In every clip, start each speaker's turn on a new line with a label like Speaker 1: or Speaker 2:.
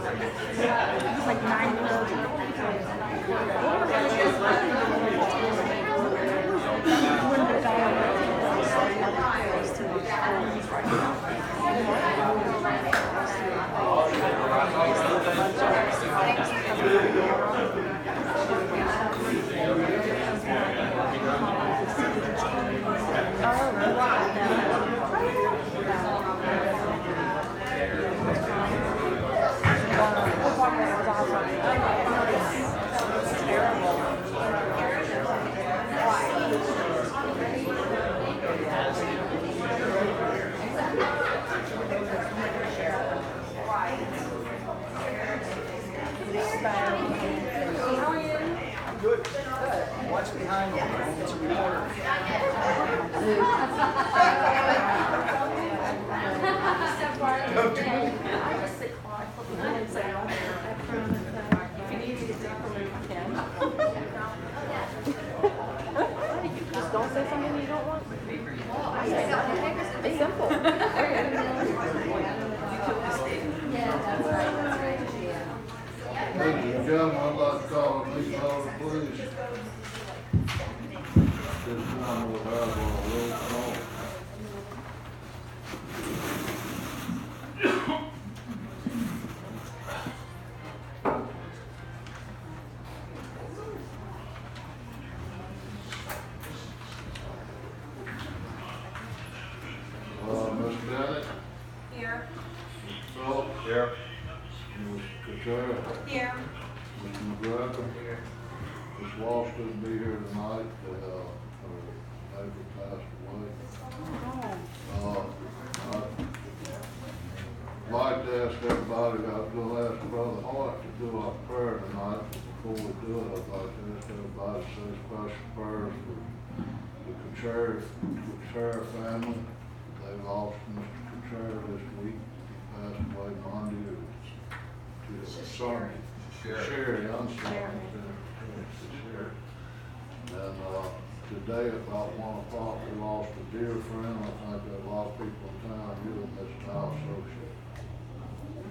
Speaker 1: He's like 9 years old. When the guy
Speaker 2: Good. Watch behind you. It's a reporter. Don't do it.
Speaker 1: Just don't say something you don't want. It's simple.
Speaker 3: Ladies and gentlemen, I'd like to call the meeting order, please. This one will have a roll call. Ms. Bennett,
Speaker 4: Here.
Speaker 3: Phillips,
Speaker 5: Here.
Speaker 3: Ms. Cottrell,
Speaker 4: Here.
Speaker 3: Ms. McGregor, Ms. Walsh couldn't be here tonight, her neighbor passed away. I'd like to ask everybody, I was gonna ask Brother Hart to do our prayer tonight, but before we do it, I'd like to ask everybody to say special prayers for the Cottrell family. They lost Mr. Cottrell this week, he passed away Monday, Sunday. Sherry, I'm sorry. Sherry. And, today about 1 o'clock, we lost a dear friend. I think that a lot of people in town knew him as an associate.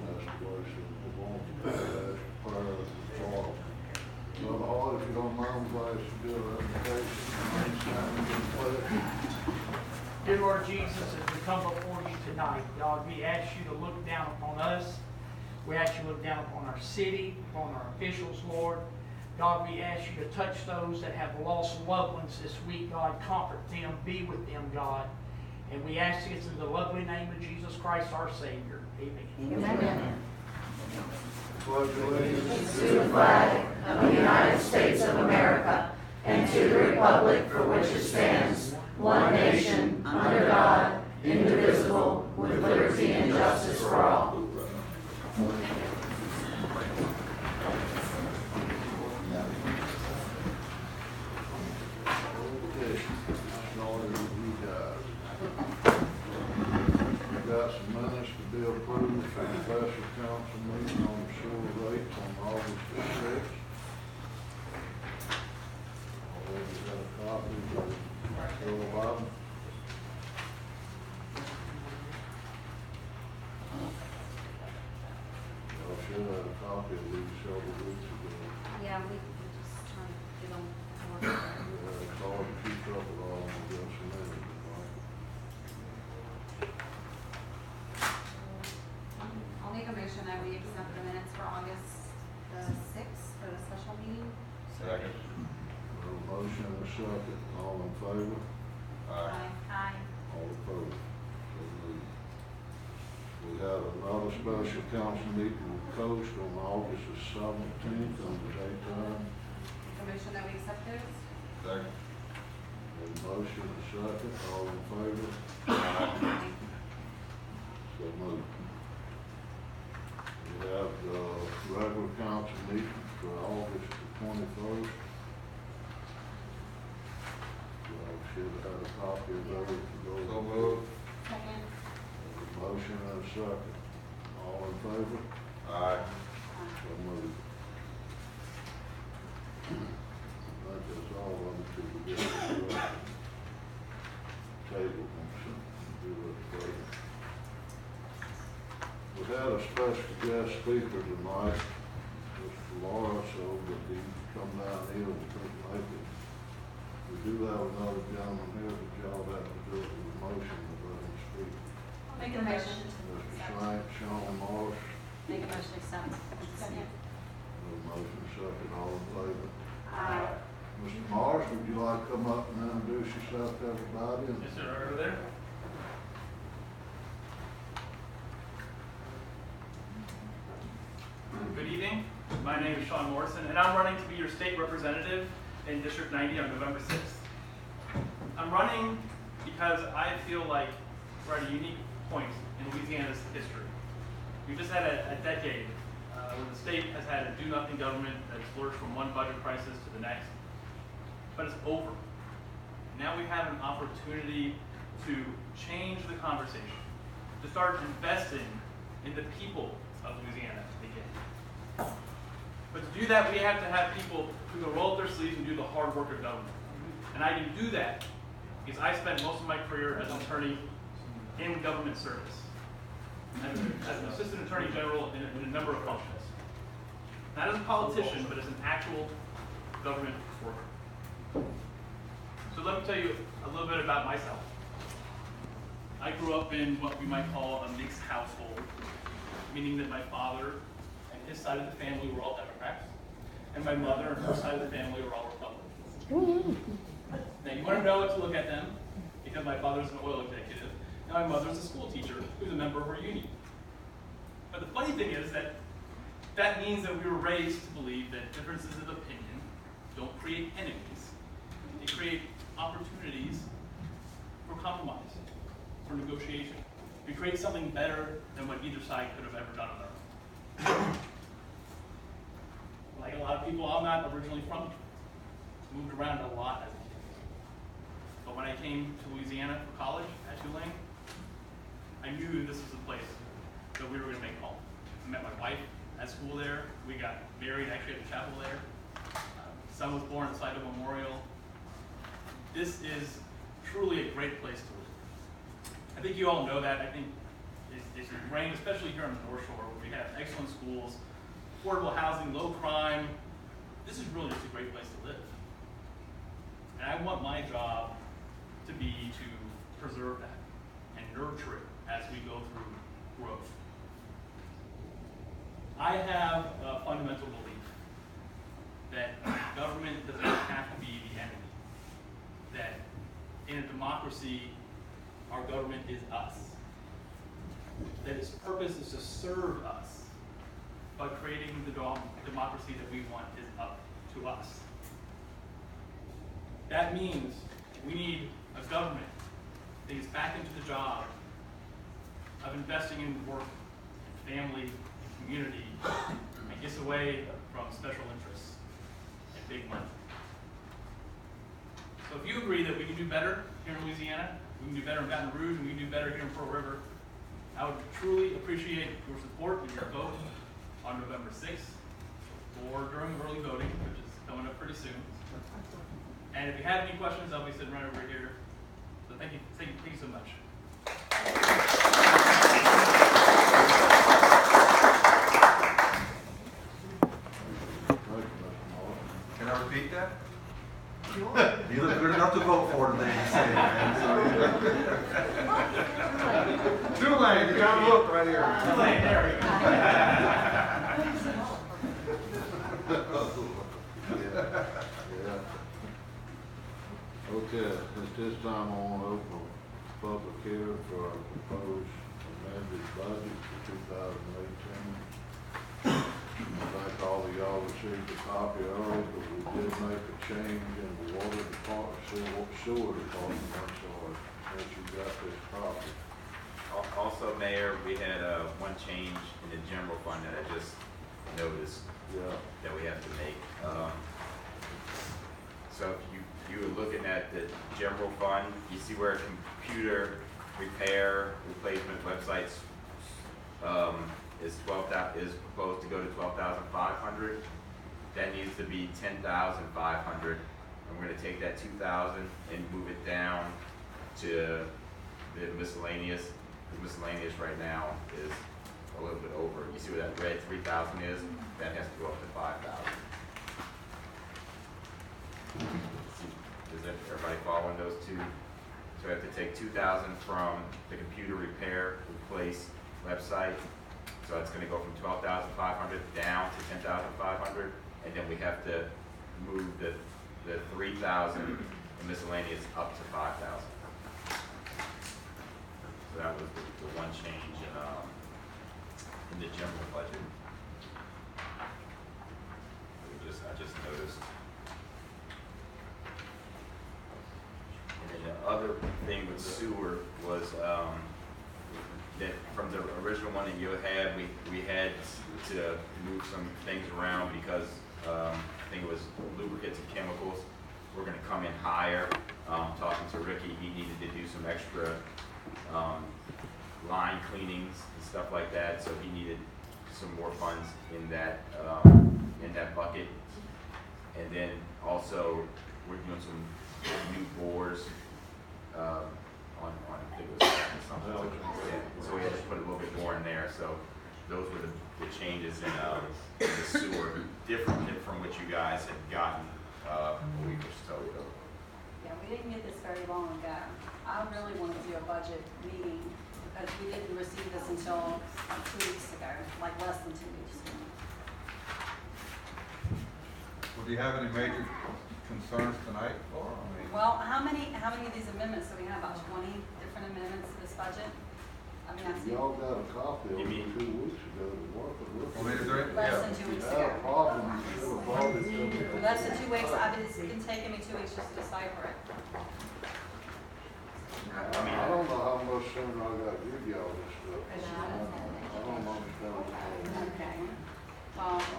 Speaker 3: That's the way she was born. That's prayer for him. Brother Hart, if you don't mind, please do an invocation.
Speaker 6: Dear Lord Jesus, as we come before you tonight, God, we ask you to look down upon us. We ask you to look down upon our city, upon our officials, Lord. God, we ask you to touch those that have lost loved ones this week, God. Comfort them, be with them, God. And we ask this in the lovely name of Jesus Christ, our Savior. Amen.
Speaker 1: Amen.
Speaker 3: Pledge allegiance
Speaker 7: To the flag of the United States of America and to the republic for which it stands, one nation, under God, indivisible, with liberty and justice for all.
Speaker 3: Okay, started with you guys. We've got some minutes to be approved for the special council meeting on the sewer rates on August the 6th. Already got a copy of Bill Biden. Y'all should have a copy of these several weeks ago.
Speaker 4: Yeah, we just trying to get them.
Speaker 3: It's hard to keep up with all of this and everything, right?
Speaker 4: I'll make a motion that we accept the minutes for August the 6th for the special meeting.
Speaker 5: Second.
Speaker 3: A motion and a second, all in favor?
Speaker 5: Aye.
Speaker 4: Aye.
Speaker 3: All opposed? So moved. We have another special council meeting with Coast on August the 17th on the daytime.
Speaker 4: Make a motion that we accept those.
Speaker 5: Second.
Speaker 3: A motion and a second, all in favor?
Speaker 4: Aye.
Speaker 3: So moved. We have the regular council meeting for August the 21st. Y'all should have had a copy of those to go.
Speaker 5: So moved.
Speaker 4: Second.
Speaker 3: Motion and a second. All in favor?
Speaker 5: Aye.
Speaker 3: So moved. That is all of them to the table and do it later. We had a special guest speaker tonight, Mr. Laura, so that he can come down here and couldn't make it. We do have another gentleman here, but y'all have to do it with a motion to let him speak.
Speaker 4: Make a motion.
Speaker 3: Mr. Shank, Sean Marsh,
Speaker 4: Make a motion to accept. Second.
Speaker 3: no motion, second, all in favor.
Speaker 4: Aye.
Speaker 3: Mr. Marsh, would you like to come up and introduce yourself to everybody?
Speaker 8: Yes, sir, over there. Good evening. My name is Sean Morrison, and I'm running to be your state representative in District 90 on November 6th. I'm running because I feel like we're at a unique point in Louisiana's history. We've just had a decade where the state has had a do-nothing government that's flourished from one budget crisis to the next, but it's over. Now we have an opportunity to change the conversation, to start investing in the people of Louisiana again. But to do that, we have to have people who can roll up their sleeves and do the hard work of government. And I can do that because I spent most of my career as an attorney in government service, as an assistant attorney general in a number of functions. Not as a politician, but as an actual government worker. So let me tell you a little bit about myself. I grew up in what we might call a mixed household, meaning that my father and his side of the family were all Democrats, and my mother and her side of the family were all Republicans. Now you want to know what to look at them, because my father's an oil executive, and my mother's a school teacher who's a member of our union. But the funny thing is that means that we were raised to believe that differences of opinion don't create enemies. They create opportunities for compromise, for negotiation. We create something better than what either side could have ever done on their own. Like a lot of people, I'm not originally from here. Moved around a lot as a kid. But when I came to Louisiana for college at Tulane, I knew this was the place that we were going to make home. I met my wife at school there. We got married actually at the chapel there. Son was born at Slido Memorial. This is truly a great place to live. I think you all know that. I think it's ingrained, especially here on the North Shore, where we have excellent schools, affordable housing, low crime. This is really just a great place to live. And I want my job to be to preserve that and nurture it as we go through growth. I have a fundamental belief that government doesn't have to be the enemy. That in a democracy, our government is us. That its purpose is to serve us, but creating the democracy that we want is up to us. That means we need a government that gets back into the job of investing in work, family, and community, and gets away from special interests and big money. So if you agree that we can do better here in Louisiana, we can do better in Baton Rouge, and we can do better here in Pearl River, I would truly appreciate your support and your vote on November 6th or during early voting, which is coming up pretty soon. And if you have any questions, I'll be sitting right over here. So thank you so much.
Speaker 5: Can I repeat that?
Speaker 9: You look good enough to vote for today, you say, man.
Speaker 2: Tulane, you gotta look right here.
Speaker 8: Tulane, there we go.
Speaker 3: Yeah. Okay, at this time, I want to open a public hearing for our proposed amended budget for 2018. I think all of y'all received a copy early, but we did make a change in the water department, sewer department, I'm sorry, since you got this copy.
Speaker 5: Also, Mayor, we had one change in the general fund that I just noticed
Speaker 3: Yeah.
Speaker 5: that we have to make. So if you were looking at the general fund, you see where computer repair, replacement websites is proposed to go to 12,500. That needs to be 10,500. And we're going to take that 2,000 and move it down to the miscellaneous. The miscellaneous right now is a little bit over. You see where that red 3,000 is? That has to go up to 5,000. Does everybody following those two? So we have to take 2,000 from the computer repair, replace website. So it's gonna go from 12,500 down to 10,500, and then we have to move the 3,000 miscellaneous up to 5,000. So that was the one change in the general budget. I just noticed. And then the other thing with sewer was that from the original one that you had, we had to move some things around because I think it was lubricants and chemicals were going to come in higher. Talking to Ricky, he needed to do some extra line cleanings and stuff like that, so he needed some more funds in that bucket. And then also we're doing some new bores on I think it was something. Yeah. So we had to put a little bit more in there. So those were the changes in the sewer, different from what you guys had gotten a week or so ago.
Speaker 4: Yeah, we didn't get this very long ago. I really want to do a budget meeting because we didn't receive this until like 2 weeks ago, like less than 2 weeks ago.
Speaker 9: Well, do you have any major concerns tonight, or?
Speaker 4: Well, how many of these amendments, so we have about 20 different amendments to this budget? I mean, I see
Speaker 3: Y'all got a copy of
Speaker 5: You
Speaker 3: it
Speaker 5: mean-
Speaker 3: 2 weeks ago to work with.
Speaker 9: I mean, is there,
Speaker 4: less
Speaker 9: yeah.
Speaker 4: than 2 weeks
Speaker 3: If you had a
Speaker 4: ago.
Speaker 3: problem, you should have brought it to me.
Speaker 4: Less than 2 weeks, it's been taking me 2 weeks just to decipher it.
Speaker 5: I mean,
Speaker 3: I don't know how much sooner I got to give y'all this stuff. I don't understand what's going on.
Speaker 4: Okay.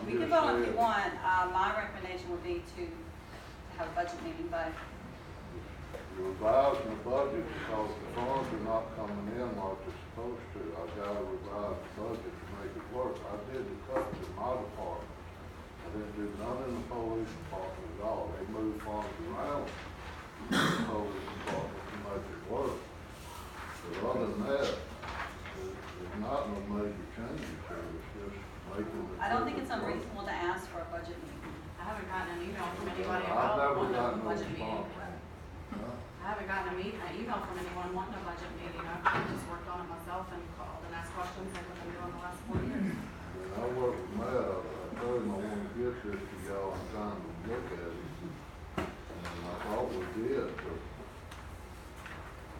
Speaker 4: We can vote if you want. My recommendation would be to have a budget meeting, but
Speaker 3: You're revising the budget because the funds are not coming in like they're supposed to. I gotta revise the budget to make it work. I did the cuts in my department. I didn't do none in the police department at all. They moved funds around in the police department to make it work. But other than that, there's not no major changes here. It's just making the.
Speaker 4: I don't think it's unreasonable to ask for a budget meeting.
Speaker 1: I haven't gotten an email from anybody
Speaker 3: I've
Speaker 1: about
Speaker 3: never
Speaker 1: wanting
Speaker 3: gotten
Speaker 1: a
Speaker 3: no
Speaker 1: budget meeting.
Speaker 3: response. Huh?
Speaker 1: I haven't gotten an email from anyone wanting a budget meeting. I've just worked on it myself and called and asked questions like I've been doing the last 4 years.
Speaker 3: When I worked with Matt, I told him I wanted to get this to y'all in time to look at it. And I thought we did, but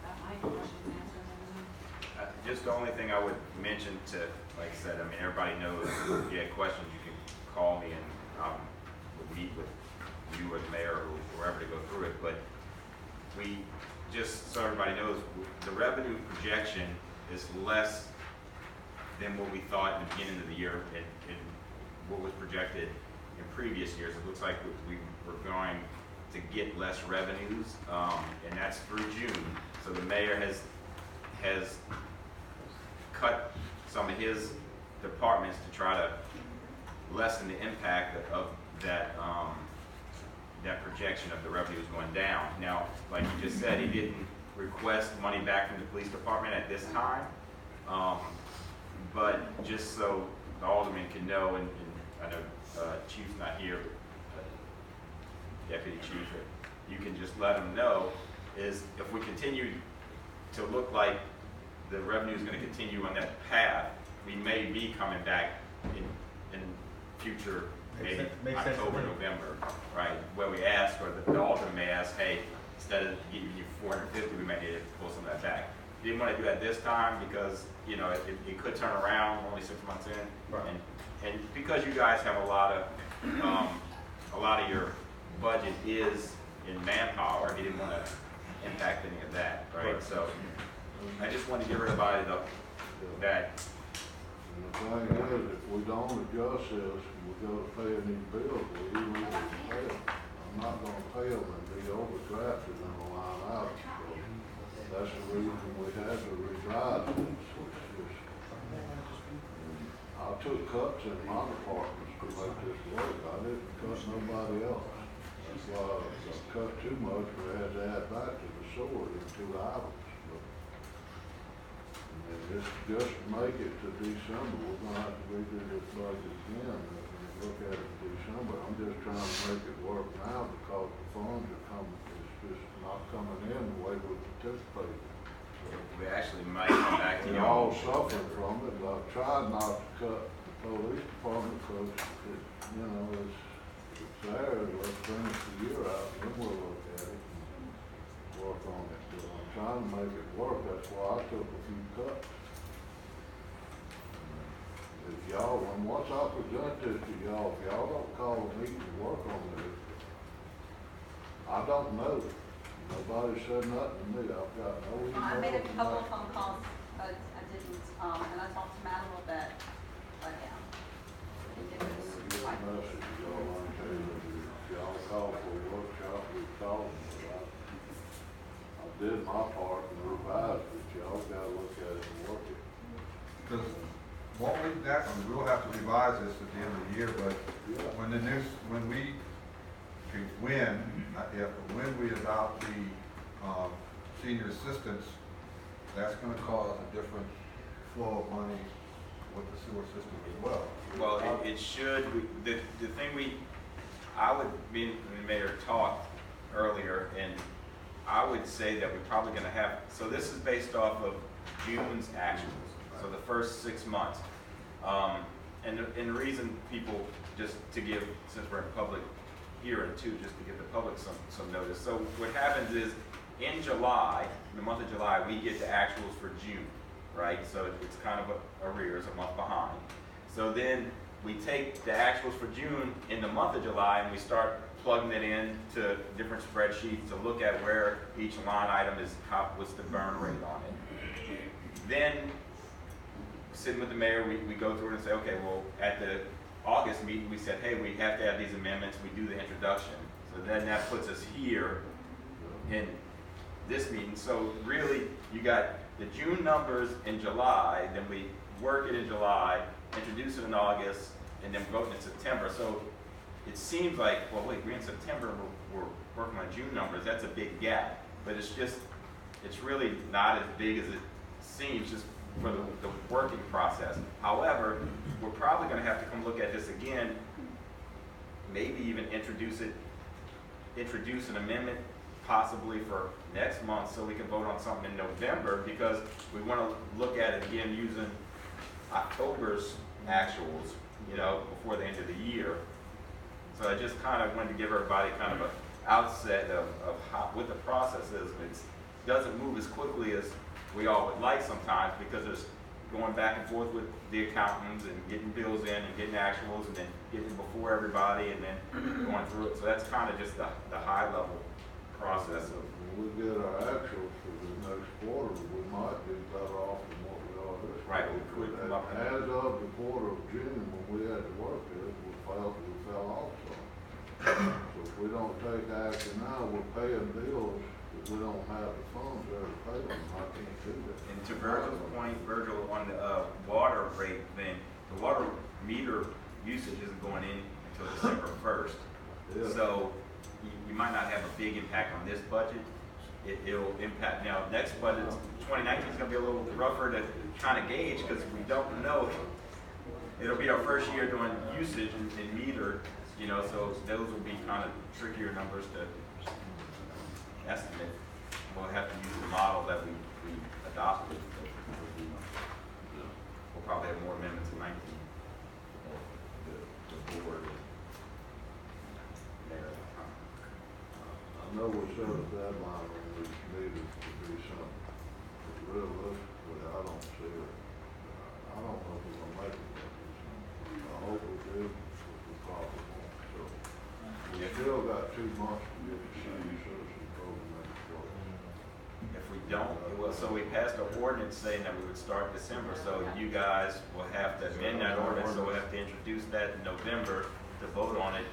Speaker 1: That might be questions and answers. I don't know.
Speaker 5: just the only thing I would mention to, like I said, I mean, everybody knows if you have questions, you can call me and we'll meet with you or the mayor or whoever to go through it. But we, just so everybody knows, the revenue projection is less than what we thought in the beginning of the year and what was projected in previous years. It looks like we were going to get less revenues, and that's through June. So the mayor has cut some of his departments to try to lessen the impact of that that projection of the revenues going down. Now, like you just said, he didn't request money back from the police department at this time, but just so the alderman can know, and I know Chief's not here, but Deputy Chief, you can just let him know, is if we continue to look like the revenue is going to continue on that path, we may be coming back in future, maybe
Speaker 9: Makes sense to
Speaker 5: October,
Speaker 9: me.
Speaker 5: November, right? Where we ask, or the alderman may ask, hey, instead of giving you 450, we might need to pull some of that back. Didn't want to do that this time because, you know, it could turn around only 6 months in.
Speaker 9: Right.
Speaker 5: And because you guys have a lot of your budget is in manpower, he didn't want to impact any of that, right?
Speaker 9: Right.
Speaker 5: So I just wanted to give everybody that.
Speaker 3: and the thing is, if we don't adjust this, we go to pay any bills, we even need to pay them. I'm not gonna pay them and be overdrafted in the line out, so that's the reason we had to revise this. It's just, I took cuts in my departments to make this work. I didn't cut nobody else. That's why I cut too much, we had to add back to the sword in 2 items. But And just to make it to December, we're gonna have to redo this budget again, and look at it in December. I'm just trying to make it work now because the funds are coming, it's just not coming in the way we anticipated.
Speaker 5: We actually might come back to
Speaker 3: We're
Speaker 5: y'all.
Speaker 3: all suffering from it. I've tried not to cut the police department because it, you know, it's there. Let's finish the year out, then we'll look at it and work on it. But I'm trying to make it work. That's why I took a few cuts. If y'all, once I present this to y'all, if y'all don't call a meeting to work on this, I don't know. Nobody said nothing to me. I've got no email.
Speaker 4: I made a couple of
Speaker 3: nothing.
Speaker 4: phone calls, but I didn't, and I talked to Matt a little bit, but yeah. I think it was
Speaker 3: Get a
Speaker 4: quite-
Speaker 3: message, y'all, I'm telling you, if y'all call for a workshop, we call them. I did my part and revised it, y'all gotta look at it and work it.
Speaker 9: Because what we've got, I mean, we'll have to revise this at the end of the year, but
Speaker 3: Yeah.
Speaker 9: when we adopt the, senior assistance, that's gonna cause a different flow of money with the sewer system as well.
Speaker 5: Well, it should, the thing I would, me and the mayor talked earlier, and I would say that we're probably gonna have, so this is based off of June's actuals, so the first 6 months. And the reason people, just to give, since we're in public hearing too, just to give the public some notice. So what happens is, in July, in the month of July, we get the actuals for June, right? So it's kind of arrears, a month behind. So then we take the actuals for June in the month of July and we start plugging it in to different spreadsheets to look at where each line item is, what's the burn rate on it. Then, sitting with the mayor, we go through it and say, okay, well, at the August meeting, we said, hey, we have to have these amendments, we do the introduction. So then that puts us here in this meeting. So really, you got the June numbers in July, then we work it in July, introduce it in August, and then vote in September. So it seems like, well, wait, we're in September, we're working on June numbers, that's a big gap. But it's just, it's really not as big as it seems, just for the working process. However, we're probably gonna have to come look at this again, maybe even introduce an amendment possibly for next month so we can vote on something in November, because we wanna look at it again using October's actuals, you know, before the end of the year. So I just kind of wanted to give everybody kind of an outset of how, what the process is. It doesn't move as quickly as we all would like sometimes, because there's going back and forth with the accountants and getting bills in and getting actuals and then getting before everybody and then going through it. So that's kind of just the high level process of.
Speaker 3: When we get our actuals for the next quarter, we might be better off than what we are this
Speaker 5: Right,
Speaker 3: quarter.
Speaker 5: we could come up with-
Speaker 3: As of the quarter of June, when we had to work it, we fell off some. So if we don't take action now, we're paying bills, if we don't have the funds there to pay them, I can't do that.
Speaker 5: And to Virgil's point, Virgil, on the water rate thing, the water meter usage isn't going in until December 1st.
Speaker 3: Yeah.
Speaker 5: So you might not have a big impact on this budget. It'll impact, now, next budget, 2019 is gonna be a little rougher to kind of gauge, because we don't know. It'll be our first year doing usage and meter, you know, so those will be kind of trickier numbers to estimate. We'll have to use the model that we adopted. We'll probably have more amendments in 19. The board.
Speaker 3: I know we set a deadline on these meetings to do something, but realistically, I don't see it. I don't know if we're gonna make it. I hope we do, but we probably won't, so. We still got 2 months to get the senior citizen program in place.
Speaker 5: If we don't, so we passed an ordinance saying that we would start December, so you guys will have to amend that ordinance, so we'll have to introduce that in November to vote on it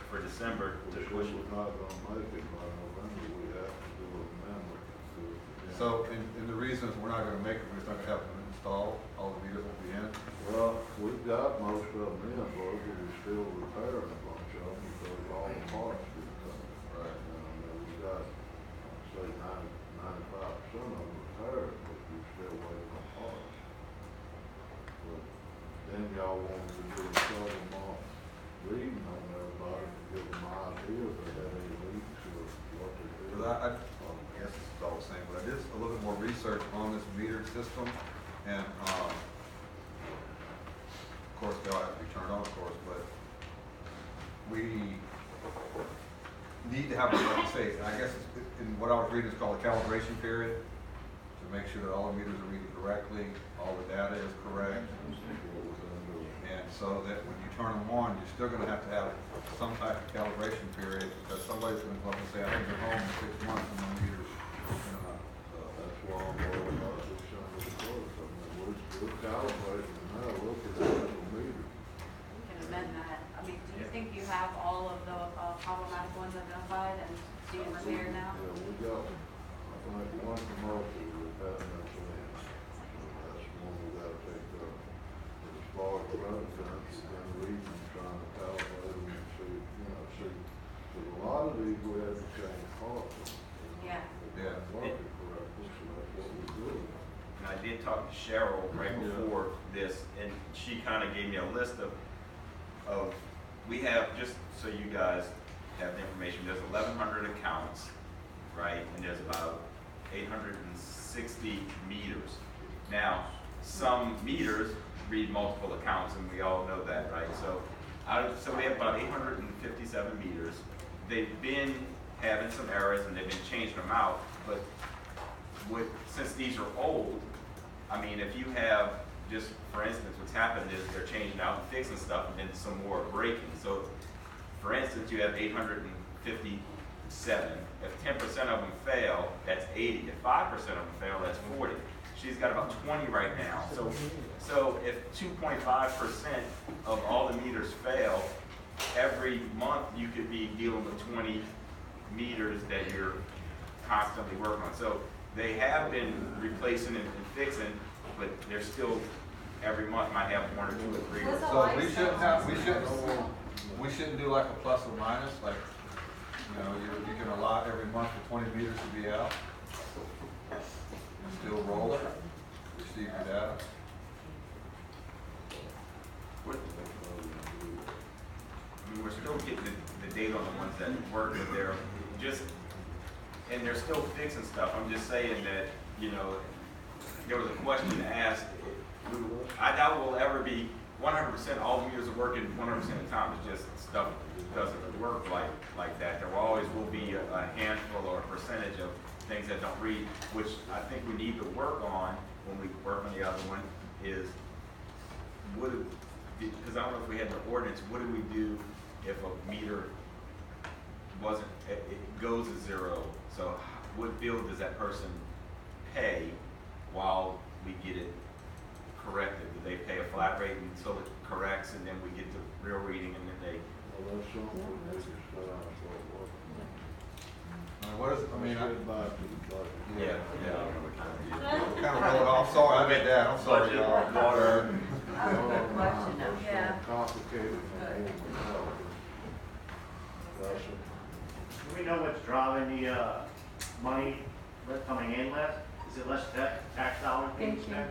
Speaker 5: for December to
Speaker 3: If
Speaker 5: push
Speaker 3: we're
Speaker 5: it.
Speaker 3: not gonna make it by November, we have to do an amendment to do it again.
Speaker 9: So, in the reasons we're not gonna make it, we're just not gonna have them installed, all the meters will be in.
Speaker 3: Well, we've got most of them in, but we're still repairing a bunch of them because all the parts didn't come.
Speaker 9: Right.
Speaker 3: We got, say, 95% of them repaired, but we're still waiting on parts. y'all wanted to do a couple months reading on everybody to give them an idea if they had any leaks or what they do.
Speaker 9: Because I guess it's all the same, but I did a little bit more research on this meter system, and, of course, they all have to be turned on, of course, but we need to have, like I say, I guess it's, in what I was reading is called a calibration period, to make sure that all the meters are reading correctly, all the data is correct. And so that when you turn them on, you're still gonna have to have some type of calibration period, because somebody's gonna come up and say, I think you're home in 6 months, and the meters, you know, so.
Speaker 3: That's why I'm worried about this under the clothes. I mean, we're calibrating now, look at the meter.
Speaker 1: We can amend that. I mean, do you think you have all of the problematic ones identified and being repaired now?
Speaker 3: Yeah, we got, I think, one commercial we've had in that plant. That's one we gotta take care of. But as far as the residents, we've been reading, trying to calibrate them and see, you know, see. Because a lot of these we had to change parts on.
Speaker 1: Yeah.
Speaker 3: They weren't working correctly, so that's what we do.
Speaker 5: And I did talk to Cheryl right before this, and she kind of gave me a list of, we have, just so you guys have the information, there's 1,100 accounts, right? And there's about 860 meters. Now, some meters read multiple accounts, and we all know that, right? So, so we have about 857 meters. They've been having some errors, and they've been changing them out, but since these are old, I mean, if you have, just for instance, what's happened is they're changing out and fixing stuff, and then some more are breaking. So, for instance, you have 857. If 10% of them fail, that's 80. If 5% of them fail, that's 40. She's got about 20 right now. So if 2.5% of all the meters fail, every month you could be dealing with 20 meters that you're constantly working on. So they have been replacing and fixing, but they're still, every month might have 1 or 2 or 3.
Speaker 4: What's the
Speaker 9: So we shouldn't do like a plus or minus, like, you know, you can allot every month for 20 meters to be out. And still roll it, receive your data.
Speaker 5: I mean, we're still getting the data on the ones that work, but they're just, and they're still fixing stuff. I'm just saying that, you know, there was a question asked, I doubt we'll ever be 100%, all the meters are working 100% of the time. It's just stuff doesn't work like that. There always will be a handful or a percentage of things that don't read, which I think we need to work on when we work on the other one, is because I don't know if we had an ordinance, what do we do if a meter wasn't, it goes to 0? So what bill does that person pay while we get it corrected? Do they pay a flat rate until it corrects, and then we get the real reading, and then they?
Speaker 3: Well, that's something we just got out of work.
Speaker 9: What is, I mean, I.
Speaker 3: Get back to the budget.
Speaker 5: Yeah.
Speaker 9: Kind of roll it off, sorry, I meant that, I'm sorry, y'all.
Speaker 5: Water.
Speaker 7: question,
Speaker 3: Yeah. Complicated. That's it.
Speaker 10: Do we know what's driving the money coming in less? Is it less tax dollars being
Speaker 7: Thank you.
Speaker 10: spent?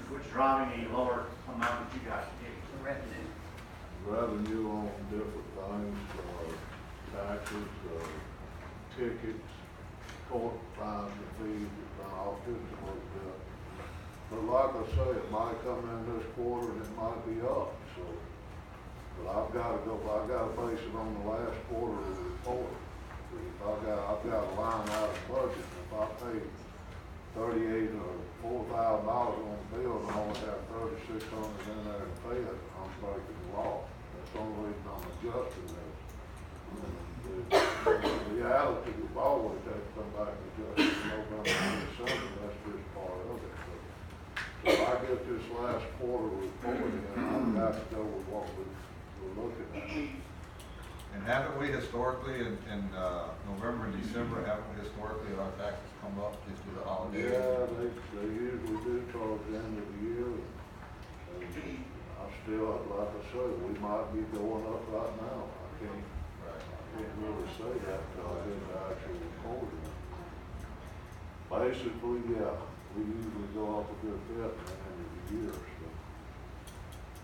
Speaker 10: What's driving the lower amount that you guys gave?
Speaker 7: Revenue.
Speaker 3: Revenue on different things, taxes, tickets, court fines and fees, all this work out. But like I say, it might come in this quarter and it might be up, so. But I've gotta base it on the last quarter of the report. If I've got a line out of budget, if I pay $38,000 or $4,000 on the bill and I only have $3,600 in there to pay it, I'm breaking the law. That's the only reason I'm adjusting this. The reality, we've always had to come back and adjust in November and December, that's just part of it. So if I get this last quarter report in, I've got to go with what we're looking at.
Speaker 9: And haven't we historically, in November and December, haven't we historically, our taxes come up just due to the holidays?
Speaker 3: Yeah, they usually do towards the end of the year. And I still, like I say, we might be going up right now. I can't really say that till I get the actual report. Basically, yeah, we usually go up a good bit at the end of the year, so.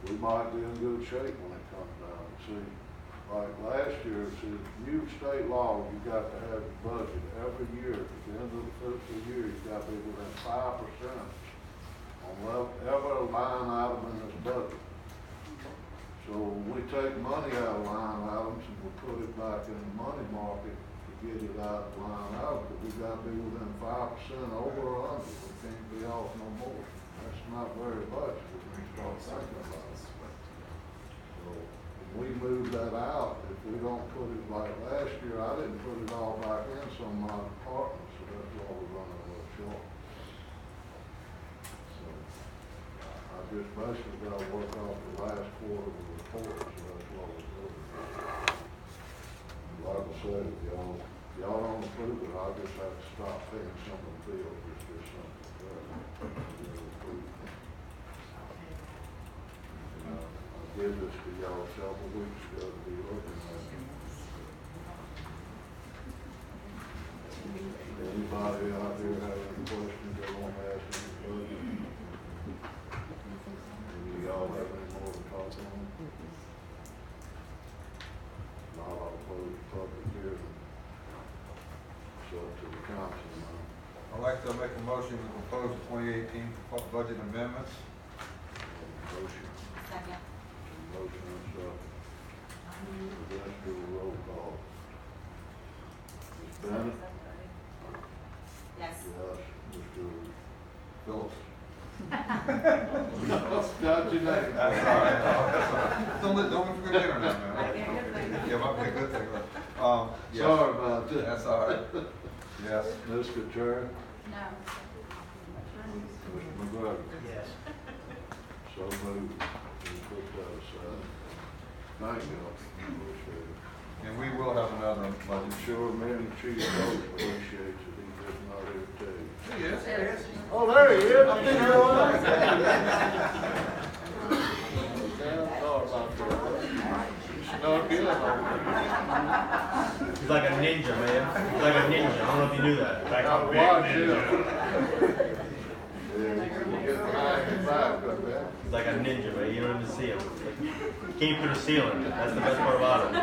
Speaker 3: we might be in good shape when it comes down. See, like last year, see, new state law, you got to have a budget every year. At the end of the fiscal year, you got to be within 5% on every line item in this budget. So we take money out of line items and we put it back in the money market to get it out of line item, but we got to be within 5% over or under. We can't be off no more. That's not very much if we start thinking about it. So when we move that out, if we don't put it like last year, I didn't put it all back in some of my departments, so that's why we're running a little short. So I just basically got to work off the last quarter of the report, so that's what we're doing. Like I said, if y'all don't approve it, I'll just have to stop paying some of the bills, it's just something. I gave this to y'all several weeks ago to be looking at. Anybody out there have any questions they want to ask me? Do y'all have any more to talk on? Not all close the public hearing. So to the council now.
Speaker 9: I'd like to make a motion to propose the 2018 budget amendments.
Speaker 3: Motion.
Speaker 4: Second.
Speaker 3: Motion and second. Let's do a roll call. Ms. Bennett?
Speaker 4: Yes.
Speaker 3: Yes. Mr.
Speaker 9: Phillips.
Speaker 3: Got your name.
Speaker 9: That's all right. That's all right. Don't forget dinner now, man. Yeah, might be a good thing. Yes.
Speaker 3: Sorry about that.
Speaker 9: That's all right. Yes.
Speaker 3: Ms. Couture?
Speaker 4: No.
Speaker 3: Mr. McGregor?
Speaker 6: Yes.
Speaker 3: So moved. We put that aside. Thank you. Appreciate it.
Speaker 9: And we will have another
Speaker 3: I'm
Speaker 9: budget.
Speaker 3: sure many chief folks appreciate it. He's just not here today.
Speaker 9: Yes.
Speaker 3: Oh, there he is. I think you're on. Sorry about that. You snuck in on me.
Speaker 10: He's like a ninja, man. He's like a ninja. I don't know if you knew that.
Speaker 3: Now watch him. Yeah, you get behind his back, but man.
Speaker 10: He's like a ninja, man. You don't even see him. Came through the ceiling. That's the best part about him.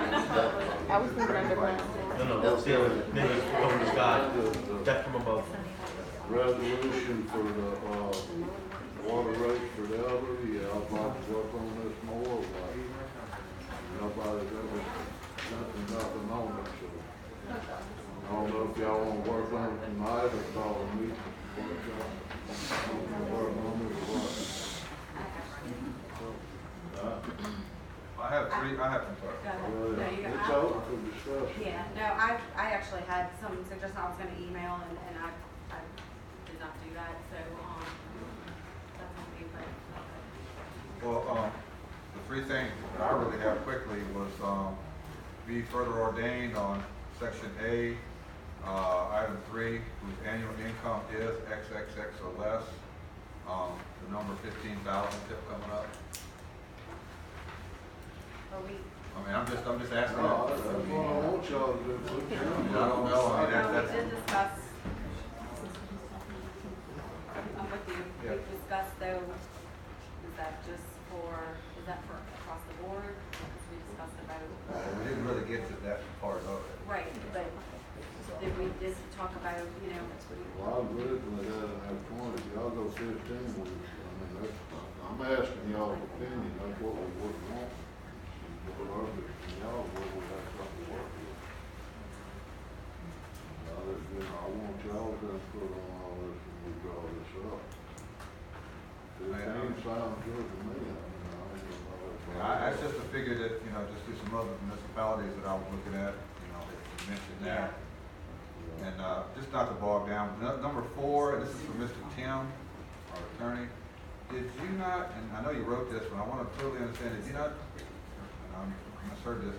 Speaker 7: I was thinking underground.
Speaker 10: No, the ceiling. Then he's over the sky. Death from above.
Speaker 3: Resolution for the water rates for the elderly, yeah, I'd like to work on this more, but nobody's ever nothing on it, so. I don't know if y'all wanna work on it tonight or call a meeting, work on it or what.
Speaker 9: I have some thoughts.
Speaker 1: Go ahead.
Speaker 3: Well,
Speaker 1: No, you go.
Speaker 3: it's open for discussion.
Speaker 1: Yeah, no, I actually had some suggestions I was gonna email and I did not do that, so, that's on me, but,
Speaker 9: Well, the three things that I really have quickly was, be further ordained on section A, item 3, whose annual income is XXX or less. The number 15,000 kept coming up.
Speaker 1: are we?
Speaker 9: I mean, I'm just asking.
Speaker 3: No, that's what I want y'all to do.
Speaker 9: I don't know. I mean,
Speaker 1: No,
Speaker 9: that's.
Speaker 1: we did discuss. I'm with you.
Speaker 9: Yeah.
Speaker 1: We discussed though, is that for across the board? Because we discussed about.
Speaker 9: We didn't really get to that part of it.
Speaker 1: Right, but did we just talk about, you know?
Speaker 3: Well, I originally had in that point, if y'all go 15, I mean, that's, I'm asking y'all's opinion, that's what we would want. Y'all, what we have something to work with. I want y'all to put on all this when we draw this up. 15 sounds good to me, I mean, I don't know.
Speaker 9: That's just a figure that, just through some other municipalities that I was looking at, they mentioned that. And, just not to bog down, number 4, this is for Mr. Tim, our attorney. Did you not, and I know you wrote this, but I want to totally understand, did you not, and I misheard this,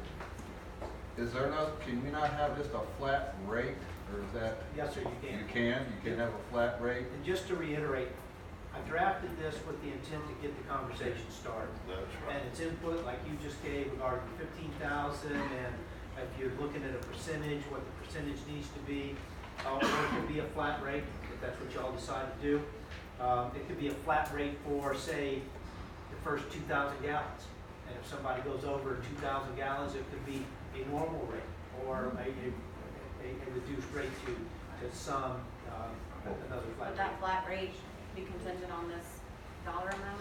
Speaker 9: can you not have just a flat rate, or is that?
Speaker 11: Yes, sir, you can.
Speaker 9: You can have a flat rate?
Speaker 11: And just to reiterate, I drafted this with the intent to get the conversation started.
Speaker 3: That's right.
Speaker 11: And it's input like you just gave regarding 15,000, and if you're looking at a percentage, what the percentage needs to be, or it could be a flat rate, if that's what y'all decide to do. It could be a flat rate for, say, the first 2,000 gallons. And if somebody goes over 2,000 gallons, it could be a normal rate or a reduced rate to some, another flat
Speaker 1: Would that
Speaker 11: rate.
Speaker 1: flat rate be contingent on this dollar amount?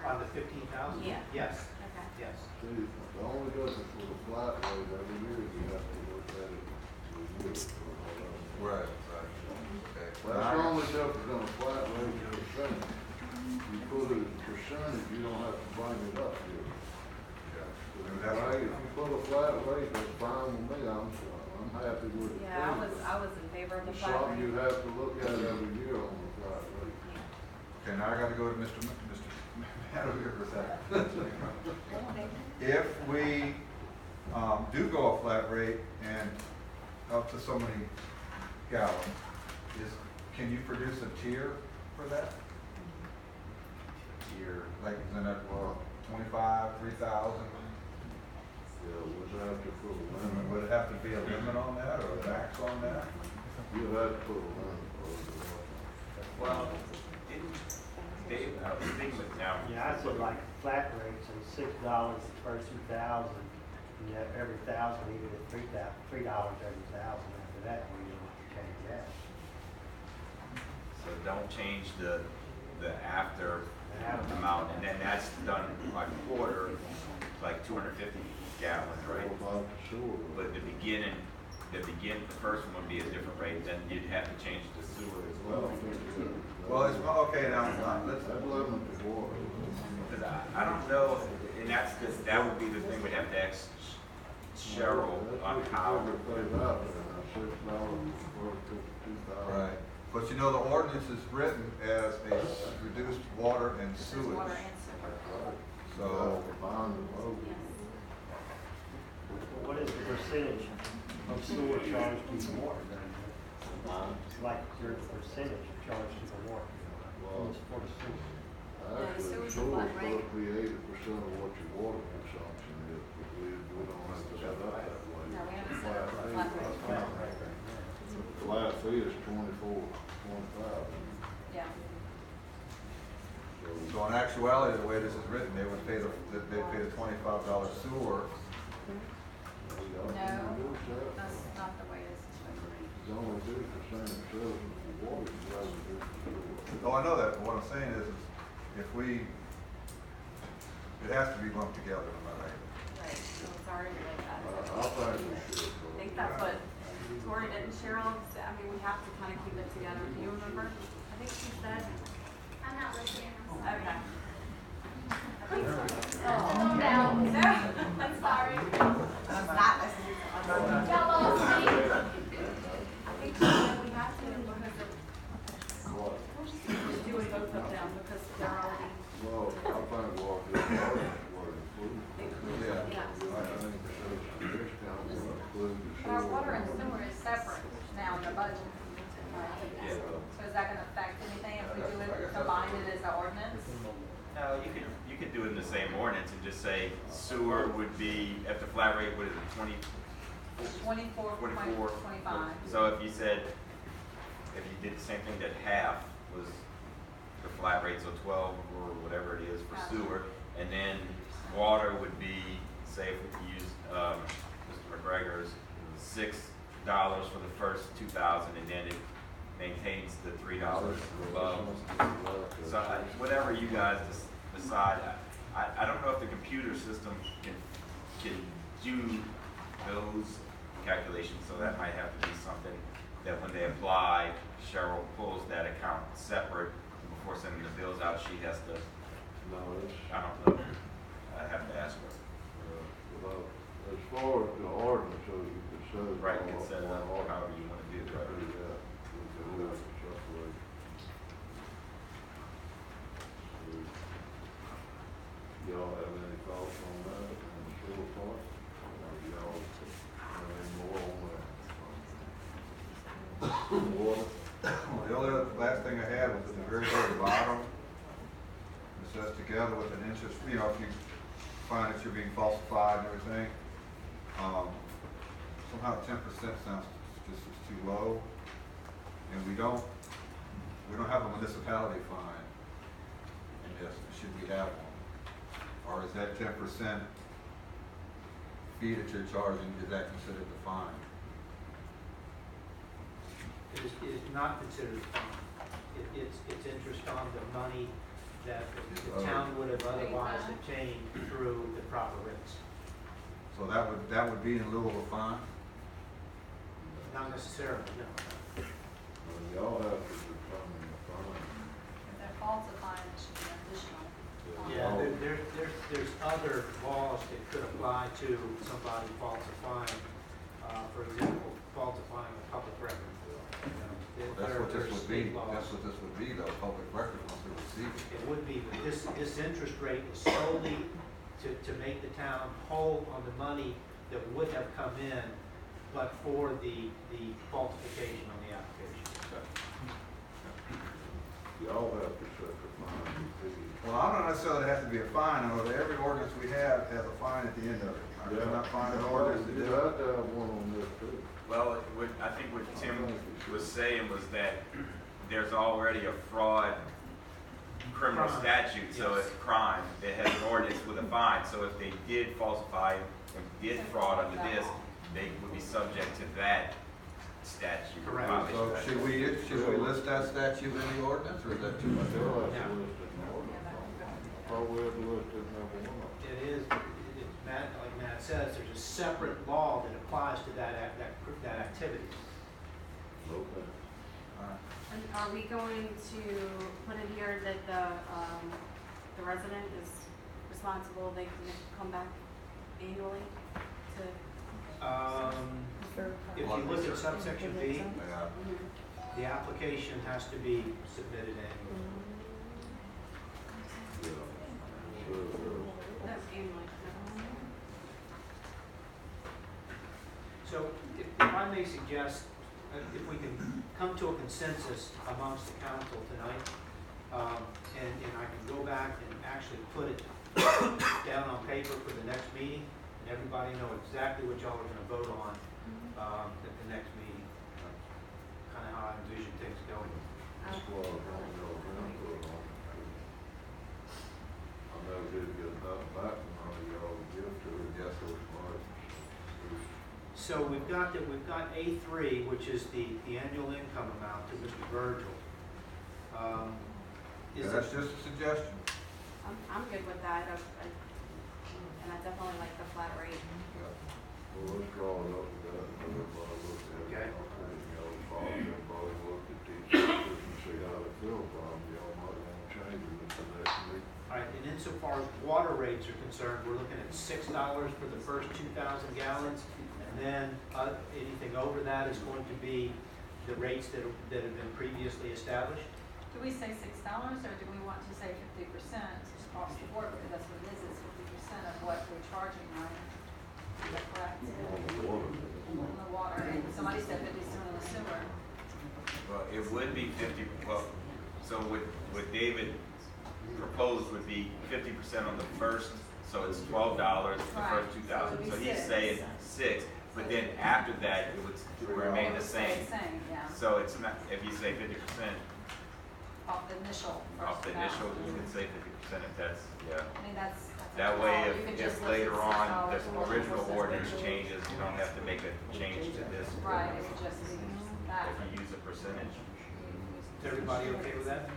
Speaker 11: On the 15,000?
Speaker 1: Yeah.
Speaker 11: Yes,
Speaker 1: Okay.
Speaker 11: yes.
Speaker 3: See, the only difference with a flat rate, every year you have to look at it. review it for all of it.
Speaker 9: Right, right. Okay.
Speaker 3: That's the only difference in a flat rate is percentage. You put it as percentage, you don't have to bring it up here. Right, if you put a flat rate, that's fine with me, I'm happy with it.
Speaker 1: Yeah,
Speaker 3: too, but
Speaker 1: I was in favor of the
Speaker 3: It's
Speaker 1: flat
Speaker 3: something you
Speaker 1: rate.
Speaker 3: have to look at every year on the flat rate.
Speaker 9: Okay, now I gotta go to Mr. Maddow here for a second. If we, do go a flat rate and up to so many gallons, can you produce a tier for that?
Speaker 5: Tier,
Speaker 9: Like, isn't that, 25, 3,000?
Speaker 3: Yeah, we'd have to put a limit,
Speaker 9: Would it have to be a limit on that or a max on that?
Speaker 3: you'd have to put a limit on it.
Speaker 5: well, didn't Dave, I was thinking with now.
Speaker 10: Yeah, I said like flat rates and $6 the first 2,000, and yet every 1,000, even at $3 every 1,000 after that, we don't have to change that.
Speaker 5: So don't change the after
Speaker 10: After.
Speaker 5: amount, and then that's done by quarter, like 250 gallons, right?
Speaker 3: What about the sewer?
Speaker 5: But the first one would be a different rate, then you'd have to change the sewer as well.
Speaker 9: Well, it's, okay, now, let's,
Speaker 3: That limit is water.
Speaker 5: Because I don't know, and that would be the thing we'd have to ask Cheryl on how.
Speaker 3: Pay that, $6 for 2,000.
Speaker 9: right. But you know, the ordinance is written as a reduced water and
Speaker 1: This is
Speaker 9: sewage.
Speaker 1: water and sewer.
Speaker 9: So,
Speaker 3: Combine the vote.
Speaker 1: Yes.
Speaker 10: What is the percentage of sewer charged to the water then? It's like your percentage charged to the water.
Speaker 3: Well,
Speaker 10: For the sewer.
Speaker 3: actually,
Speaker 1: sewer's a
Speaker 3: sewer's
Speaker 1: flat rate.
Speaker 3: supposed to be 80% of what your water consumption is, but we don't have to set up that way.
Speaker 1: No, we haven't set up a flat rate.
Speaker 3: Flat fee is 25.
Speaker 1: Yeah.
Speaker 9: so in actuality, the way this is written, they would pay the $25 sewer.
Speaker 1: No, that's not the way this is supposed to be.
Speaker 3: It's only 2% of citizens of water, you have to do the sewer.
Speaker 9: Oh, I know that, but what I'm saying is if we, it has to be lumped together, am I right?
Speaker 1: Right, so it's already like that.
Speaker 3: I think we should.
Speaker 1: I think that's what Tori didn't, Cheryl, say, I mean, we have to kind of keep it together. Do you remember? I think she said.
Speaker 12: I'm not listening.
Speaker 1: Okay. I think so.
Speaker 12: Calm down.
Speaker 1: No, I'm sorry. She's not listening to us.
Speaker 12: Y'all all speak.
Speaker 1: I think she said we have to because of,
Speaker 3: What?
Speaker 1: just doing both of them because they're already.
Speaker 3: Well, I think water is included.
Speaker 9: Yeah.
Speaker 1: Yeah.
Speaker 3: I think the citizen discount will include the sewer.
Speaker 4: Our water and sewer is separate now in the budget.
Speaker 5: Yeah.
Speaker 4: So is that gonna affect anything if we do it, combine it as an ordinance?
Speaker 5: No, you could do it in the same ordinance and just say sewer would be, at the flat rate, what is it,
Speaker 4: 24, 25.
Speaker 5: So if you said, if you did the same thing, that half was the flat rate, so 12 or whatever it is for
Speaker 4: Gotcha.
Speaker 5: sewer, and then water would be, say if we use Mr. McGregor's, $6 for the first 2,000, and then it maintains the $3 above. So whatever you guys decide, I don't know if the computer system can do those calculations, so that might have to be something that when they apply, Cheryl pulls that account separate before sending the bills out. She has to,
Speaker 3: No, it's,
Speaker 5: I don't know, I have to ask her.
Speaker 3: well, as far as the ordinance, so you could set it.
Speaker 5: Right,
Speaker 3: all
Speaker 5: can set it up
Speaker 3: all-
Speaker 5: however you want to do it, right?
Speaker 3: Yeah, we can do it separate. Y'all have any thoughts on that, on the sewer part? Or y'all have any more on that? Water?
Speaker 9: The only last thing I had was at the very, very bottom. It says together with an interest, you know, if you find that you're being falsified and everything, somehow 10% sounds just too low. And we don't have a municipality fine in this, should we have one? Or is that 10% fee that you're charging, is that considered the fine?
Speaker 11: It is not considered a fine. It's interest on the money that the town would have otherwise obtained through the proper rates.
Speaker 9: So that would be in lieu of a fine?
Speaker 11: Not necessarily, no.
Speaker 3: Well, y'all have to determine the fine.
Speaker 4: If they're falsifying, it should be additional.
Speaker 11: Yeah, there's other laws that could apply to somebody falsifying, for example, falsifying a public record.
Speaker 9: Well, that's what this would be, that's what this would be, though, public record once we receive it.
Speaker 11: It would be, but this interest rate is solely to make the town whole on the money that would have come in, but for the falsification on the application.
Speaker 3: Y'all have to set the fine fee.
Speaker 9: Well, I don't necessarily have to be a fine, I know that every ordinance we have has a fine at the end of it. I'm not finding ordinance to
Speaker 3: You
Speaker 9: do.
Speaker 3: have to have one on this too.
Speaker 5: Well, I think what Tim was saying was that there's already a fraud criminal
Speaker 11: Crime.
Speaker 5: statute, so
Speaker 11: Yes.
Speaker 5: it's crime. It has an ordinance with a fine, so if they did falsify and did fraud under this, they would be subject to that statute.
Speaker 11: Correct.
Speaker 5: violation
Speaker 9: So
Speaker 5: of that.
Speaker 9: should we list that statute in the ordinance, or is that too much?
Speaker 3: Y'all have
Speaker 11: Yeah.
Speaker 3: to list it in ordinance. Probably have to list it number one.
Speaker 11: It is, Matt, like Matt says, there's a separate law that applies to that activity.
Speaker 3: Okay.
Speaker 1: And are we going to put in here that the resident is responsible, they can come back annually to?
Speaker 11: If you look at subsection B,
Speaker 9: Yeah.
Speaker 11: the application has to be submitted annually.
Speaker 3: Yeah. Sure.
Speaker 1: That's annually.
Speaker 11: So if I may suggest, if we can come to a consensus amongst the council tonight, and I can go back and actually put it down on paper for the next meeting, and everybody know exactly what y'all are gonna vote on, at the next meeting. Kind of how I envision things going.
Speaker 3: That's why I don't know input on it. I know we did get nothing back from all y'all to give to it.
Speaker 9: Yes, it was.
Speaker 11: So we've got A3, which is the annual income amount to Mr. Virgil. Is
Speaker 9: Yeah, that's just a suggestion.
Speaker 1: I'm good with that, and I definitely like the flat rate.
Speaker 3: Well, let's draw it up with that, and everybody look at it.
Speaker 11: Okay.
Speaker 3: Everybody look at these pictures and see how they feel about them. Y'all might want to change it at the next meeting.
Speaker 11: All right, and insofar as water rates are concerned, we're looking at $6 for the first 2,000 gallons, and then anything over that is going to be the rates that have been previously established.
Speaker 4: Do we say $6, or do we want to say 50% across the board, because that's what it is, it's 50% of what we're charging, right? Is that correct?
Speaker 3: On the water.
Speaker 4: On the water, and somebody said 50% on the sewer.
Speaker 5: Well, it would be 50, well, so what David proposed would be 50% on the first, so it's $12 for the
Speaker 4: Right.
Speaker 5: first 2,000.
Speaker 4: So it
Speaker 5: So
Speaker 4: would be
Speaker 5: he's
Speaker 4: six.
Speaker 5: saying 6, but then after that, it would remain the same.
Speaker 4: Same, yeah,
Speaker 5: So it's not, if you say 50%
Speaker 4: off the initial first
Speaker 5: off the initial,
Speaker 4: amount.
Speaker 5: you can say 50% if that's, yeah.
Speaker 4: I mean, that's.
Speaker 5: That
Speaker 4: a
Speaker 5: way,
Speaker 4: call. You can
Speaker 5: if
Speaker 4: just
Speaker 5: later
Speaker 4: list
Speaker 5: on,
Speaker 4: $6
Speaker 5: the
Speaker 4: or
Speaker 5: original
Speaker 4: $4
Speaker 5: ordinance
Speaker 4: versus-
Speaker 5: changes, you don't have to make a change to this.
Speaker 4: Right, it would just be that.
Speaker 5: If you use a percentage.
Speaker 11: Is everybody okay with that?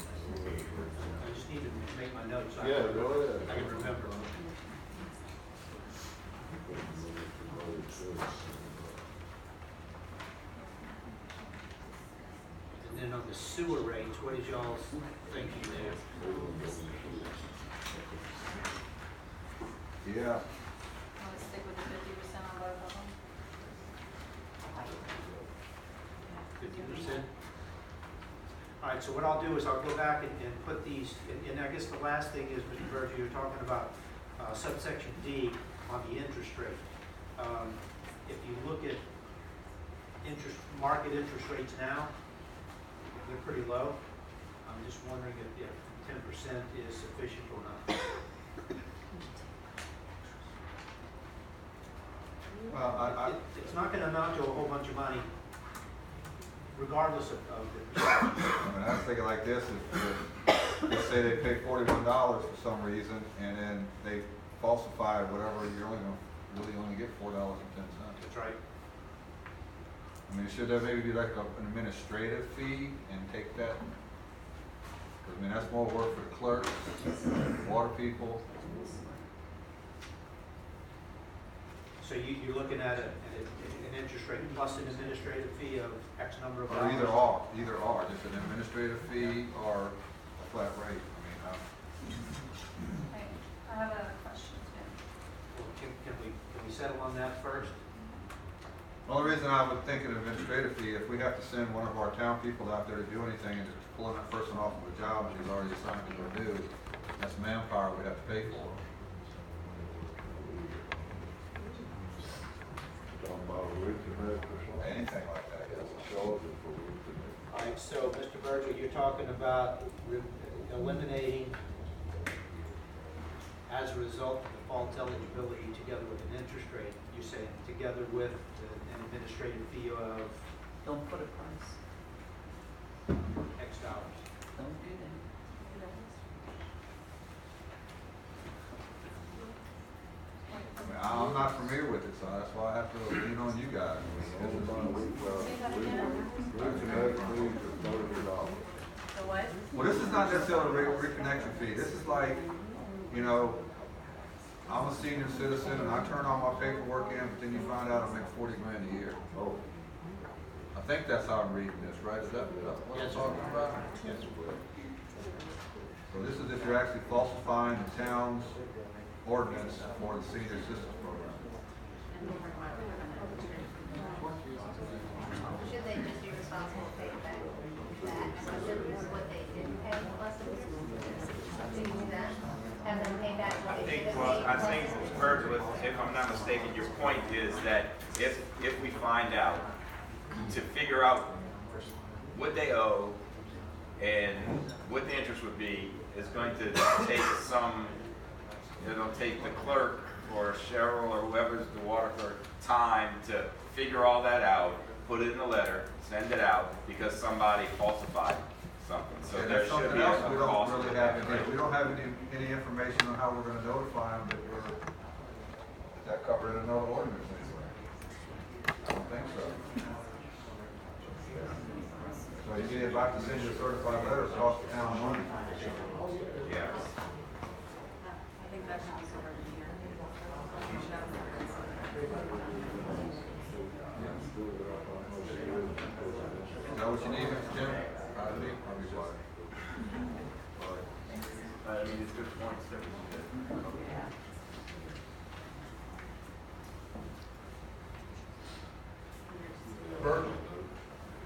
Speaker 11: I just need to make my notes. So
Speaker 3: Yeah, go ahead.
Speaker 11: I can remember. And then on the sewer rates, what is y'all's thinking there?
Speaker 9: Yeah.
Speaker 4: Want to stick with the 50% on both of them?
Speaker 11: 50%? All right, so what I'll do is I'll go back and put these, and I guess the last thing is, Mr. Berger, you're talking about subsection D on the interest rate. If you look at market interest rates now, they're pretty low. I'm just wondering if 10% is sufficient or not.
Speaker 9: Well,
Speaker 11: It's not gonna amount to a whole bunch of money, regardless of the percentage.
Speaker 9: I mean, I was thinking like this, if let's say they pay $41 for some reason, and then they falsify whatever, you're only gonna really only get $4.10.
Speaker 11: That's right.
Speaker 9: I mean, should there maybe be like an administrative fee and take that? 'Cause, I mean, that's more work for the clerks, water people.
Speaker 11: So you're looking at an interest rate plus an administrative fee of X number of
Speaker 9: Or
Speaker 11: dollars?
Speaker 9: either or, just an administrative fee or a flat rate. I mean,
Speaker 4: Okay, I have a question too.
Speaker 11: Well, can we settle on that first?
Speaker 9: the only reason I would think an administrative fee, if we have to send one of our town people out there to do anything and just pulling that person off of a job that he's already assigned to go do, that's manpower we'd have to pay for.
Speaker 3: Talking about a reconnect or something.
Speaker 9: Anything like that, yes.
Speaker 3: Charging for reconnect.
Speaker 11: All right, so Mr. Virgil, you're talking about eliminating, as a result of default eligibility together with an interest rate, you're saying together with an administrative fee of
Speaker 7: Don't put a price.
Speaker 11: X dollars.
Speaker 7: Don't do that.
Speaker 9: I mean, I'm not familiar with it, so that's why I have to lean on you guys.
Speaker 3: Reconnect fees are $30.
Speaker 1: The what?
Speaker 9: Well, this is not necessarily a reconnection fee. This is like, you know, I'm a senior citizen and I turn all my paperwork in, but then you find out I make 40 grand a year.
Speaker 3: Oh.
Speaker 9: I think that's how I'm reading this, right? Is that what I'm talking about?
Speaker 11: Yes.
Speaker 9: So this is if you're actually falsifying the town's ordinance for the senior assistance program.
Speaker 12: Should they just be responsible to pay back that, and what they didn't pay, plus something to that? Have them pay back what they should have paid?
Speaker 5: I think, Virgil, if I'm not mistaken, your point is that if we find out, to figure out what they owe and what the interest would be, is going to take it'll take the clerk or Cheryl or whoever's the water clerk time to figure all that out, put it in a letter, send it out, because somebody falsified something. So
Speaker 9: And
Speaker 5: there
Speaker 9: that's
Speaker 5: should
Speaker 9: something
Speaker 5: be a
Speaker 9: else we don't
Speaker 5: cost
Speaker 9: really
Speaker 5: to
Speaker 9: have,
Speaker 5: that.
Speaker 9: we don't have any information on how we're gonna notify them that we're, is that covered in another ordinance anywhere? I don't think so. So you get about to send you a certified letter, it costs the town money.
Speaker 5: Yeah.
Speaker 1: I think that should be covered in here.
Speaker 9: Is that what you need, Mr. Jim? I'll be glad.
Speaker 5: I mean, it's good points that we did.
Speaker 13: Virgil,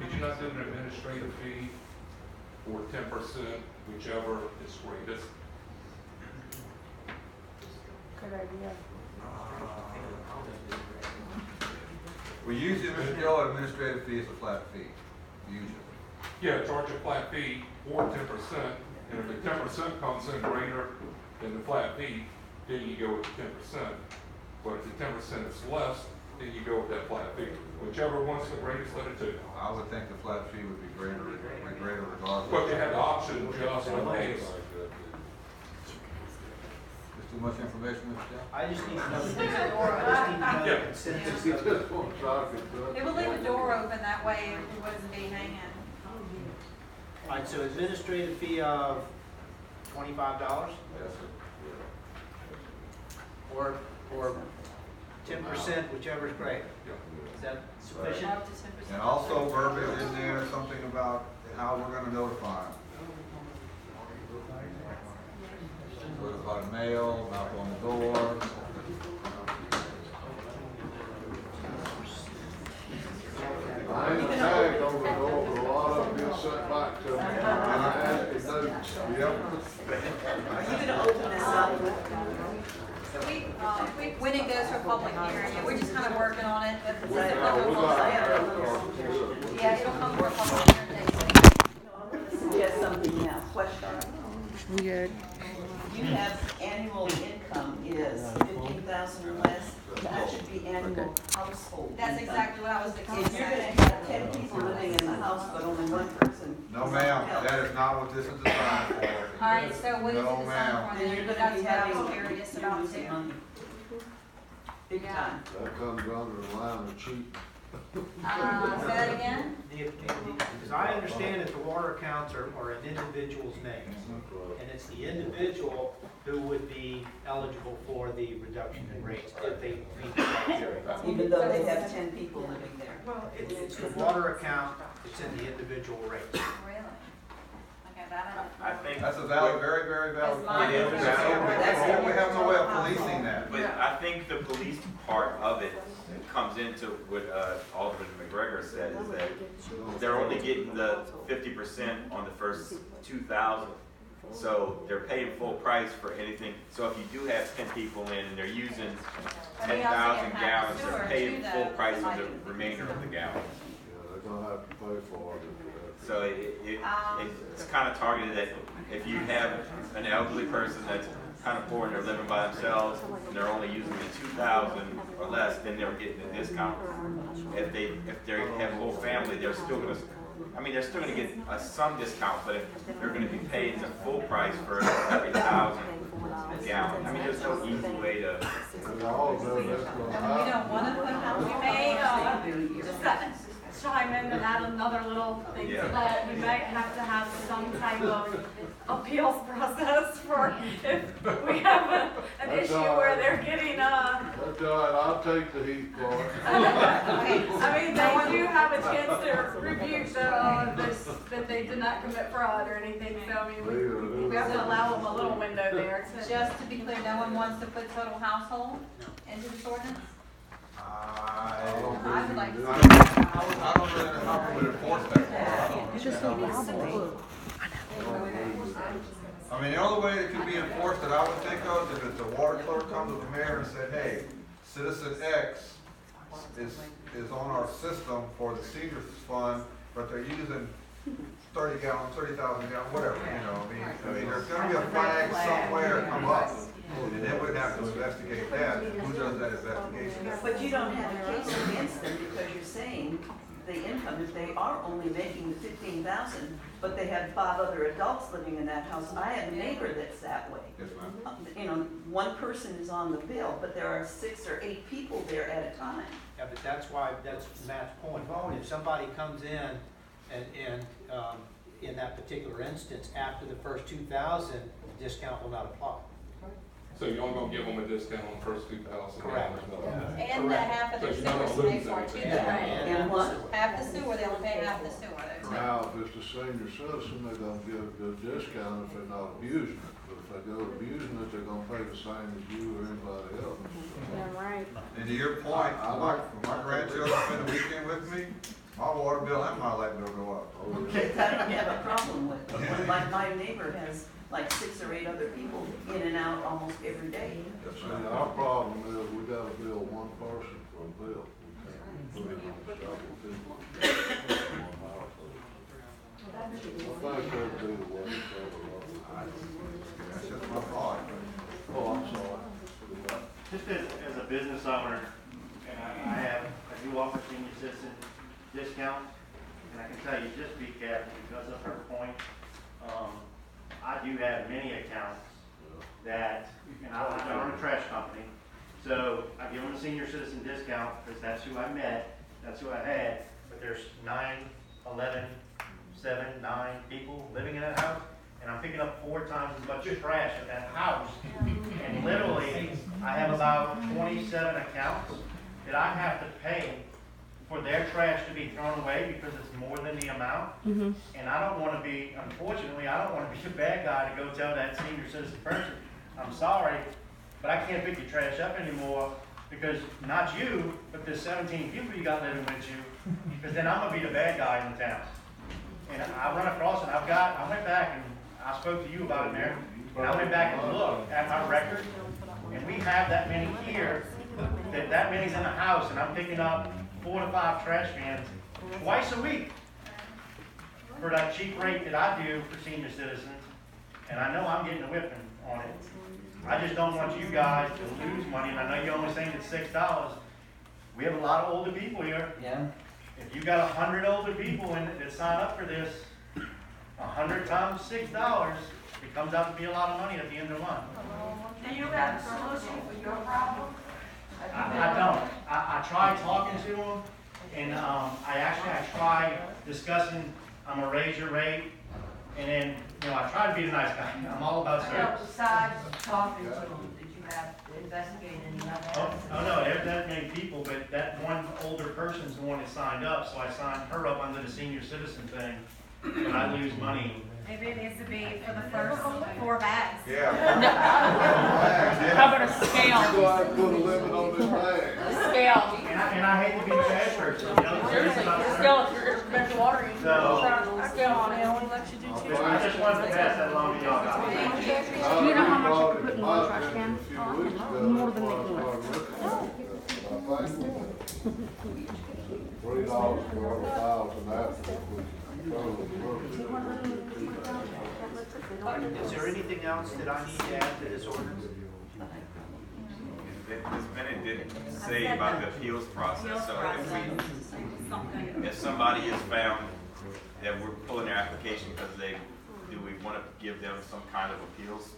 Speaker 13: did you not do an administrative fee for 10%, whichever is greatest?
Speaker 7: Good idea.
Speaker 9: We usually, Mr. Joe, administrative fee is a flat fee, usually.
Speaker 13: Yeah, charge a flat fee for 10%, and if the 10% comes in greater than the flat fee, then you go with the 10%. But if the 10% is less, then you go with that flat fee. Whichever one's the greatest, let it do.
Speaker 9: I would think the flat fee would be greater regardless.
Speaker 13: But you have the option just in case.
Speaker 9: There's too much information, Mr. Joe?
Speaker 11: I just need to know, the
Speaker 13: Yeah.
Speaker 11: consensus
Speaker 3: Just
Speaker 11: of the,
Speaker 3: one socket, but-
Speaker 4: It will leave a door open that way if it wouldn't be hanging.
Speaker 11: all right, so administrative fee of $25
Speaker 9: Yes, sir.
Speaker 11: or 10%, whichever is greater. Is that sufficient?
Speaker 4: Up to 10%.
Speaker 9: And also verbiage in there, something about how we're gonna notify them. Notify the mail, knock on the door.
Speaker 3: I ain't tagged over the door, but a lot of them get sent back to me. And I asked if they, yep.
Speaker 4: So when it goes to a public hearing, and we're just kind of working on it, but it's
Speaker 3: We
Speaker 4: yeah, it'll come to a public hearing next week.
Speaker 7: Suggest something now, question. Weird.
Speaker 14: You have annual income is 15,000 or less, that should be annual household.
Speaker 4: That's
Speaker 14: income.
Speaker 4: exactly what I was thinking.
Speaker 14: If you're gonna have 10 people living in the house, but only one person.
Speaker 9: No, ma'am, that is not what this is designed for.
Speaker 4: All right, so what is it
Speaker 9: No,
Speaker 4: designed
Speaker 9: ma'am.
Speaker 4: for
Speaker 14: Then
Speaker 4: then?
Speaker 14: you're
Speaker 4: But
Speaker 14: gonna
Speaker 4: that's
Speaker 14: be
Speaker 4: what I
Speaker 14: having
Speaker 4: was curious about
Speaker 14: losing
Speaker 4: too.
Speaker 14: money. Big
Speaker 4: Yeah.
Speaker 14: time.
Speaker 3: That comes under the line of cheap.
Speaker 4: Say that again?
Speaker 11: As I understand it, the water accounts are in individuals' names. And it's the individual who would be eligible for the reduction in rates if they meet the criteria.
Speaker 14: Even though they have 10 people living there.
Speaker 11: Well, it's the water account, it's in the individual rates.
Speaker 4: Really? Okay, that
Speaker 5: I think.
Speaker 9: That's a valid, very, very valid
Speaker 4: It's
Speaker 9: point.
Speaker 4: mine.
Speaker 5: It is valid.
Speaker 9: We have no way of policing that.
Speaker 5: But I think the police part of it comes into what Alderman McGregor said, is that they're only getting the 50% on the first 2,000. So they're paying full price for anything. So if you do have 10 people in and they're using
Speaker 4: But they also
Speaker 5: 10,000
Speaker 4: get half
Speaker 5: gallons,
Speaker 4: sewer
Speaker 5: they're paying
Speaker 4: too,
Speaker 5: full
Speaker 4: though.
Speaker 5: price of the remainder of the gallons.
Speaker 3: Yeah, they're gonna have to pay for it.
Speaker 5: So it's kind of targeted that if you have an elderly person that's kind of poor and they're living by themselves and they're only using the 2,000 or less, then they're getting a discount. If they have a whole family, they're still gonna, they're still gonna get some discount, but if they're gonna be paying the full price for every 1,000 gallons. There's no easy way to.
Speaker 3: All of them, that's gonna
Speaker 4: we
Speaker 3: happen.
Speaker 4: don't want to put how
Speaker 1: We may, just chime in and add another little thing to
Speaker 5: Yeah.
Speaker 1: that. We might have to have some type of appeals process for if we have an
Speaker 3: That's
Speaker 1: issue
Speaker 3: all
Speaker 1: where
Speaker 3: right.
Speaker 1: they're getting,
Speaker 3: That's all right, I'll take the heat for it.
Speaker 1: they do have a chance to rebuke that they did not commit fraud or anything, so we have to allow them a little window there to.
Speaker 4: Just to be clear, no one wants to put total household into this ordinance?
Speaker 9: I
Speaker 4: I would like to.
Speaker 9: don't really know how we would enforce that.
Speaker 7: It's just so novel.
Speaker 9: The only way it could be enforced that I would think of is if the water clerk comes to the mayor and said, hey, citizen X is on our system for the seniors fund, but they're using 30 gallons, 30,000 gallons, whatever, there's gonna be a flag somewhere come up. And then we'd have to investigate that. Who does that investigation?
Speaker 14: But you don't have a case against them because you're saying the income, if they are only making the 15,000, but they have 5 other adults living in that house. I have a neighbor that's that way.
Speaker 9: Yes, ma'am.
Speaker 14: One person is on the bill, but there are 6 or 8 people there at a time.
Speaker 11: Yeah, but that's Matt's point. If somebody comes in and in that particular instance, after the first 2,000, the discount will not apply.
Speaker 13: So you're only gonna give them a discount on the first 2,000?
Speaker 11: Correct.
Speaker 4: And the half of
Speaker 13: So
Speaker 4: the
Speaker 13: you're not
Speaker 4: sewer
Speaker 13: gonna
Speaker 4: they
Speaker 13: lose
Speaker 4: for too.
Speaker 13: anything.
Speaker 14: And what?
Speaker 4: Half the sewer, they only pay half the sewer though.
Speaker 3: Now, if it's a senior citizen, they're gonna get a good discount if they're not abusing it. But if they go abusing it, they're gonna pay the same as you or anybody else.
Speaker 7: Yeah, right.
Speaker 9: And to your point, when my grandchildren spend the weekend with me, my water bill and my light bill go up.
Speaker 14: That I don't have a problem with. But when my neighbor has like 6 or 8 other people in and out almost every day.
Speaker 3: See, our problem is we gotta bill one person for a bill. We can't put it on several people. I think that'd be the way to cover it.
Speaker 9: That's just my thought.
Speaker 3: Oh, I'm sorry.
Speaker 10: Just as a business owner, and I do offer senior citizen discounts, and I can tell you, just be careful because of her point. I do have many accounts that, and I run a trash company, so I give them a senior citizen discount because that's who I met, that's who I had, but there's 9, 11, 7, 9 people living in that house, and I'm picking up 4 times as much trash at that house. And literally, I have about 27 accounts that I have to pay for their trash to be thrown away because it's more than the amount. And I don't want to be, unfortunately, I don't want to be the bad guy to go tell that senior citizen person, I'm sorry, but I can't pick your trash up anymore because not you, but the 17 people you got living with you, because then I'm going to be the bad guy in the town. And I run across it, I went back and I spoke to you about it, Mayor, and I went back and looked at my record, and we have that many here, that many's in the house, and I'm picking up 4 to 5 trash cans twice a week for that cheap rate that I do for senior citizens. and I know I'm getting a whipping on it. I just don't want you guys to lose money, and I know you're only saying it's $6. We have a lot of older people here.
Speaker 14: Yeah.
Speaker 10: If you got 100 older people that sign up for this, 100 times $6, it comes out to be a lot of money at the end of the month.
Speaker 1: Do you have a solution for your problem?
Speaker 10: I don't. I tried talking to them, and I tried discussing, I'm gonna raise your rate, and then, I try to be the nice guy. I'm all about service.
Speaker 7: Besides talking to them, did you have to investigate any other?
Speaker 10: Oh, no, there's that many people, but that one older person's the one that signed up, so I signed her up under the senior citizen thing, and I lose money.
Speaker 1: Maybe it needs to be for the first 4 bags.
Speaker 9: Yeah.
Speaker 7: How about a scale?
Speaker 3: Go ahead and put a limit on this bag.
Speaker 7: Scale.
Speaker 10: And I hate to be the bad person,
Speaker 7: Seriously, scale, if you're gonna spend water, you
Speaker 10: So-
Speaker 7: scale on it, only lets you do two.
Speaker 10: I just wanted to pass that along to y'all guys.
Speaker 3: Do you know how much you could put in one trash can? More than they $3 for every 1,000 after we control the
Speaker 11: Is there anything else that I need to add to this ordinance?
Speaker 5: Ms. Bennett didn't say about the appeals process, so if somebody is found that we're pulling their application because do we want to give them some kind of appeals?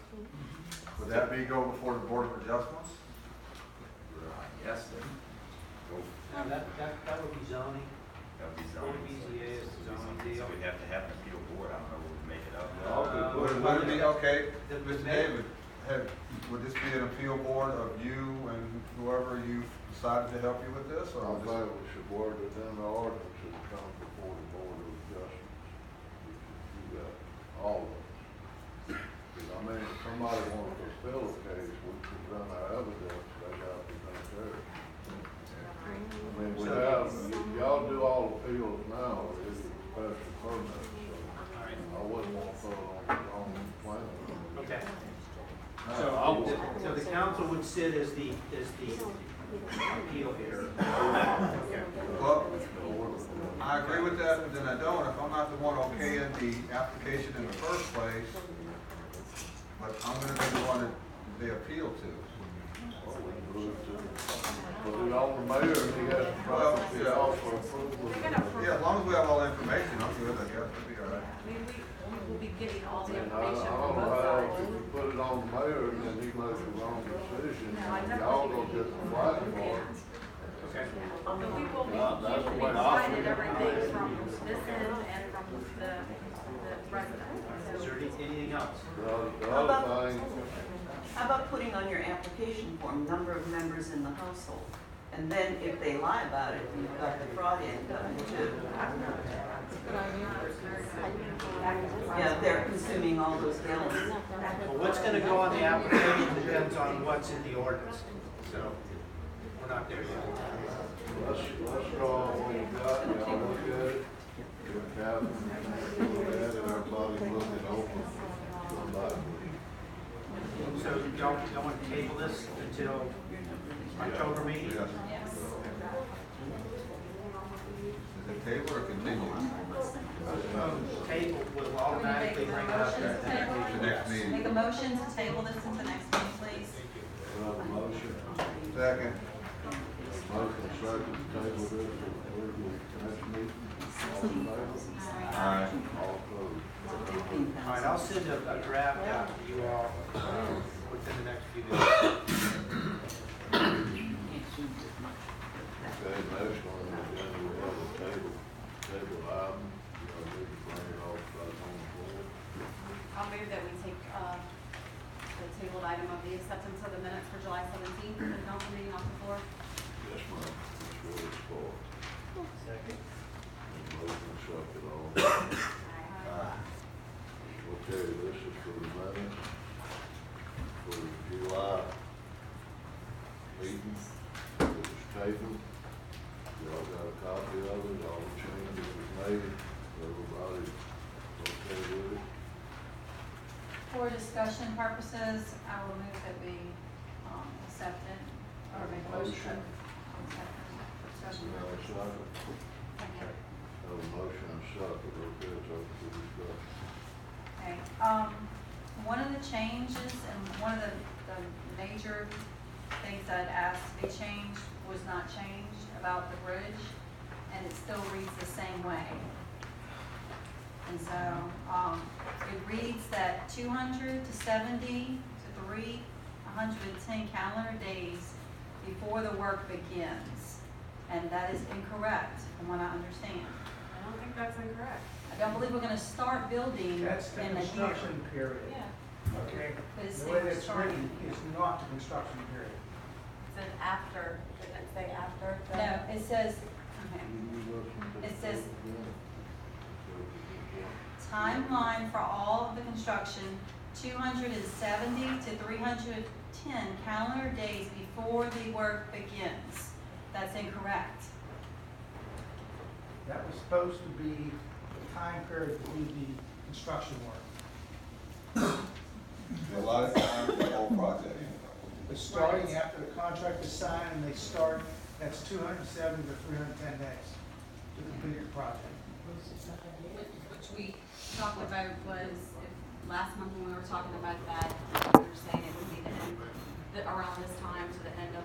Speaker 9: Would that be go before the Board of Adjustments?
Speaker 5: Yes.
Speaker 11: Now, that would be zoning.
Speaker 5: That would be
Speaker 11: Board of
Speaker 5: zoning.
Speaker 11: BZA is the zoning
Speaker 5: So
Speaker 11: deal.
Speaker 5: we'd have to have an appeal board, I don't know, we'd make it up.
Speaker 9: Would it be, okay, Mr. David, would this be an appeal board of you and whoever you decided to help you with this, or?
Speaker 3: I think we should word it in the ordinance that it comes before the Board of Adjustments. You got all of it. 'Cause I mean, if somebody wants to fill a case, we can run our evidence, they got to present theirs. I mean, we have, y'all do all appeals now, it's a special permit, so I wouldn't want to put it on the plan.
Speaker 11: Okay. So the council would sit as the appeal here. Okay.
Speaker 9: Well, I agree with that, but then I don't, if I'm not the one okaying the application in the first place, but I'm gonna be the one that they appeal to.
Speaker 3: Put it on the mayor, and he has to
Speaker 9: Well,
Speaker 3: probably
Speaker 9: yeah.
Speaker 3: ask for approval.
Speaker 9: Yeah, as long as we have all the information, I'm good, I guess, it'll be all right.
Speaker 1: I mean, we will be getting all the
Speaker 3: And I
Speaker 1: information
Speaker 3: don't
Speaker 1: from
Speaker 3: know
Speaker 1: both
Speaker 3: how,
Speaker 1: sides.
Speaker 3: if we put it on the mayor, and then he makes the wrong decision,
Speaker 1: No, I
Speaker 3: and
Speaker 1: definitely
Speaker 3: y'all
Speaker 1: think
Speaker 3: gonna get the flag for it.
Speaker 11: Okay.
Speaker 1: But we will be,
Speaker 3: That's the
Speaker 1: we
Speaker 3: way I
Speaker 1: provided
Speaker 3: feel.
Speaker 1: everything from this end and from the resident.
Speaker 11: Is there anything else?
Speaker 3: The
Speaker 14: How
Speaker 3: other
Speaker 14: about-
Speaker 3: thing,
Speaker 14: How about putting on your application form, number of members in the household? And then if they lie about it, you've got the fraud income too. Yeah, they're consuming all those gallons.
Speaker 11: Well, what's gonna go on the application depends on what's in the ordinance. So, we're not there yet.
Speaker 3: let's draw what we got, y'all look at it, give Captain, look at it, everybody's looking over.
Speaker 11: So y'all want to table this until October meeting?
Speaker 9: Yes. Is it table or continue?
Speaker 11: Table will automatically bring it up at
Speaker 9: The next meeting.
Speaker 4: Make a motion to table this until next meeting, please.
Speaker 3: We have a motion,
Speaker 9: Second.
Speaker 3: motion second, table this, next meeting, all in favor?
Speaker 9: Aye.
Speaker 3: All opposed?
Speaker 11: All right, I'll send a draft out to you all within the next few days.
Speaker 3: Okay, next one, then we have a table item, you know, we can bring it off back on the floor.
Speaker 1: I'll move that we take, the tabled item of the acceptance of the minutes for July 17th, the council meeting off the floor.
Speaker 3: Yes, ma'am, that's what it's for.
Speaker 11: Second.
Speaker 3: Motion second, all. Okay, this is for the minutes, for the July meeting, it was tabled. Y'all got a copy of it, all the changes was made, everybody okay with it?
Speaker 4: For discussion purposes, I will move that we accept it, or make a motion. Discussion
Speaker 3: We have a
Speaker 4: purposes.
Speaker 3: second, have a motion and second, okay, it's up for discussion.
Speaker 4: Okay, major things that I'd asked to be changed was not changed about the bridge, and it still reads the same way. And so, it reads that 200 to 70 to 310 calendar days before the work begins. And that is incorrect, from what I understand.
Speaker 1: I don't think that's incorrect.
Speaker 4: I don't believe we're gonna start building
Speaker 2: That's the
Speaker 4: in a year.
Speaker 2: construction period.
Speaker 1: Yeah.
Speaker 2: Okay?
Speaker 4: But it's
Speaker 2: The way
Speaker 4: saying
Speaker 2: that's
Speaker 4: starting.
Speaker 2: written is not the construction period.
Speaker 1: It's an after, didn't it say after?
Speaker 4: No, it says, okay, it says timeline for all of the construction, 270 to 310 calendar days before the work begins. That's incorrect.
Speaker 2: That was supposed to be the time period to do the construction work.
Speaker 9: A lot of time for the whole project.
Speaker 2: But starting after the contract is signed and they start, that's 270 to 310 days to complete the project.
Speaker 1: Which we talked about was, last month when we were talking about that, we were saying it would be around this time to the end of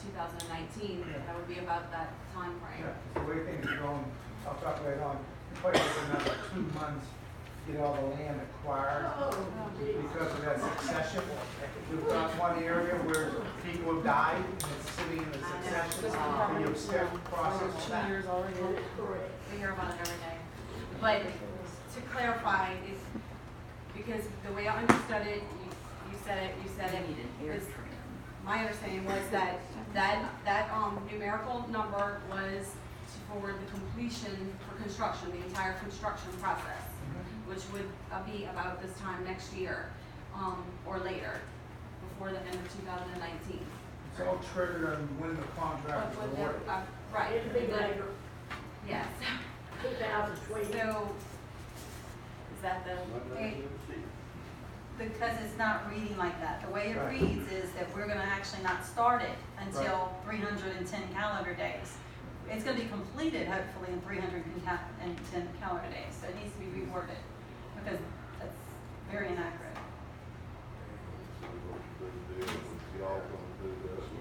Speaker 1: 2019, that would be about that time frame.
Speaker 2: Yeah, 'cause the way things are going, I'll talk later on, it probably takes another 2 months to get all the land acquired because of that succession. We've got one area where people have died and it's sitting in the succession, and you have step process on that.
Speaker 1: We hear about it every day. But to clarify, is, because the way I understood it, you said it, is, my understanding was that numerical number was for the completion for construction, the entire construction process, which would be about this time next year, or later, before the end of 2019.
Speaker 2: It's all triggered on when the contract is awarded.
Speaker 1: Right.
Speaker 7: It'll be later,
Speaker 1: Yes.
Speaker 7: 2020.
Speaker 1: So, is that the?
Speaker 4: Because it's not reading like that. The way it
Speaker 2: Right.
Speaker 4: reads is that we're gonna actually not start it until 310 calendar days. It's gonna be completed hopefully in 310 calendar days, so it needs to be reworded, because that's very inaccurate.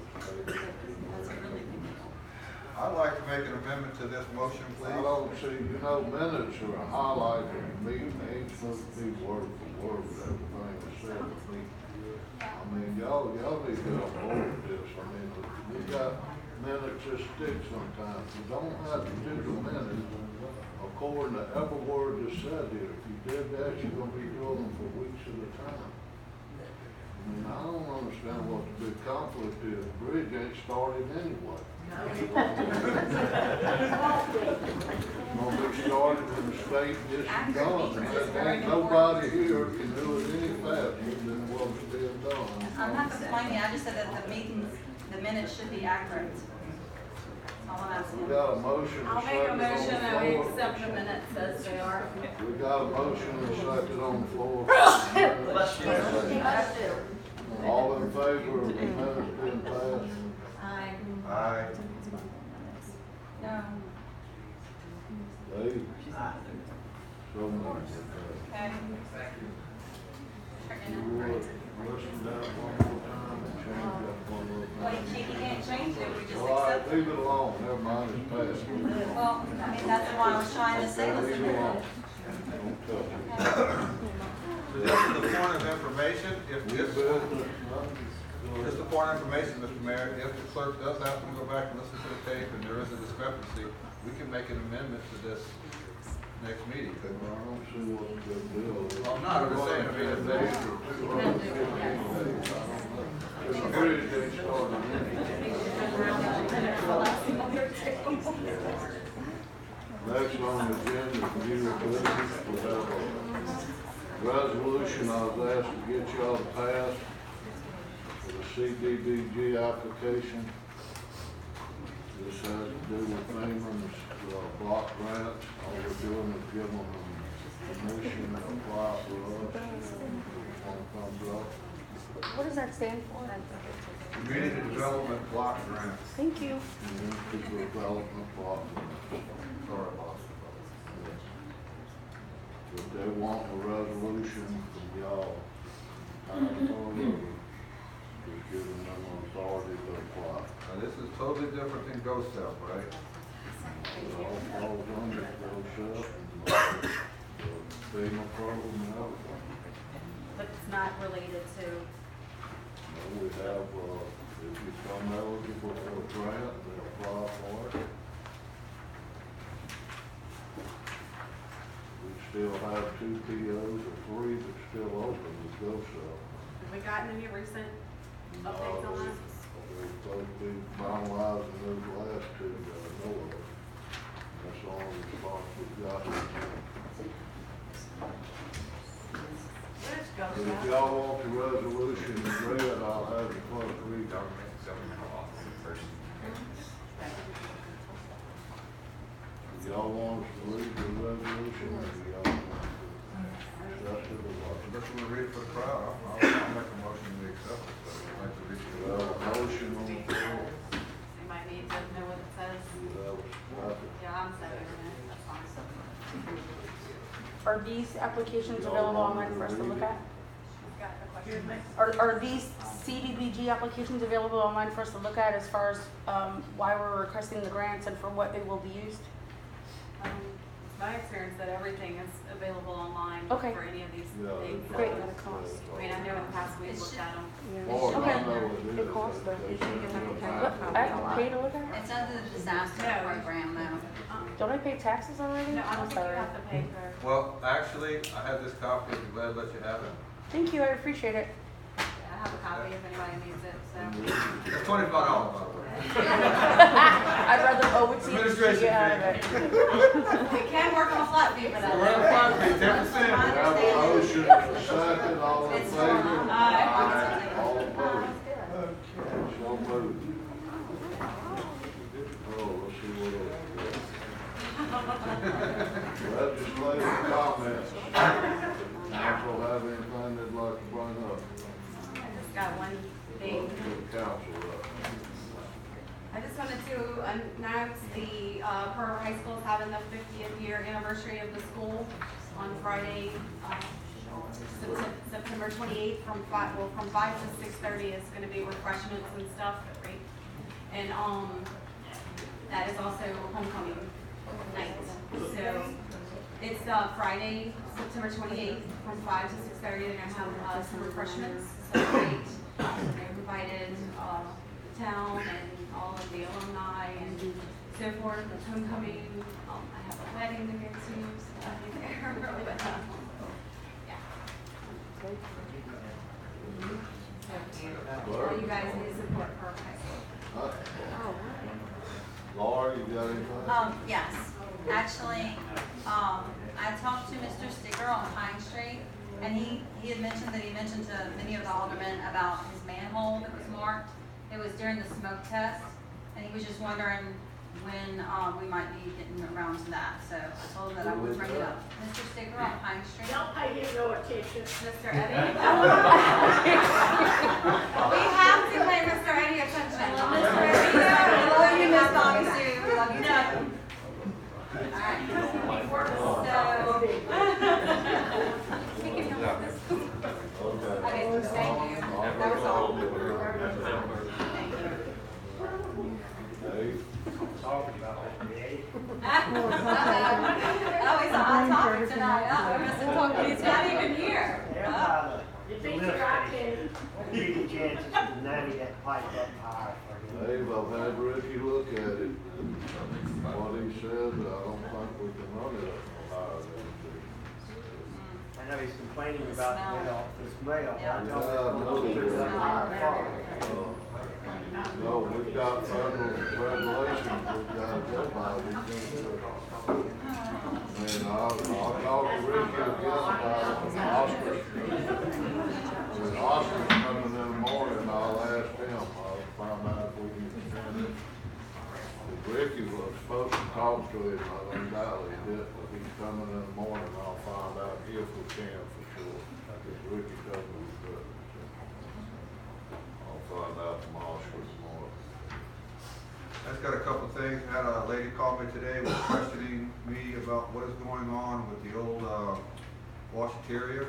Speaker 4: That's a really big deal.
Speaker 9: I'd like to make an amendment to this motion,
Speaker 3: I
Speaker 9: please.
Speaker 3: don't see, minutes are highlighted in the meeting, they ain't supposed to be word for word, everything is said. I mean, y'all need to get on board with this, I mean, we got minutes that stick sometimes, you don't have to do the minutes according to every word that's said here. If you did that, you're gonna be doing them for weeks at a time. I mean, I don't understand what the big conflict is, the bridge ain't started anyway. Gonna be started in the state just done, and ain't nobody here can do it any faster than what's being done.
Speaker 4: I'm not complaining, I just said that the minutes should be accurate. That's all I'm asking.
Speaker 3: We got a motion
Speaker 1: I'll
Speaker 3: and
Speaker 1: make a
Speaker 3: second
Speaker 1: motion
Speaker 3: on
Speaker 1: that we
Speaker 3: the floor.
Speaker 1: accept the minutes as they are.
Speaker 3: We got a motion and second on the floor. All in favor of the minutes being passed?
Speaker 1: Aye.
Speaker 9: Aye.
Speaker 4: No,
Speaker 3: Dave? So much.
Speaker 4: okay.
Speaker 3: You would listen to that one more time and change that one more
Speaker 4: Well,
Speaker 3: time.
Speaker 4: you can't change it, we just
Speaker 3: All right,
Speaker 4: accept it.
Speaker 3: leave it alone, never mind, it's passed.
Speaker 4: Well, I mean, that's why I was trying to say
Speaker 3: Leave
Speaker 4: this.
Speaker 3: it alone. Don't touch it.
Speaker 9: Just a point of information, if
Speaker 3: We
Speaker 9: this,
Speaker 3: business,
Speaker 9: just a point of information, Mr. Mayor, if the clerk does happen to go back and listen to the tape and there is a discrepancy, we can make an amendment to this next meeting, couldn't we?
Speaker 3: I don't see what's the big deal.
Speaker 9: Well, I'm not, I'm just saying, I mean, if they-
Speaker 3: The bridge ain't started Next on the agenda is new business. We have a resolution I was asked to get y'all to pass for the CDBG application. This has to do with Freeman's block grants. All we're doing is giving them permission to apply for us. When it comes up.
Speaker 7: What does that stand for?
Speaker 9: Community Development Block Grant.
Speaker 7: Thank you.
Speaker 3: Municipal development block grants.
Speaker 9: Sorry about
Speaker 3: But they want a resolution from y'all. I don't know.
Speaker 9: totally different than Ghost Self, right?
Speaker 3: All falls under those stuff, FEMA program and everything.
Speaker 1: But it's not related to,
Speaker 3: We have, if you come eligible for a grant, then apply for it. We still have 2 POs or 3 that's still open with Ghost Shop.
Speaker 1: have we gotten any recent updates on that?
Speaker 3: We're supposed to be finalizing those last 2 that I know of. That's the only response we've got.
Speaker 4: Where's
Speaker 3: But
Speaker 4: Ghost
Speaker 3: if
Speaker 4: Shop?
Speaker 3: y'all want the resolution read, I'll have the clerk read it.
Speaker 5: Government, governmental office first.
Speaker 3: If y'all want us to read the resolution, or do y'all want to discuss it or what?
Speaker 9: Unless you want to read it for the crowd, I'll make a motion to accept it, but I'd like to read it.
Speaker 3: Well, a motion on the floor.
Speaker 1: You might need to know what it says.
Speaker 3: That was second.
Speaker 1: Yeah, I'm seconding it, that's fine.
Speaker 15: Are these applications available online for us to look at?
Speaker 1: Got a question?
Speaker 15: Are these CDBG applications available online for us to look at as far as why we're requesting the grants and for what they will be used?
Speaker 1: It's my experience that everything is available online
Speaker 15: Okay.
Speaker 1: for any of these
Speaker 3: Yeah,
Speaker 1: things.
Speaker 3: it's
Speaker 15: Great.
Speaker 3: all-
Speaker 1: I mean, I know in the past we've looked at them.
Speaker 3: Far as I
Speaker 15: Okay.
Speaker 3: know, it is.
Speaker 15: It costs though.
Speaker 3: They
Speaker 1: You should get
Speaker 3: send
Speaker 1: them
Speaker 3: it
Speaker 1: a
Speaker 3: back.
Speaker 15: But I can pay to look at it?
Speaker 4: It's under the disaster
Speaker 1: No.
Speaker 4: program though.
Speaker 15: Don't I pay taxes already?
Speaker 1: No, I
Speaker 15: I'm
Speaker 1: don't think you
Speaker 15: sorry.
Speaker 1: have to pay for,
Speaker 9: Well, actually, I have this copy, I'm glad to let you have it.
Speaker 15: Thank you, I appreciate it.
Speaker 1: I have a copy if anybody needs it, so.
Speaker 9: It's $25, by the way.
Speaker 15: I'd rather owe it to you than to
Speaker 9: Administration
Speaker 15: get out of it.
Speaker 1: It can work on a flat fee for that.
Speaker 9: We're on a flat fee, 10%.
Speaker 3: We have a motion, a second, all in favor?
Speaker 1: Aye.
Speaker 3: All opposed?
Speaker 2: Okay.
Speaker 3: So moved. Oh, let's see what else. Legislative comments. Council have anything they'd like to bring up?
Speaker 1: I just got one thing.
Speaker 3: Up to the council,
Speaker 1: I just wanted to announce the Pearl High School is having the 50th year anniversary of the school on Friday, September 28th from 5 to 6:30 is going to be refreshments and stuff, right? And that is also homecoming night. So it's Friday, September 28th from 5 to 6:30. They're going to have some refreshments. So great. They've invited the town and all of the alumni and so forth. It's homecoming. I have a wedding to go to, so I'll be there. But, yeah. All you guys need to support Pearl High School.
Speaker 3: Laura, you got anything?
Speaker 4: Yes, actually, I talked to Mr. Sticker on Pine Street, and he had mentioned that he mentioned to many of the aldermen about his manhole that was marked. It was during the smoke test, and he was just wondering when, we might be getting around to that, so I told him that I would bring it up. Mr. Sticker on Pine Street.
Speaker 7: Don't pay him no attention.
Speaker 1: Mr. Eddie? We have to pay Mr. Eddie attention. Mr. Eddie,
Speaker 4: We love you, Miss Bobby Sue, we love you too. Alright, so. We can come with this. Okay, thank you. That was all. Thank you.
Speaker 3: Dave?
Speaker 1: Oh, he's a hot topic tonight. Oh, Mr. Tucker, he's not even here. Oh.
Speaker 7: You think I can?
Speaker 10: Give you chances to 90 that pipe up high for you.
Speaker 3: Dave, I've had Ricky look at it. What he says, I don't think we can run it up higher than it
Speaker 10: I know he's complaining about, the smell.
Speaker 4: Yeah.
Speaker 10: I told him to put it up higher.
Speaker 3: No, we've got federal regulations we've got to go by. We can't do it. And I'll talk to Ricky again about Oscar. When Oscar's coming in the morning, I'll ask him, I'll find out if we can attend it. If Ricky was supposed to talk to him, I don't doubt he did, but he's coming in the morning, I'll find out if we can for sure. Because Ricky told me we could. I'll find out from Oscar tomorrow.
Speaker 9: I just got a couple of things. Had a lady call me today, was questioning me about what is going on with the old washateria.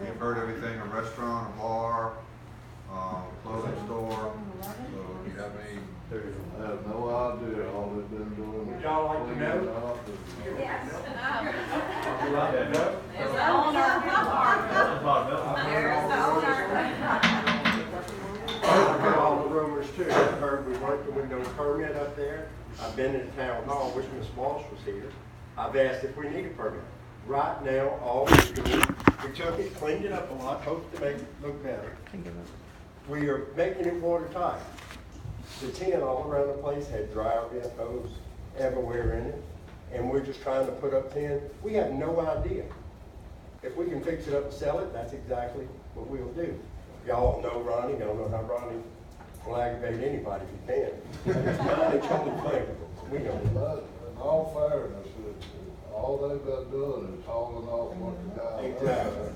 Speaker 9: You've heard everything, a restaurant, a bar, clothing store, so if you have any,
Speaker 3: I have no idea, all they've been doing is
Speaker 11: Y'all like to
Speaker 3: cleaning
Speaker 11: know?
Speaker 3: up and.
Speaker 4: Yes.
Speaker 11: There's
Speaker 4: the owner. There's the owner.
Speaker 16: I've heard all the rumors too. I've heard we weren't doing no permit up there. I've been in town hall, wish Miss Walsh was here. I've asked if we need a permit. Right now, all we're doing, we took it, cleaned it up a lot, hoped to make it look better. We are making it watertight. The tin all around the place had dryer vent hose everywhere in it, and we're just trying to put up tin. We have no idea. If we can fix it up and sell it, that's exactly what we'll do. Y'all know Ronnie, y'all know how Ronnie will aggravate anybody if he can. Ronnie's only flavorful, we know.
Speaker 3: But in all fairness, all they've been doing is hauling off what the guy.
Speaker 16: Exactly.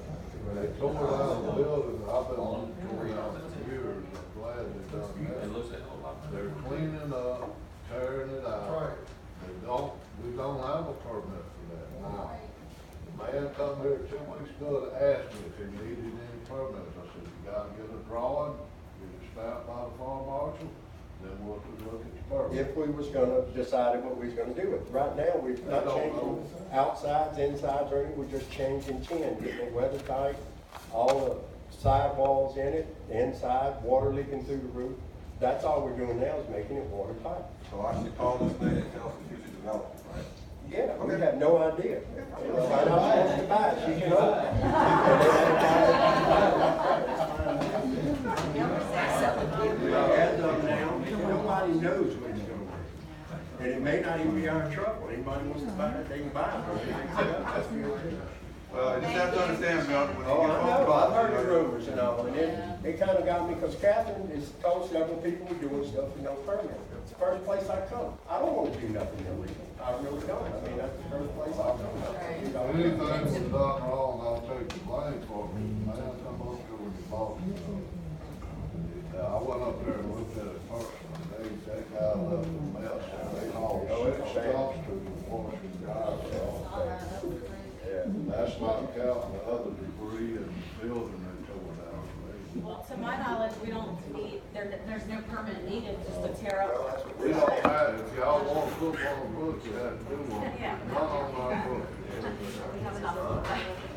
Speaker 3: They tore down the building, I've been on it for years, I'm glad they've done that. They're cleaning up, tearing it out. We don't have a permit for that now. The man come here 2 weeks ago to ask me if he needed any permits. I said, you gotta get a drawing, get it stamped by the farm marshal, then we'll look at your permit.
Speaker 16: If we was gonna decide what we was gonna do with it. Right now, we're not changing outsides, insides, or anything, we're just changing tin, getting it weather tight, all the sidewalls in it, the inside, water leaking through the roof. That's all we're doing now is making it watertight.
Speaker 9: so I should call this lady and tell her she should develop, right?
Speaker 16: Yeah, we have no idea. If I'm not supposed to buy it, she can own it. As of now, nobody knows what it's gonna be. And it may not even be our trouble. Anybody wants to buy it, they can buy it.
Speaker 9: Well, you just have to understand, Bill, when you
Speaker 16: Oh,
Speaker 9: get
Speaker 16: I
Speaker 9: phone
Speaker 16: know,
Speaker 9: calls.
Speaker 16: I've heard the rumors and all, and it kind of got me, because Catherine has told several people we're doing stuff with no permit. It's the first place I come. I don't want to do nothing illegal. I really don't. I mean, that's the first place I come.
Speaker 3: Anything was done wrong, I'll take the blame for it. Man, come up here when you bought it. I went up there and looked at it personally. That guy left a mess. They hauled stuff to the washing guys. That's not counting the other debris and building they tore down.
Speaker 15: Well, to my knowledge, we don't need, there's no permit needed just to tear up.
Speaker 3: We don't have, if y'all want to put one on the books, you have to do one.
Speaker 15: Yeah.
Speaker 3: Not on our books.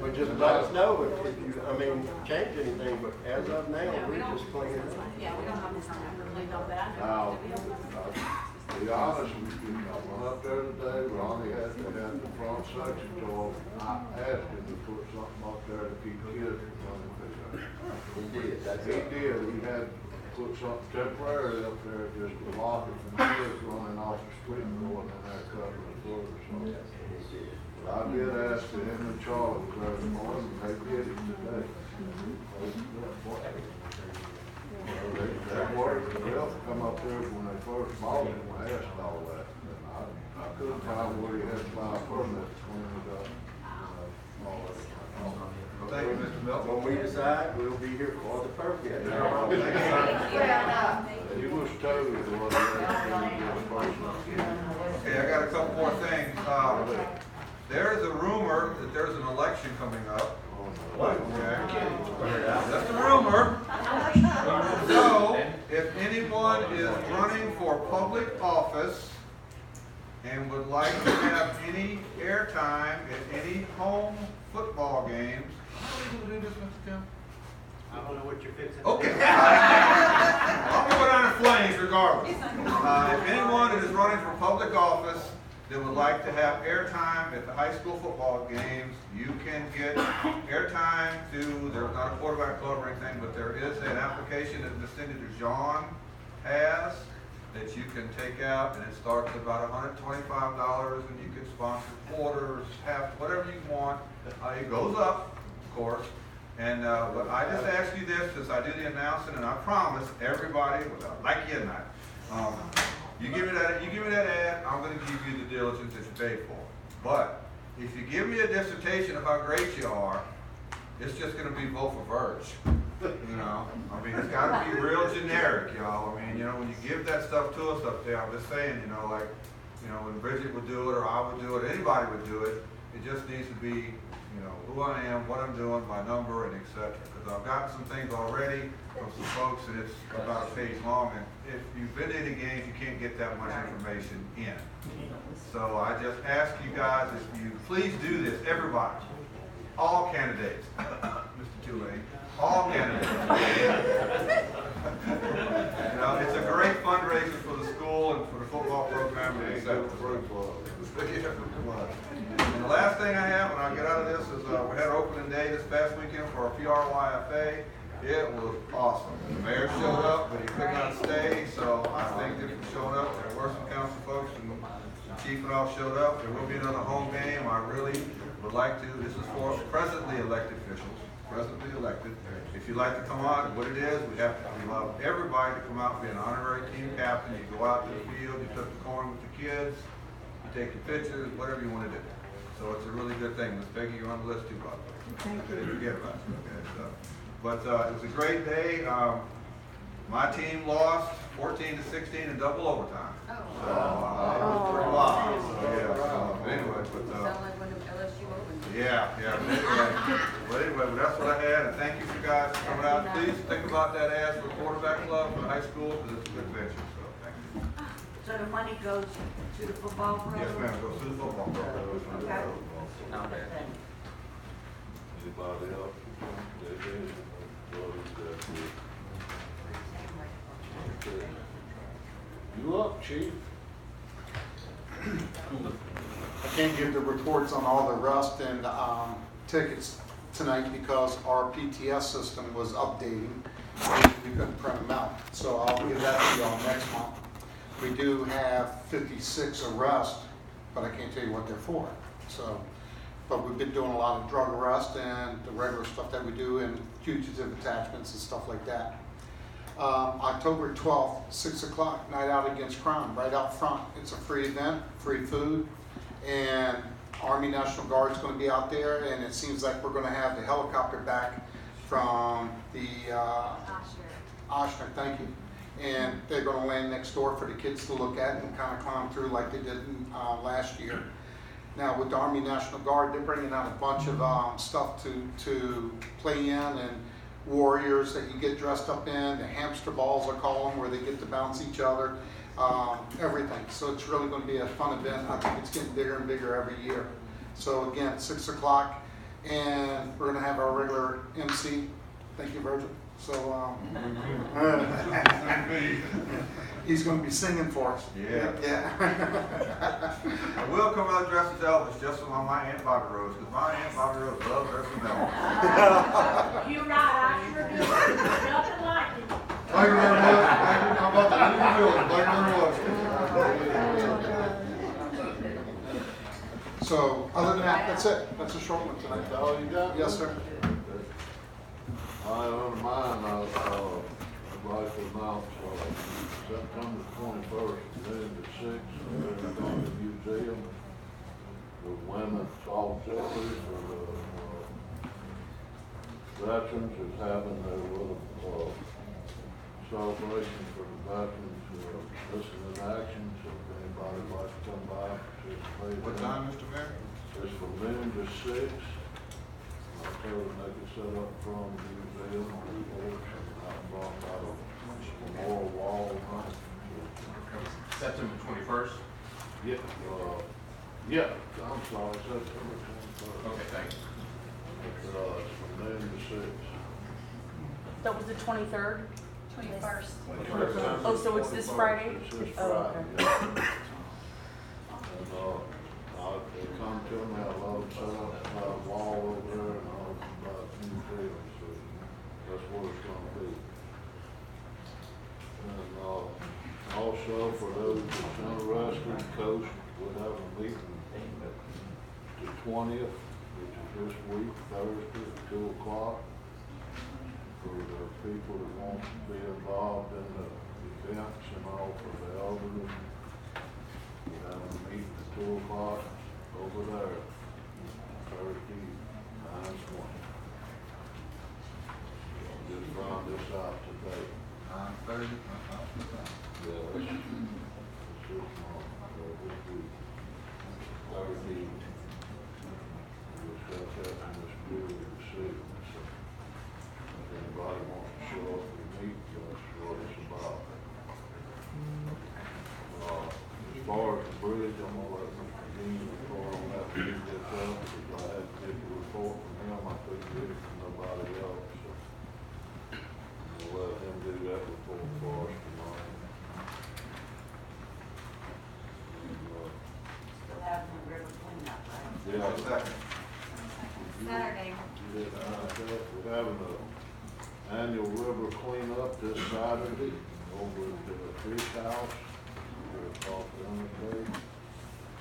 Speaker 16: But just let us know if you, I mean, change anything, but as of now,
Speaker 15: No, we
Speaker 16: we're
Speaker 15: don't.
Speaker 16: just cleaning it up.
Speaker 15: Yeah, we don't have this really know that I
Speaker 3: Now,
Speaker 15: know.
Speaker 3: to be honest with you, I went up there today, Ronnie had the front section tore. I asked him to put something up there to keep kids from running fish out.
Speaker 16: He did, that's
Speaker 3: He
Speaker 16: it.
Speaker 3: did, he had put something temporarily up there just to block it from kids running off the street and going in there covering the floor or something. But I did ask him and Charlie was there this morning, and they did it today. That worked, they'll come up there when they first bought it, and asked all that. And I couldn't find where he had to buy a permit to clean it up. All that.
Speaker 9: Well, thank you, Mr. Milton.
Speaker 16: When we decide, we'll be here for the permit.
Speaker 3: He was told what he had to do with the person.
Speaker 9: Okay, I got a couple more things. There is a rumor that there's an election coming up. Okay. That's a rumor. So, if anyone is running for public office and would like to have any airtime at any home football games, how are we gonna do this, Mr. Tim?
Speaker 11: I don't know what you're fixing.
Speaker 9: Okay. I'm gonna go down in flames regardless. If anyone that is running for public office that would like to have airtime at the high school football games, you can get airtime through, there's not a quarterback club or anything, but there is an application that Ms. Cindy DeJean has that you can take out, and it starts at about $125, and you can sponsor quarters, half, whatever you want. It goes up, of course. And but I just ask you this, as I do the announcing, and I promise everybody, whether I like you or not, you give me that ad, I'm going to give you the diligence that you paid for. But if you give me a dissertation of how great you are, it's just going to be vote for Verge. You know, I mean, it's got to be real generic, y'all. I mean, you know, when you give that stuff to us up there, I'm just saying, you know, like, you know, when Bridget would do it, or I would do it, anybody would do it. It just needs to be you know, who I am, what I'm doing, my number, and et cetera. Because I've gotten some things already from some folks, and it's about a page long, and if you've been to any games, you can't get that much information in. So I just ask you guys, if you please do this, everybody, all candidates, Mr. Tulane, all candidates. You know, it's a great fundraiser for the school and for the football program and et cetera. And the last thing I have, and I'll get out of this, is we had opening day this past weekend for our PRYFA. It was awesome. The mayor showed up, but he could not stay, so I thank them for showing up. There were some council folks and the chief and all showed up. There will be another home game. I really would like to, this is for presently elected officials, presently elected. If you'd like to come on, what it is, we love everybody to come out and be an honorary team captain. You go out to the field, you took the corn with the kids, you take your pictures, whatever you want to do. So it's a really good thing. Miss Peggy, you're on the list too, by the way. Thank you. Forget about it. Okay, so. But it was a great day. My team lost 14-16 in double overtime. So it was pretty wild. So, yeah. Anyway, but
Speaker 1: Sound like when LSU opened.
Speaker 9: yeah. But anyway, that's what I had. And thank you for guys for coming out. Please think about that ad for quarterback club for the high school because it's a good venture. So thank you.
Speaker 7: So the money goes to the football program?
Speaker 9: Yes, ma'am. Go to the football program.
Speaker 7: Okay.
Speaker 3: Anybody else? You up, chief?
Speaker 17: I can't give the reports on all the rust and tickets tonight because our PTS system was updating and we couldn't print them out. So I'll give that to y'all next month. We do have 56 arrests, but I can't tell you what they're for. So, but we've been doing a lot of drug arrest and the regular stuff that we do and fugitive attachments and stuff like that. October 12th, 6 o'clock, Night Out Against Crime, right out front. It's a free event, free food, and Army National Guard's going to be out there, and it seems like we're going to have the helicopter back from the Oshner, thank you. And they're going to land next door for the kids to look at and kind of climb through like they did last year. Now with the Army National Guard, they're bringing out a bunch of stuff to play in, and warriors that you get dressed up in, the hamster balls I call them, where they get to bounce each other, everything. So it's really going to be a fun event. I think it's getting bigger and bigger every year. So again, 6 o'clock, and we're going to have our regular MC. Thank you, Virgil. So he's going to be singing for us.
Speaker 9: Yeah. I will come out dressed as Elvis just on my Aunt Bobby Rose, because my Aunt Bobby Rose loves dressing Elvis.
Speaker 7: You're right, I sure do. Nothing like it.
Speaker 9: Thank you very much. Thank you. How about the new building? Thank you very much.
Speaker 17: So other than that, that's it. That's a short one tonight.
Speaker 3: That's all you got?
Speaker 17: Yes, sir.
Speaker 3: I on mine, I'd like to announce, September 21st, noon to 6, we're going to the museum with women salt shepherds for the veterans is having their little celebration for the veterans listening in action, so if anybody would like to come by and participate.
Speaker 9: What time, Mr. Mayor?
Speaker 3: It's from noon to 6. I told them they could set up from the museum on the porch and out block out of Memorial Wall.
Speaker 5: September 21st?
Speaker 3: Yeah, I'm sorry, September 21st.
Speaker 5: Okay, thanks.
Speaker 3: It's from noon to 6.
Speaker 15: That was the 23rd?
Speaker 4: 21st.
Speaker 15: Oh, so it's this Friday?
Speaker 3: It's this
Speaker 15: Oh,
Speaker 3: Friday,
Speaker 15: okay.
Speaker 3: yeah. And, they come to me, I love to set up a wall over there and all about museum, so that's what it's gonna be. And, also for those that's interested, Coast will have a meeting the 20th, which is this week, Thursday at 2 o'clock. For the people that want to be involved in the events and all for the elderly. We're having a meeting at 2 o'clock over there, Thursday, 9/20. Just found this out today.
Speaker 9: 9:30.
Speaker 3: Yeah, it's this month, this week. Thursday. Just discuss that in this period this evening, so if anybody wants to show up and meet, that's what it's about. As far as the bridge, I'm gonna let Mr. Dean report on that, pick this up, because I had to get the report from him, I couldn't get it from nobody else, so. We'll let him do that report for us tomorrow.
Speaker 14: Still having the river cleanup, right?
Speaker 3: Yeah.
Speaker 9: Second.
Speaker 4: Saturday.
Speaker 3: We're having an annual river cleanup this Saturday over at the Fish House. We're off the interstate.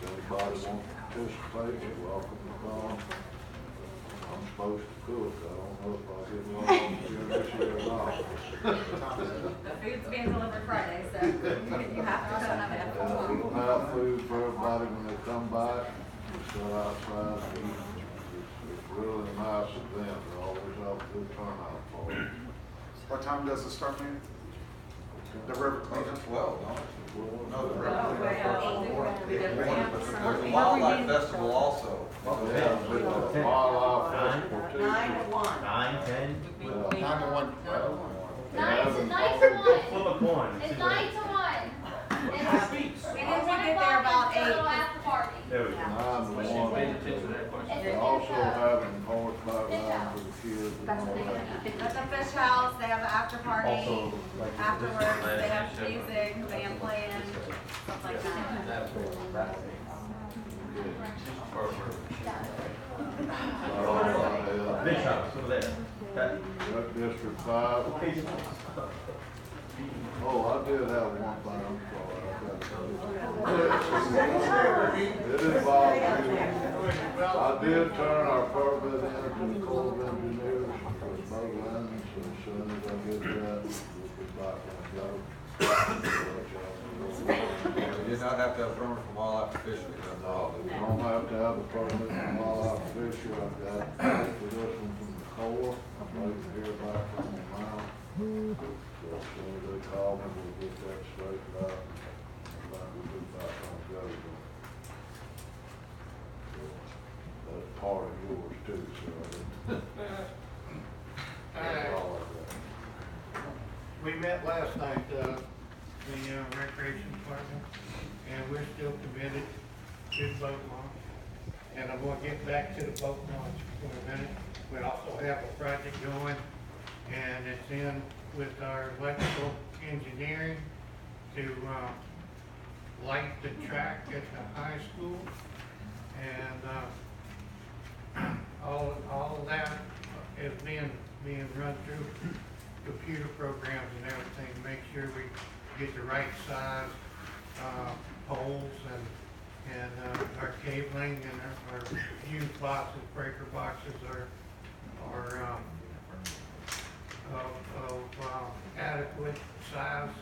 Speaker 3: If anybody wants to participate, you're welcome to come. I'm supposed to cook. I don't know if I'll get along here this year or not.
Speaker 1: The food's being delivered Friday, so you have to come up at
Speaker 3: We'll have food for everybody when they come back. We sit outside and eat. It's really a nice event. We always have a good turnout for it.
Speaker 17: What time does it start, man? The river cleanup?
Speaker 9: 12, no? No, the river
Speaker 4: Oh,
Speaker 9: cleanup. But there's a wildlife festival also.
Speaker 3: Yeah, with the wildlife festival too.
Speaker 14: 9 to 1.
Speaker 18: 9, 10.
Speaker 17: 9 to 1.
Speaker 12: Nine to one.
Speaker 18: Flip a coin.
Speaker 12: It's 9 to 1.
Speaker 1: We usually get there about 8.
Speaker 12: After party.
Speaker 18: There we go.
Speaker 3: 9 to 1. They're also having horseback riding for the kids and all that.
Speaker 1: At the Fish House, they have an after party.
Speaker 18: Also, like,
Speaker 1: Afterwards, they have music, band playing, stuff like that.
Speaker 18: Fish house, over there. That-
Speaker 3: Rec District 5. Oh, I did have one thing, I'm sorry. It involved you. I did turn our permit in to the Corps of Engineers for boat landing, so as soon as I get that, we'll be back on the go.
Speaker 9: You did not have to have a permit from wildlife officially.
Speaker 3: No, we don't have to have a permit from wildlife official. I've got for this one from the Corps. I'm waiting to hear back from them now. So as soon as they call me, we'll get that straightened out. And then we'll be back on the go. That's part of yours too, so. That's all I've got.
Speaker 11: We met last night, the recreation department, and we're still committed to the boat launch. And I'm gonna get back to the boat launch for a minute. We also have a project going, and it's in with our electrical engineering to, light the track at the high school. And, all of that is being run through computer programs and everything to make sure we get the right size, poles and our cabling and our fuse boxes, breaker boxes are of adequate size.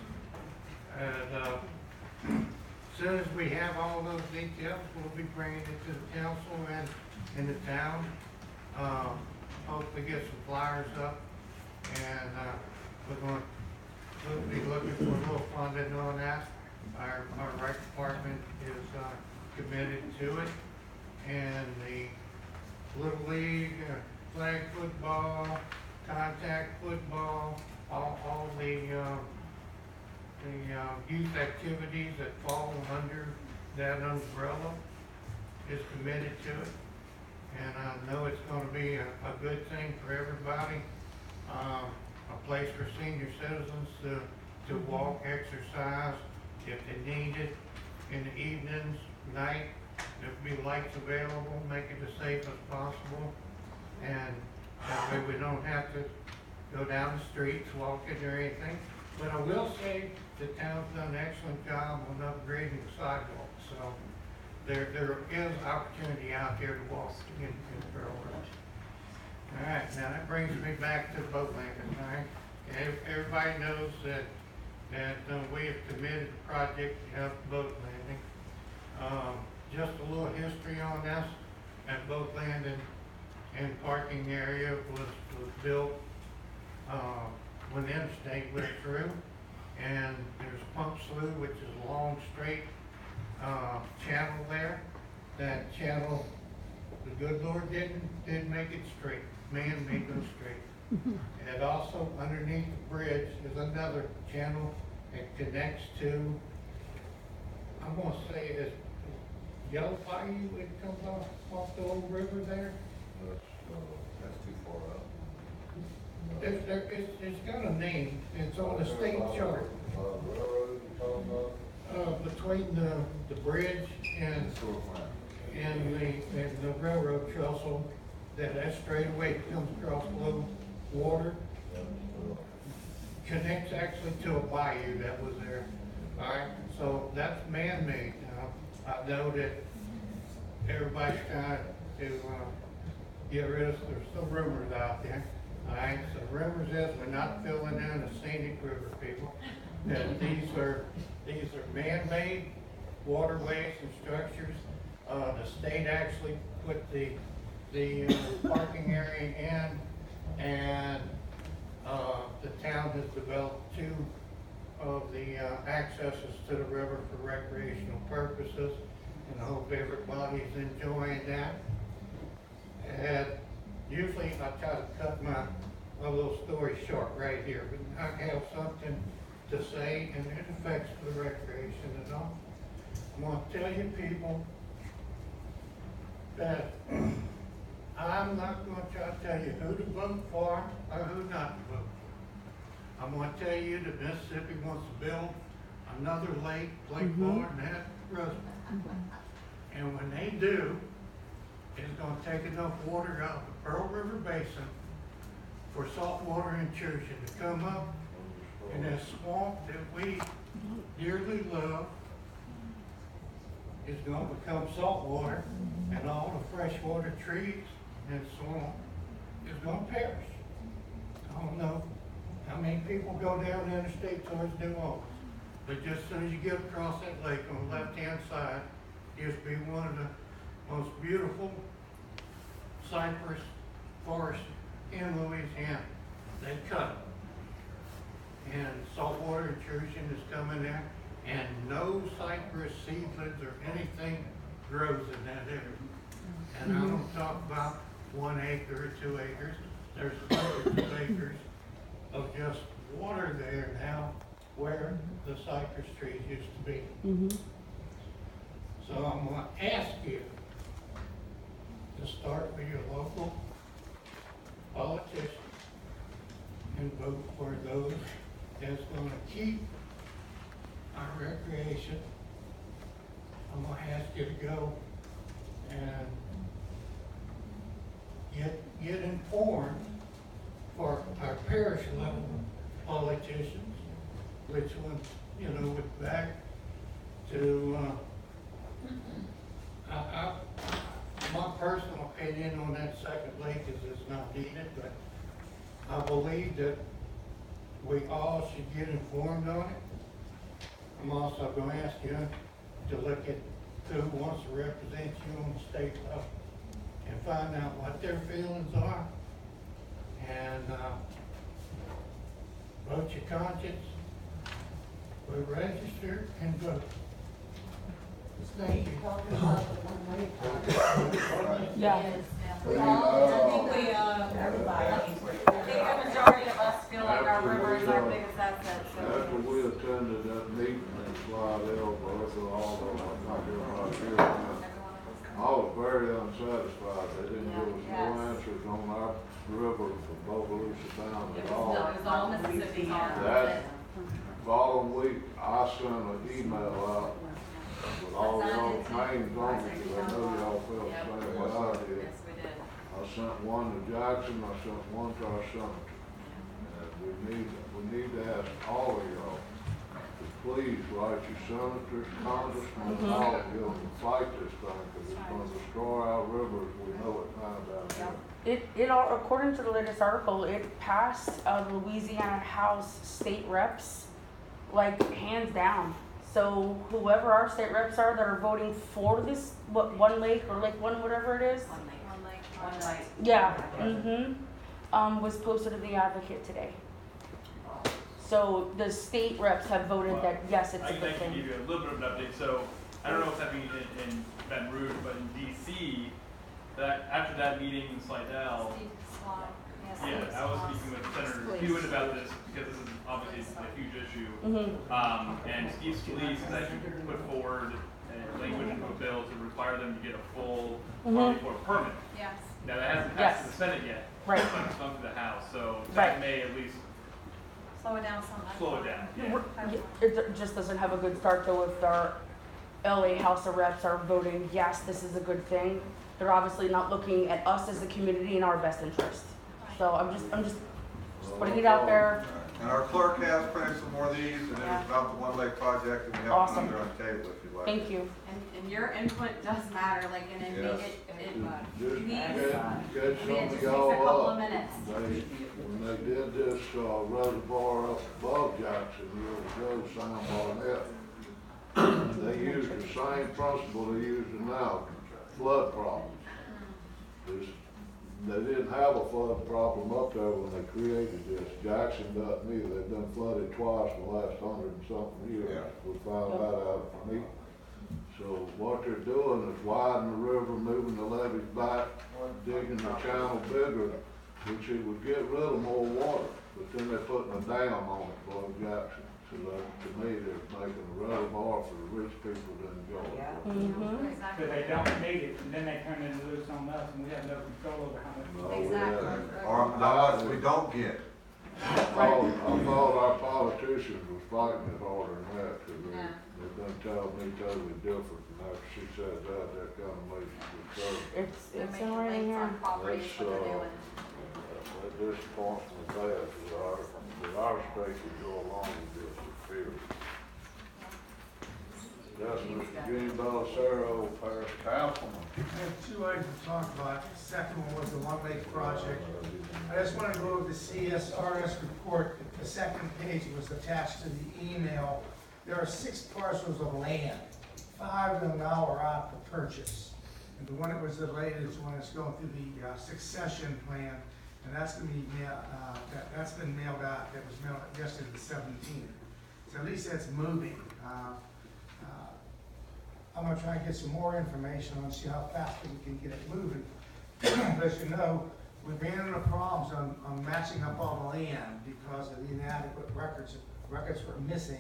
Speaker 11: And, as soon as we have all those details, we'll be bringing it to the council and in the town. Hopefully get some flyers up, and, we'll be looking for a little funding on that. Our rec department is, committed to it, and the Little League, flag football, contact football, all the youth activities that fall under that umbrella is committed to it. And I know it's gonna be a good thing for everybody. A place for senior citizens to walk, exercise, if they need it, in the evenings, night. There'll be lights available, make it as safe as possible. And that way we don't have to go down the streets walking or anything. But I will say the town's done an excellent job on upgrading the sidewalks, so there is opportunity out there to walk in Pearl River. All right, now that brings me back to the boat landing, all right? Everybody knows that we have committed the project to have the boat landing. Just a little history on this. That boat landing and parking area was built when the interstate went through. And there's Pump Slough, which is a long, straight channel there. That channel
Speaker 2: The good Lord didn't make it straight. Man made no straight. And also underneath the bridge is another channel that connects to, I'm gonna say it's Yellow Bayou, it comes off the old river there.
Speaker 9: That's too far up.
Speaker 2: It's got a name, it's on the state chart. Between the bridge and the railroad trestle, that straightaway comes across low water, connects actually to a bayou that was there. Alright, so that's man-made now. I know that everybody's trying to get rid of, there's some rumors out there. Alright, so rumors is we're not filling in the scenic river, people. That these are man-made waterways and structures. The state actually put the parking area in, and the town has developed two of the accesses to the river for recreational purposes, and I hope everybody's enjoying that. And usually I try to cut my little story short right here, but I have something to say, and it affects the recreation and all. I'm gonna tell you people that I'm not gonna try to tell you who to vote for or who not to vote for. I'm gonna tell you that Mississippi wants to build another lake, Lake Lord, and that Roosevelt. And when they do, it's gonna take enough water out of the Pearl River Basin for saltwater intrusion to come up in that swamp that we dearly love. Is gonna become saltwater, and all the freshwater trees and swamp is gonna perish. I don't know how many people go down the interstate towards New Orleans, but just as soon as you get across that lake on the left-hand side, used to be one of the most beautiful cypress forests in Louisiana. They cut it, and saltwater intrusion is coming there. And no cypress seedlings or anything grows in that area. And I don't talk about 1 acre or 2 acres. There's hundreds of acres of just water there now where the cypress trees used to be. So I'm gonna ask you to start with your local politicians and vote for those that's gonna keep our recreation. I'm gonna ask you to go and get informed for our parish level politicians, which one, with back to, my personal opinion on that second lake is it's not needed, but I believe that we all should get informed on it. I'm also going to ask you to look at who wants to represent you on the state level and find out what their feelings are, and vote your conscience, but register and vote. Thank you.
Speaker 15: Yeah.
Speaker 1: I think the majority of us feel like our river is our biggest asset, so.
Speaker 3: After we attended that meeting in Slidell, I was very unsatisfied. They didn't give us no answers on our river from Bogalusa down at all.
Speaker 1: No, it was all Mississippi.
Speaker 3: That following week, I sent an email out with all y'all's names on it, because I know y'all felt the same way I did.
Speaker 1: Yes, we did.
Speaker 3: I sent one to Jackson, I sent one to our senator. And we need to ask all of y'all to please write your senators, congressmen, and all of you to fight this thing, because it's gonna destroy our rivers, we know it now down here.
Speaker 15: It all, according to the latest article, it passed the Louisiana House state reps, like, hands down. So whoever our state reps are that are voting for this, One Lake or Lake One, whatever it is.
Speaker 4: One night.
Speaker 15: Yeah, was posted in the Advocate today. So the state reps have voted that yes, it's a
Speaker 8: I
Speaker 15: good
Speaker 8: can
Speaker 15: thing.
Speaker 8: give you a little bit of an update. So I don't know what's happening in Baton Rouge, but in DC, that, after that meeting in Slidell,
Speaker 4: Steve Slot,
Speaker 8: yeah, I was speaking with Senator Hewitt about this, because this is obviously a huge issue. And Steve Scalise has actually put forward a language into a bill to require them to get a full Army Corps permit.
Speaker 4: Yes.
Speaker 8: Now, that hasn't passed to the Senate yet.
Speaker 15: Right.
Speaker 8: But it's gone to the House, so
Speaker 15: Right.
Speaker 8: that may at least
Speaker 4: Slow it down some.
Speaker 8: slow it down, yeah.
Speaker 15: It just doesn't have a good start though if our LA House of Reps are voting, yes, this is a good thing. They're obviously not looking at us as a community in our best interest. So I'm just putting it out there.
Speaker 9: And our clerk has printed some more of these, and
Speaker 15: Yeah.
Speaker 9: it's about the One Lake project, and we have
Speaker 15: Awesome.
Speaker 9: them under on the table if you'd like.
Speaker 15: Thank you.
Speaker 1: And your input does matter, like, and it,
Speaker 9: Yes.
Speaker 1: it
Speaker 3: Just
Speaker 1: needs,
Speaker 3: catch
Speaker 1: I mean, it
Speaker 3: some
Speaker 1: just
Speaker 3: of
Speaker 1: takes a
Speaker 3: y'all
Speaker 1: couple
Speaker 3: up.
Speaker 1: of minutes.
Speaker 3: When they did this, reservoir up above Jackson years ago, Sam Barnett, they used the same principle they're using now, flood problems. They didn't have a flood problem up there when they created this. Jackson doesn't either. They've been flooded twice in the last 100 and something years.
Speaker 9: Yeah.
Speaker 3: We found that out from me. So what they're doing is widening the river, moving the levees back, digging the channel bigger, which it would get rid of more water. But then they're putting a dam on it below Jackson. So that, to me, they're making a reservoir for the rich people to enjoy.
Speaker 6: But they don't need it, and then they turn it loose on us, and we have no control over how much.
Speaker 3: No, we
Speaker 4: Exactly.
Speaker 3: haven't.
Speaker 9: Or, not, we don't get.
Speaker 3: I thought our politicians was fighting it harder than that, cause
Speaker 4: Yeah.
Speaker 3: they've been telling me totally different, and after she said that kind of made me concerned.
Speaker 15: It's
Speaker 4: They're
Speaker 15: in
Speaker 4: making
Speaker 15: writing
Speaker 4: lakes
Speaker 15: here.
Speaker 4: on property is what they're doing.
Speaker 3: That disappoints me bad, that our state would go along with this, it feels. That's Mr. Gene Bellicero, Parish Councilman.
Speaker 2: I have two items to talk about. The second one was the One Lake project. I just want to go over the CSRS report. The second page was attached to the email. There are 6 parcels of land. 5 of them now are out for purchase. And the one that was delayed is the one that's going through the succession plan. And that's going to be that's been mailed out. That was mailed out yesterday, the 17th. So at least that's moving. I'm gonna try and get some more information on, see how fast we can get it moving. As you know, we've been into problems on matching up all the land because of the inadequate records. Records were missing,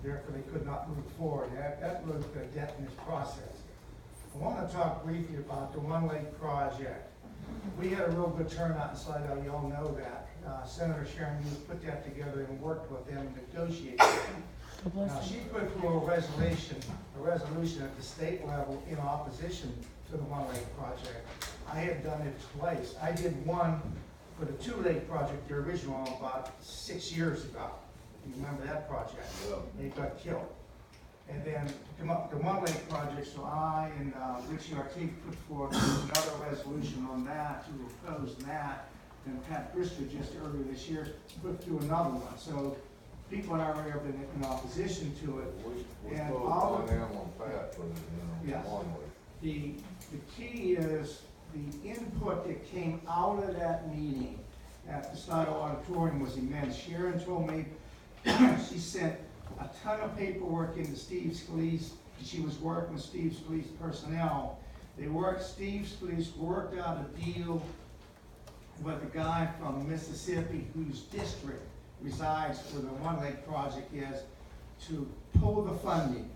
Speaker 2: therefore they could not move forward. That was a dent in this process. I want to talk briefly about the One Lake project. We had a real good turnout in Slidell, you all know that. Senator Sharon Hughes put that together and worked with them and negotiated. Now, she put through a resolution at the state level in opposition to the One Lake project. I had done it twice. I did one for the Two Lake project, the original, about 6 years ago. You remember that project? They got killed. And then come up with the One Lake project, so I and Richie Artigue put forth another resolution on that to oppose that. And Pat Brister just earlier this year put through another one. So people in our area have been in opposition to it.
Speaker 3: We
Speaker 2: And
Speaker 3: voted
Speaker 2: all
Speaker 3: on
Speaker 2: of,
Speaker 3: them on Pat, but,
Speaker 2: Yes.
Speaker 3: one way.
Speaker 2: the key is the input that came out of that meeting at the Slidell Auditorium was immense. Sharon told me she sent a ton of paperwork into Steve Scalise. She was working with Steve Scalise personnel. Steve Scalise worked out a deal with a guy from Mississippi whose district resides where the One Lake project is to pull the funding.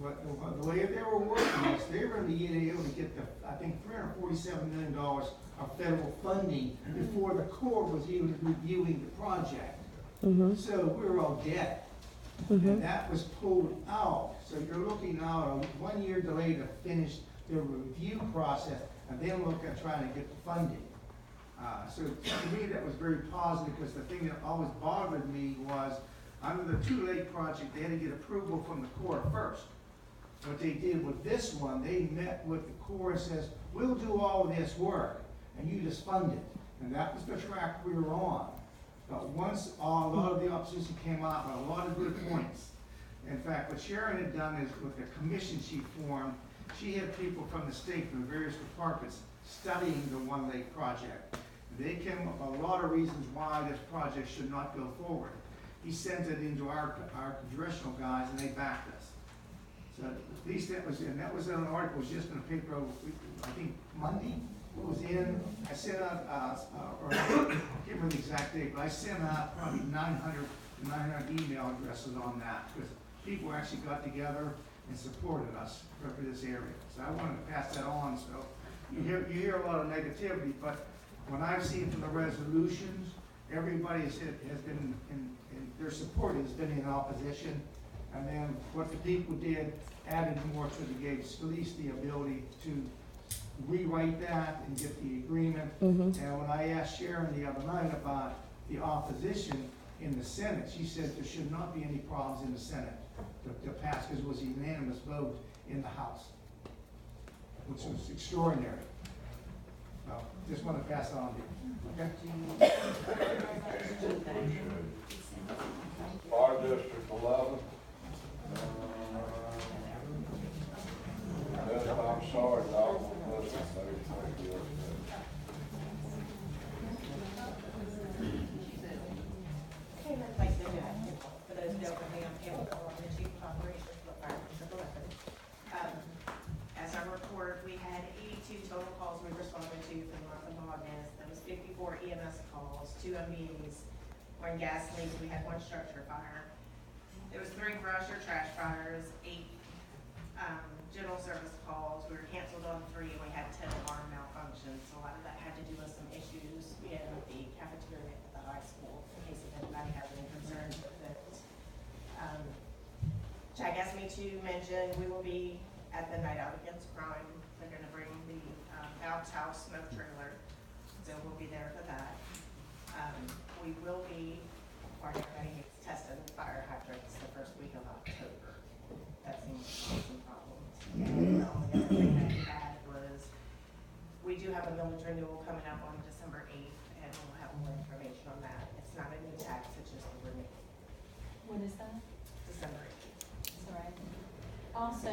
Speaker 2: The way they were working is they were going to be able to get the, I think, $347 million of federal funding before the Corps was even reviewing the project. So we were all dead. And that was pulled out. So you're looking now at a 1-year delay to finish the review process and then look at trying to get the funding. So to me, that was very positive because the thing that always bothered me was under the Two Lake project, they had to get approval from the Corps first. What they did with this one, they met with the Corps and says, we'll do all of this work and you just fund it. And that was the track we were on. But once a lot of the opposition came out with a lot of good points. In fact, what Sharon had done is with the commission she formed, she had people from the state, from the various departments, studying the One Lake project. They came up with a lot of reasons why this project should not go forward. He sent it into our congressional guys and they backed us. So at least that was in, that was in an article, it was just in a paper, I think Monday, it was in, I sent out, or I can't remember the exact date, but I sent out probably 900 email addresses on that, because people actually got together and supported us for this area. So I wanted to pass that on, so you hear a lot of negativity, but when I've seen from the resolutions, everybody has been their support has been in opposition. And then what the people did added more to the gave Scalise the ability to rewrite that and get the agreement. And when I asked Sharon the other night about the opposition in the Senate, she said there should not be any problems in the Senate to pass, because it was a unanimous vote in the House, which was extraordinary. So, just want to pass it on to you. Okay?
Speaker 3: Fire District 11. I'm sorry, Doc, listen, thank you.
Speaker 19: For those who don't know me, I'm Pamela Cole, I'm the Chief of Operations for Fire District 11. As I report, we had 82 total calls we responded to for the month of August. That was 54 EMS calls, 2 MVs, 1 gas leak, we had 1 structure fire. There was 3 brush or trash fires, 8 general service calls. We were canceled on 3, and we had 10 alarm malfunctions. So a lot of that had to do with some issues in the cafeteria at the high school, in case if anybody has any concerns with it. Jack asked me to mention we will be at the Night Out Against Crime. They're gonna bring the Bounce House smoke trailer, so we'll be there for that. We will be requiring everybody gets tested with fire hydrants the first week of October. That seems to cause some problems. And the only other thing that we had was, we do have a millage renewal coming up on December 8th, and we'll have more information on that. It's not a new tax, it's just a renewal.
Speaker 4: When is that?
Speaker 19: December 8th.
Speaker 4: That's all right. Also,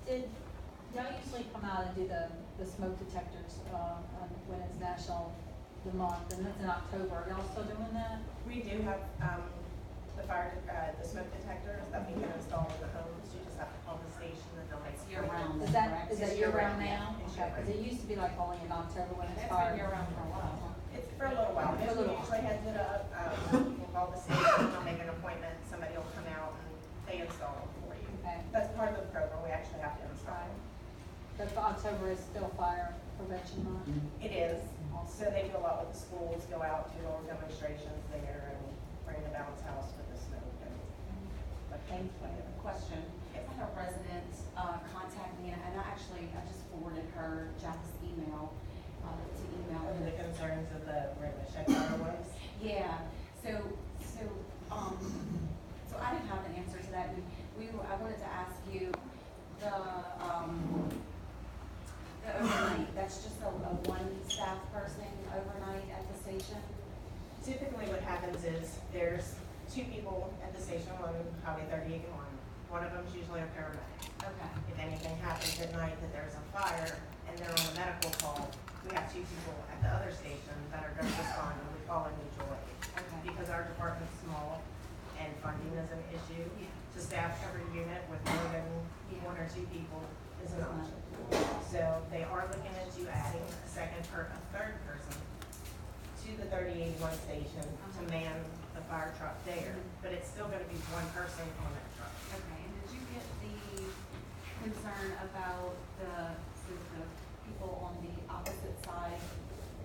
Speaker 4: did y'all usually come out and do the smoke detectors, when it's National, the month, and that's in October? Are y'all still doing that?
Speaker 19: We do have, the smoke detectors that we can install in the homes. You just have to call the station and they'll make
Speaker 1: Year round.
Speaker 4: Is that year round
Speaker 19: yeah.
Speaker 4: now?
Speaker 19: It's
Speaker 4: Okay,
Speaker 19: year
Speaker 4: because
Speaker 19: round.
Speaker 4: it used to be like only in October when it's
Speaker 1: It's
Speaker 4: fired.
Speaker 1: been year round for a while, huh?
Speaker 19: It's for a little while.
Speaker 4: For a little
Speaker 19: Usually heads it up, we'll call the station, they'll make an appointment, somebody will come out and they install them for you.
Speaker 4: Okay.
Speaker 19: That's part of the program, we actually have to install them.
Speaker 4: But October is still fire prevention month.
Speaker 19: It is, so they do a lot with the schools, go out, do little demonstrations there and bring the bounce house with the smoke. But
Speaker 4: Thank you.
Speaker 1: Question. I had a resident contact me, and I just forwarded her Jack's email to email
Speaker 19: Over
Speaker 1: her.
Speaker 19: the concerns of the shed fire was.
Speaker 1: Yeah, so I didn't have an answer to that. I wanted to ask you, the overnight, that's just a one staff person overnight at the station?
Speaker 19: Typically what happens is there's 2 people at the station on Highway 38 and 1. One of them's usually a paramedic.
Speaker 1: Okay.
Speaker 19: If anything happens at night that there's a fire and they're on a medical call, we have 2 people at the other station that are going to respond, and we call a mutual aid.
Speaker 1: Okay.
Speaker 19: Because our department's small and funding is an issue,
Speaker 1: Yeah.
Speaker 19: to staff every unit with more than 1 or 2 people is an option. So they are looking into adding a third person to the 3081 station to man the fire truck there, but it's still gonna be 1 person on that truck.
Speaker 1: Okay, and did you get the concern about the people on the opposite side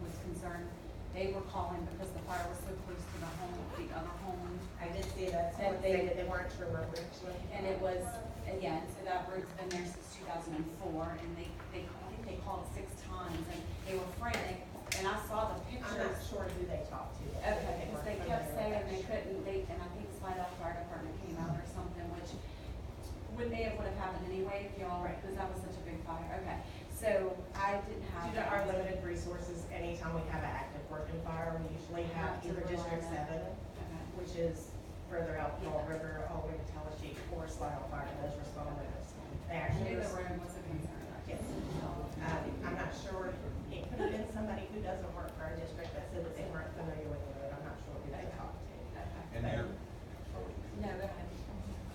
Speaker 1: was concerned? They were calling because the fire was so close to the other home.
Speaker 19: I did see that,
Speaker 1: And
Speaker 19: they weren't sure where actually.
Speaker 1: And it was, again, so that route's been there since 2004, and I think they called 6 times, and they were frantic, and I saw the
Speaker 19: I'm not
Speaker 1: pictures.
Speaker 19: sure who they talked to.
Speaker 1: Okay, because they kept saying they couldn't, and I think Slidell Fire Department came out or something, which would have happened anyway if y'all,
Speaker 19: Right.
Speaker 1: because that was such a big fire. Okay, so I didn't have.
Speaker 19: Due to our limited resources, anytime we have an active working fire, we usually have either District 7, which is further out Fall River, all the way to Tallahassee, or Slidell Fire, those responders. They
Speaker 1: I
Speaker 19: actually.
Speaker 1: knew the room was a concern.
Speaker 19: Yes. I'm not sure, it could have been somebody who doesn't work for our district that said that they weren't familiar with the road, I'm not sure who they talked to.
Speaker 9: And your,
Speaker 1: No, go ahead.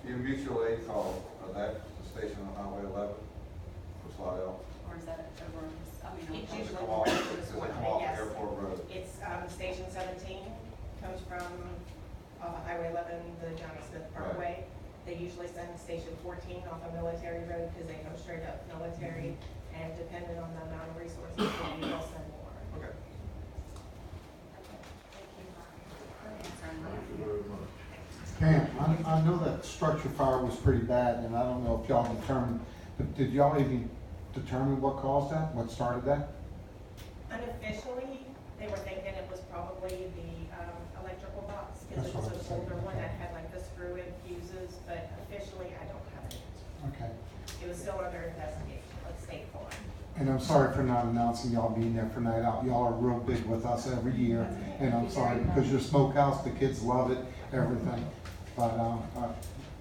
Speaker 9: your mutual aid call, that the station on Highway 11 for Slidell?
Speaker 1: Or is that over, I mean,
Speaker 19: It's
Speaker 9: Does it
Speaker 19: usually
Speaker 9: come off,
Speaker 19: connected to
Speaker 9: does
Speaker 19: this
Speaker 9: it
Speaker 19: one,
Speaker 9: come off
Speaker 19: yes.
Speaker 9: Airport Road?
Speaker 19: It's, Station 17, comes from, Highway 11, the Johnny Smith Parkway. They usually send Station 14 off of Military Road because they go straight up Military, and depending on the amount of resources, they will send more.
Speaker 9: Okay.
Speaker 3: Thank you very much.
Speaker 17: Pam, I know that structure fire was pretty bad, and I don't know if y'all determined, but did y'all even determine what caused that, what started that?
Speaker 19: Unofficially, they were thinking it was probably the electrical box, because
Speaker 17: That's
Speaker 19: it was
Speaker 17: what I
Speaker 19: an
Speaker 17: was thinking,
Speaker 19: older one
Speaker 17: okay.
Speaker 19: that had like the screw-in fuses, but officially, I don't have it.
Speaker 17: Okay.
Speaker 19: It was still under investigation, let's state for it.
Speaker 17: And I'm sorry for not announcing y'all being there for Night Out. Y'all are real big with us every year, and I'm sorry, because your smokehouse, the kids love it, everything. But,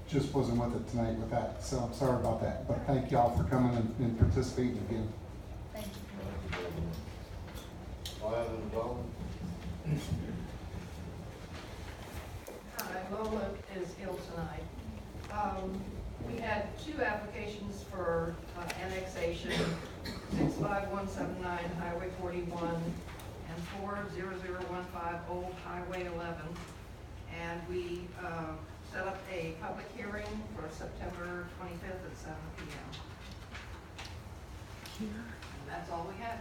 Speaker 17: just wasn't with it tonight with that, so I'm sorry about that. But thank y'all for coming and participating again.
Speaker 3: Thank you very much. Plan and zone?
Speaker 20: Hi, Lola is ill tonight. We had two applications for annexation, 65179 Highway 41 and 40015 Old Highway 11. And we set up a public hearing for September 25th at 7 p.m. And that's all we had.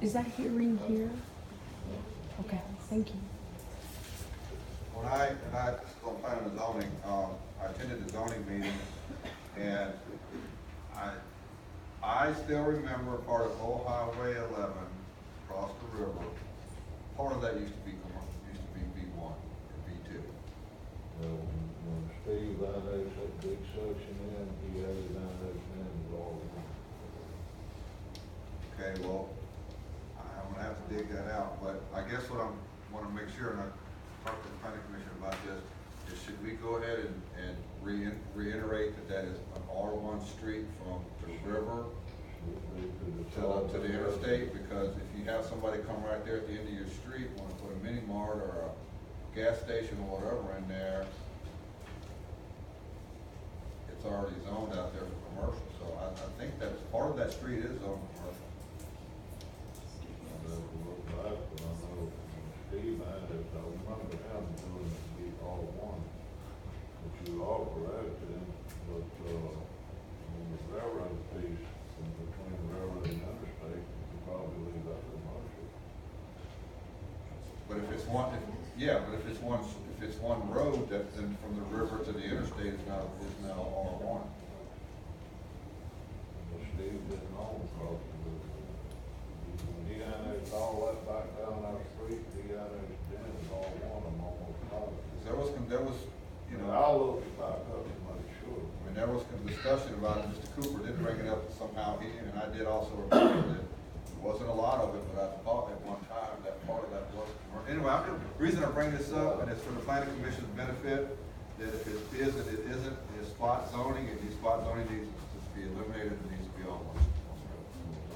Speaker 15: Is that hearing here? Okay, thank you.
Speaker 9: When I was on planning and zoning, I attended the zoning meeting, and I still remember part of Old Highway 11 across the river. Part of that used to be B1 or B2.
Speaker 3: When Steve annexed that big section in, he had it annexed in with all of them.
Speaker 9: Okay, well, I'm gonna have to dig that out, but I guess what I wanna make sure, and I talked to the planning commission about this, is should we go ahead and reiterate that is an R1 street from the river to the interstate? Because if you have somebody come right there at the end of your street, wanna put a mini mart or a gas station or whatever in there, it's already zoned out there for commercial, so I think that part of that street is zoned commercial.
Speaker 3: I never looked back, but I know Steve had it, I remember him doing it to be all one. But you all correct him, but, on the railroad piece, between the railroad and interstate, you could probably leave that commercial.
Speaker 9: But if it's one, if it's one road, that then from the river to the interstate is now R1.
Speaker 3: And Steve didn't own across the river. When he annexed all that back down our street, he annexed in and all one of them almost all.
Speaker 9: There was, you know.
Speaker 3: I'll look it back up to make sure.
Speaker 9: I mean, there was some discussion about it. Mr. Cooper did bring it up somehow, and I did also remember that there wasn't a lot of it, but I thought at one time that part of that was commercial. Anyway, the reason I bring this up, and it's for the planning commission's benefit, that if it is and it isn't, is spot zoning, and these spot zoning needs to be eliminated, it needs to be on one.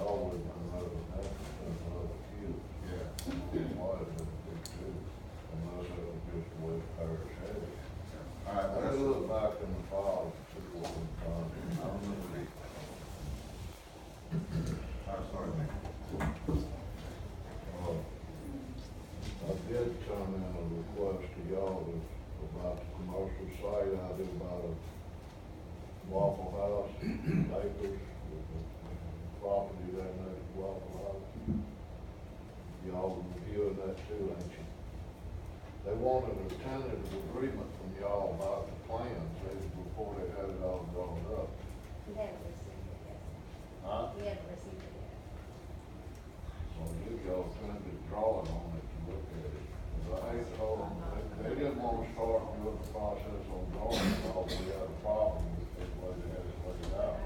Speaker 3: Always been another, another few.
Speaker 9: Yeah.
Speaker 3: Why is it big too? Unless it was just the way Paris had it.
Speaker 9: All right, well,
Speaker 3: Let's
Speaker 9: that's-
Speaker 3: look back in the file and see what we've done.
Speaker 9: I'm sorry, man.
Speaker 3: I did come in a request to y'all about the commercial site I did about a Waffle House, Naples, property there next to Waffle House. Y'all reviewing that too, ain't you? They wanted a tentative agreement from y'all about the plans, before they had it all drawn up.
Speaker 12: We haven't received it yet.
Speaker 3: Huh?
Speaker 12: We haven't received it yet.
Speaker 3: So you y'all trying to draw it on it to look at it. 'Cause I hate told them, they didn't want to start doing the process on drawing it all, we had a problem with the way they had it laid out.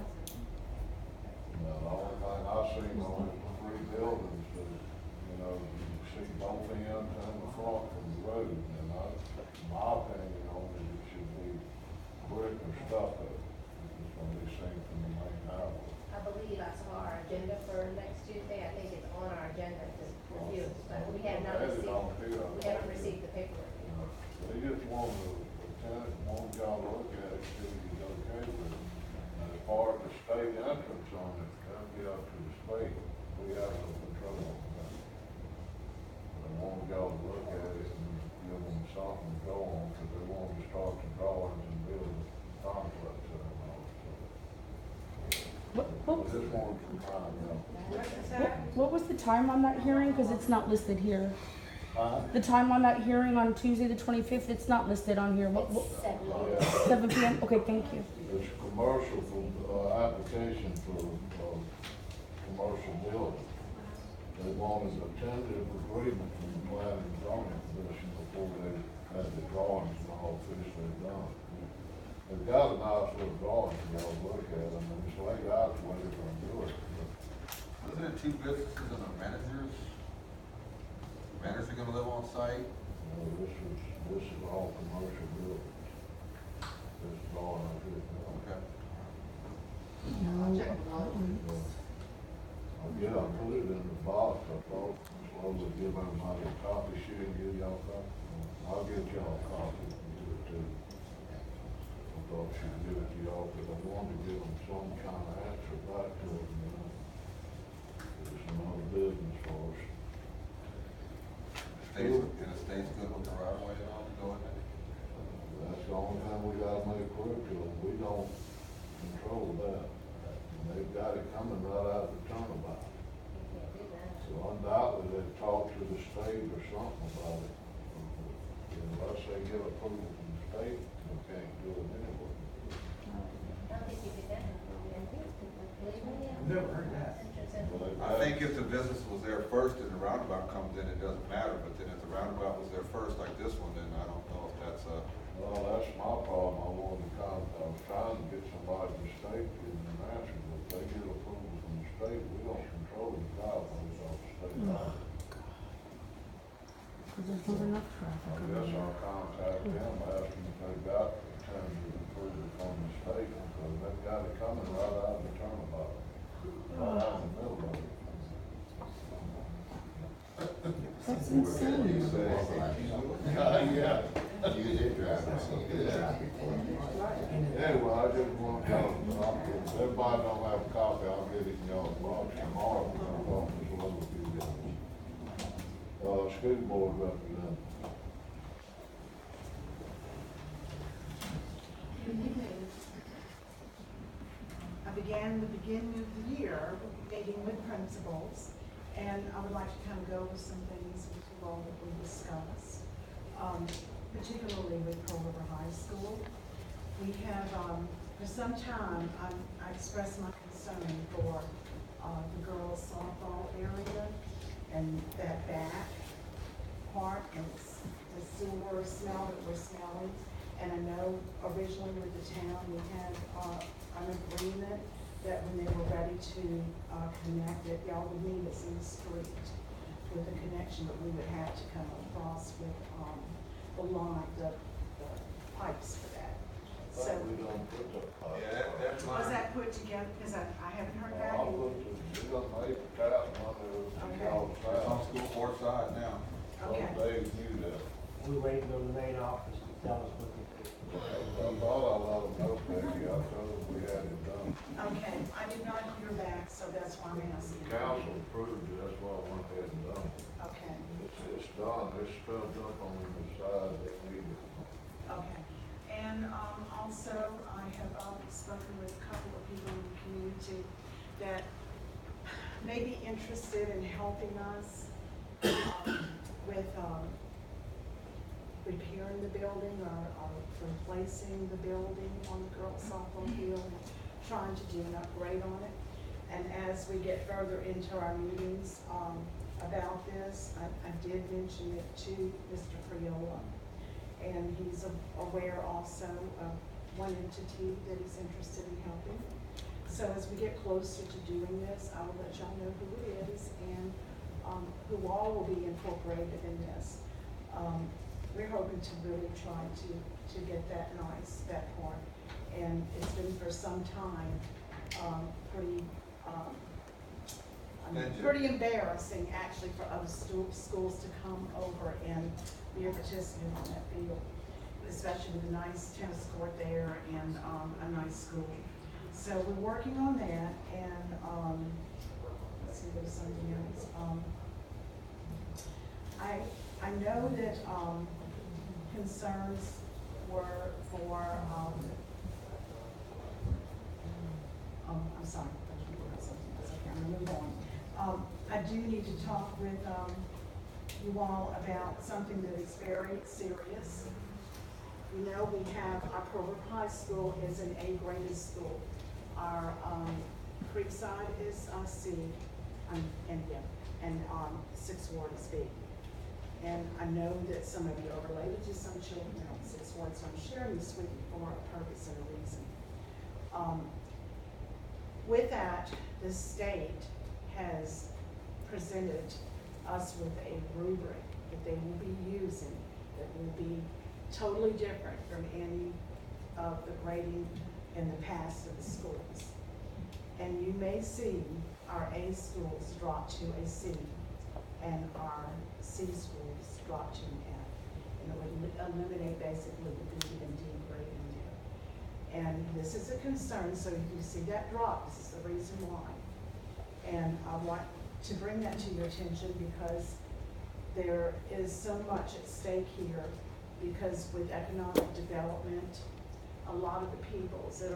Speaker 3: Now, the only thing I seen on it was 3 buildings that, you know, you see both ends and the front from the road. And my opinion on it should be brick or stucco. It's gonna be seen from the main highway.
Speaker 12: I believe I saw our agenda for next Tuesday. I think it's on our agenda to review, but we have not received, we haven't received the paperwork.
Speaker 3: They just want to attend, want y'all to look at it, see if it's okay with it. And as far as the state entrance on it, that'll be up to the state. We have no control on that. But I want y'all to look at it and give them something to go on, because they want to start the drawings and build a complex and all, so. I just wanted to remind y'all.
Speaker 15: What was the time on that hearing? Because it's not listed here. The time on that hearing on Tuesday, the 25th, it's not listed on here. What, 7 p.m.? Okay, thank you.
Speaker 3: It's commercial for, application for, commercial building. They wanted a tentative agreement from the planning and zoning commission before they had the drawings and all officially done. They've got a nice little drawing for y'all to look at, and it's laid out the way they're gonna do it.
Speaker 9: Isn't it two businesses and a managers? Manager gonna live on site?
Speaker 3: No, this is all commercial buildings. This is all I did.
Speaker 9: Okay.
Speaker 3: Yeah, I put it in the box, I thought, I would give everybody a copy, she didn't give y'all a copy. I'll get y'all a copy and give it to you. I thought she'd give it to y'all, but I wanted to give them some kind of answer back to it, you know. It's another business for us.
Speaker 9: The state's good with the right of way and all to go in there?
Speaker 3: That's the only thing we gotta make clear to them, we don't control that. And they've got it coming right out of the turnabout. So undoubtedly, they've talked to the state or something about it. Unless they get approval from the state, they can't do it anyway.
Speaker 2: Never heard that.
Speaker 9: I think if the business was there first and the roundabout comes in, it doesn't matter, but then if the roundabout was there first, like this one, then I don't know if that's a.
Speaker 3: Well, that's my problem, I was trying to get somebody from the state to give them an answer, but if they get approval from the state, we don't control the driveways off the state line.
Speaker 15: There's not enough traffic.
Speaker 3: I guess I'll contact them, ask them if they got tentative approval from the state, because they've got it coming right out of the turnabout, right out in the middle of it.
Speaker 15: That's insane.
Speaker 3: Yeah. Anyway, I just want to know, if everybody don't have a copy, I'll get it in y'all's box tomorrow, because I'll just love a few days. School board representative.
Speaker 21: I began the beginning of the year meeting with principals, and I would like to kind of go over some things with you all that we discussed, particularly with Pearl River High School. We have, for some time, I expressed my concern for the girls' softball area and that back part and the sewer smell that we're smelling. And I know originally with the town, we had an agreement that when they were ready to connect it, y'all would meet us in the street with a connection, but we would have to come across with the line, the pipes for that. So
Speaker 3: We don't put the pipe.
Speaker 9: Yeah, that's my.
Speaker 21: was that put together? Because I haven't heard back.
Speaker 3: I'll put the, we got paper tap under y'all's
Speaker 9: It's
Speaker 3: side.
Speaker 9: on school board side now.
Speaker 21: Okay.
Speaker 3: Some days knew that.
Speaker 11: We waiting on the main office to tell us what to do.
Speaker 3: I thought I let them know, Peggy, I told them we had it done.
Speaker 21: Okay, I did not hear back, so that's why I'm asking.
Speaker 3: The council approved it, that's why I went ahead and done it.
Speaker 21: Okay,
Speaker 3: It's done, it's spelled up on the side that we did.
Speaker 21: okay. And also, I have spoken with a couple of people in the community that may be interested in helping us with repairing the building or replacing the building on the girls' softball field, and trying to do an upgrade on it. And as we get further into our meetings about this, I did mention it to Mr. Friola. And he's aware also of one entity that he's interested in helping. So as we get closer to doing this, I will let y'all know who it is and who all will be incorporated in this. We're hoping to really try to get that nice, that part. And it's been for some time pretty embarrassing actually for other schools to come over and be a participant on that field. especially with a nice tennis court there and, a nice school. So we're working on that, and, let's see, there's something else. I know that, concerns were for, I'm sorry, I'm gonna move on. I do need to talk with, you all about something that is very serious. You know, we have, our Pearl River High School is an A-graded school. Our, Creekside is, C, and Sixth Ward is B. And I know that some of you are related to some children on Sixth Ward, so I'm sharing this with you for a purpose and a reason. With that, the state has presented us with a rubric that they will be using that will be totally different from any of the grading in the past of the schools. And you may see our A schools drop to a C and our C schools drop to an F. And it would eliminate basically the B and D grading there. And this is a concern, so if you see that drop, this is the reason why. And I want to bring that to your attention because there is so much at stake here, because with economic development, a lot of the people that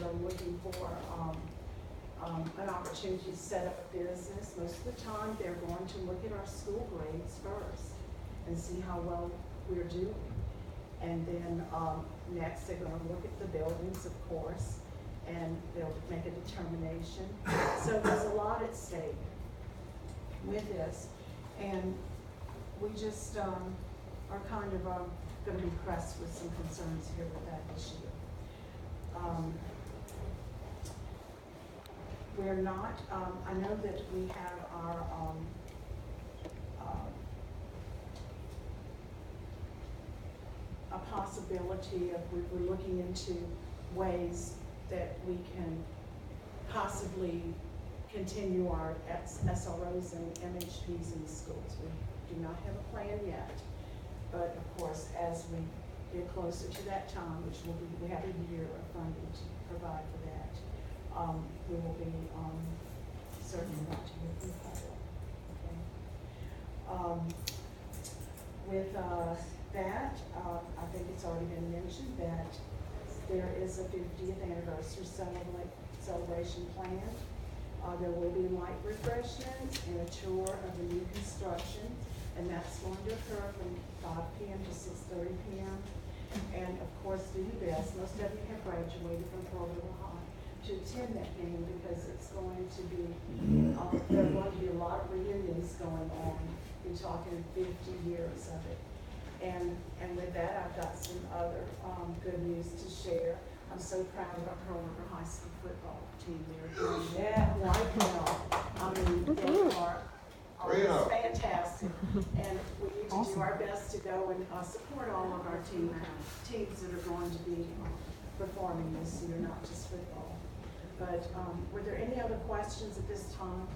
Speaker 21: are looking for an opportunity to set up a business, most of the time they're going to look at our school grades first and see how well we're doing. And then next they're going to look at the buildings, of course, and they'll make a determination. So there's a lot at stake with this, and we just are kind of going to be pressed with some concerns here with that issue. We're not, I know that we have our a possibility of, we're looking into ways that we can possibly continue our SROs and MHPs in the schools. We do not have a plan yet, but of course, as we get closer to that time, which will be, we have a year of funding to provide for that, we will be certainly not to move forward. With that, I think it's already been mentioned that there is a 50th anniversary celebration planned. There will be light refreshments and a tour of the new construction, and that's going to occur from 5 p.m. to 6:30 p.m. And of course, do your best. Most of you have graduated from Pearl River High to attend that meeting because it's going to be, there are going to be a lot of reunions going on. We're talking 50 years of it. And with that, I've got some other good news to share. I'm so proud of our Pearl River High School football team. They're doing quite well. I mean, they are always fantastic. And we need to do our best to go and support all of our teams that are going to be performing this year, not just football. But were there any other questions at this time?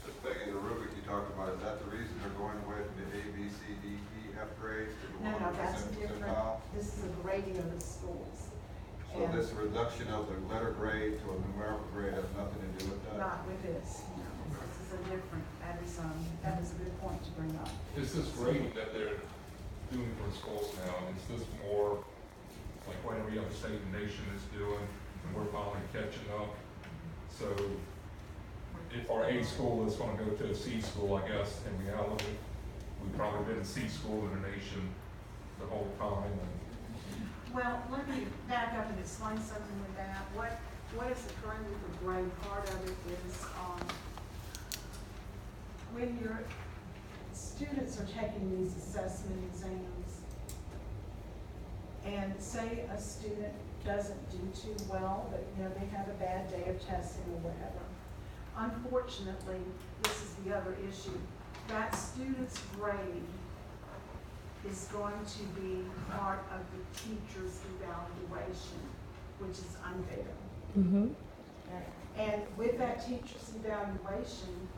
Speaker 9: Just back in the rubric you talked about, is that the reason they're going away from the A, B, C, D, E, F grades to the
Speaker 21: No,
Speaker 9: 100%
Speaker 21: that's different.
Speaker 9: percentile?
Speaker 21: This is a grading of the schools.
Speaker 9: So this reduction of the letter grade to a numerical grade has nothing to do with that?
Speaker 21: Not with this, no. This is a different, that is a good point to bring up.
Speaker 13: Is this grading that they're doing for the schools now, is this more like what every other state and nation is doing, and we're finally catching up? So if our A school is gonna go to a C school, I guess, in reality, we've probably been a C school in the nation the whole time.
Speaker 21: Well, let me back up and explain something with that. What is occurring with the grade part of it is when your students are taking these assessment exams, and say a student doesn't do too well, but they have a bad day of testing or whatever. Unfortunately, this is the other issue. That student's grade is going to be part of the teacher's evaluation, which is unfair. And with that teacher's evaluation,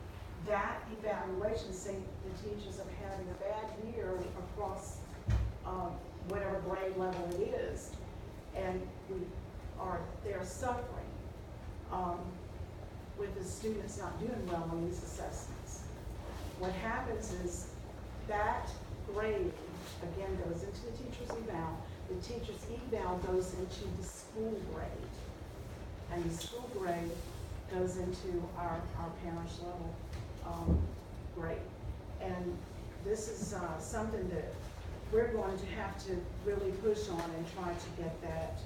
Speaker 21: say the teachers are having a bad year across whatever grade level it is, and they're suffering with the students not doing well on these assessments. What happens is that grade, again, goes into the teacher's eval. The teacher's eval goes into the school grade, and the school grade goes into our parish level grade. And this is something that we're going to have to really push on and try to get that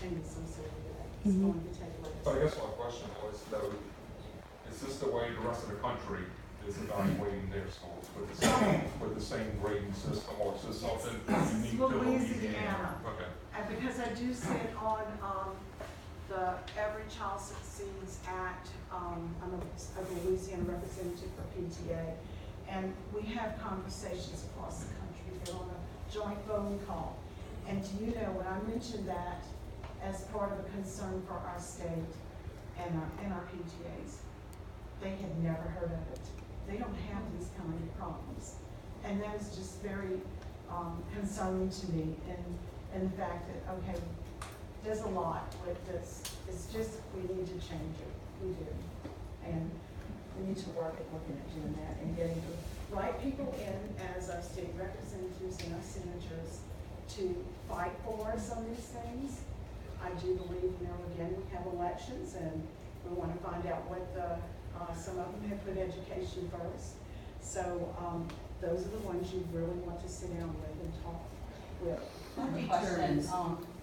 Speaker 21: change associated with that. It's going to take place.
Speaker 13: So I guess my question was, though, is this the way the rest of the country is evaluating their schools with the same grading system, or is this something unique to Louisiana? Okay.
Speaker 21: And because I do sit on the Every Child Succeeds Act, I'm a Louisiana representative for PTA, and we have conversations across the country. They're on a joint phone call. And do you know, when I mentioned that as part of a concern for our state and our PTAs, they had never heard of it. They don't have these kind of problems. And that is just very concerning to me, and the fact that, okay, there's a lot with this. It's just, we need to change it. We do. And we need to work at looking at doing that and getting the right people in as our state representatives and our senators to fight for us on these things. I do believe, again, we have elections, and we want to find out what some of them have put education first. So those are the ones you really want to sit down with and talk with.
Speaker 1: Question,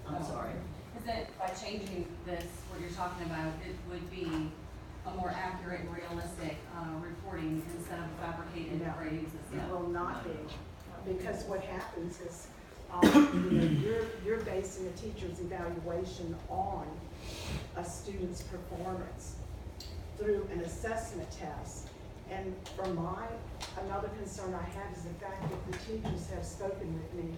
Speaker 14: I'm sorry.
Speaker 1: Is that by changing this, what you're talking about, it would be a more accurate and realistic reporting instead of fabricated grading system?
Speaker 21: It will not be, because what happens is you're basing a teacher's evaluation on a student's performance through an assessment test. And for another concern I have is the fact that the teachers have spoken with me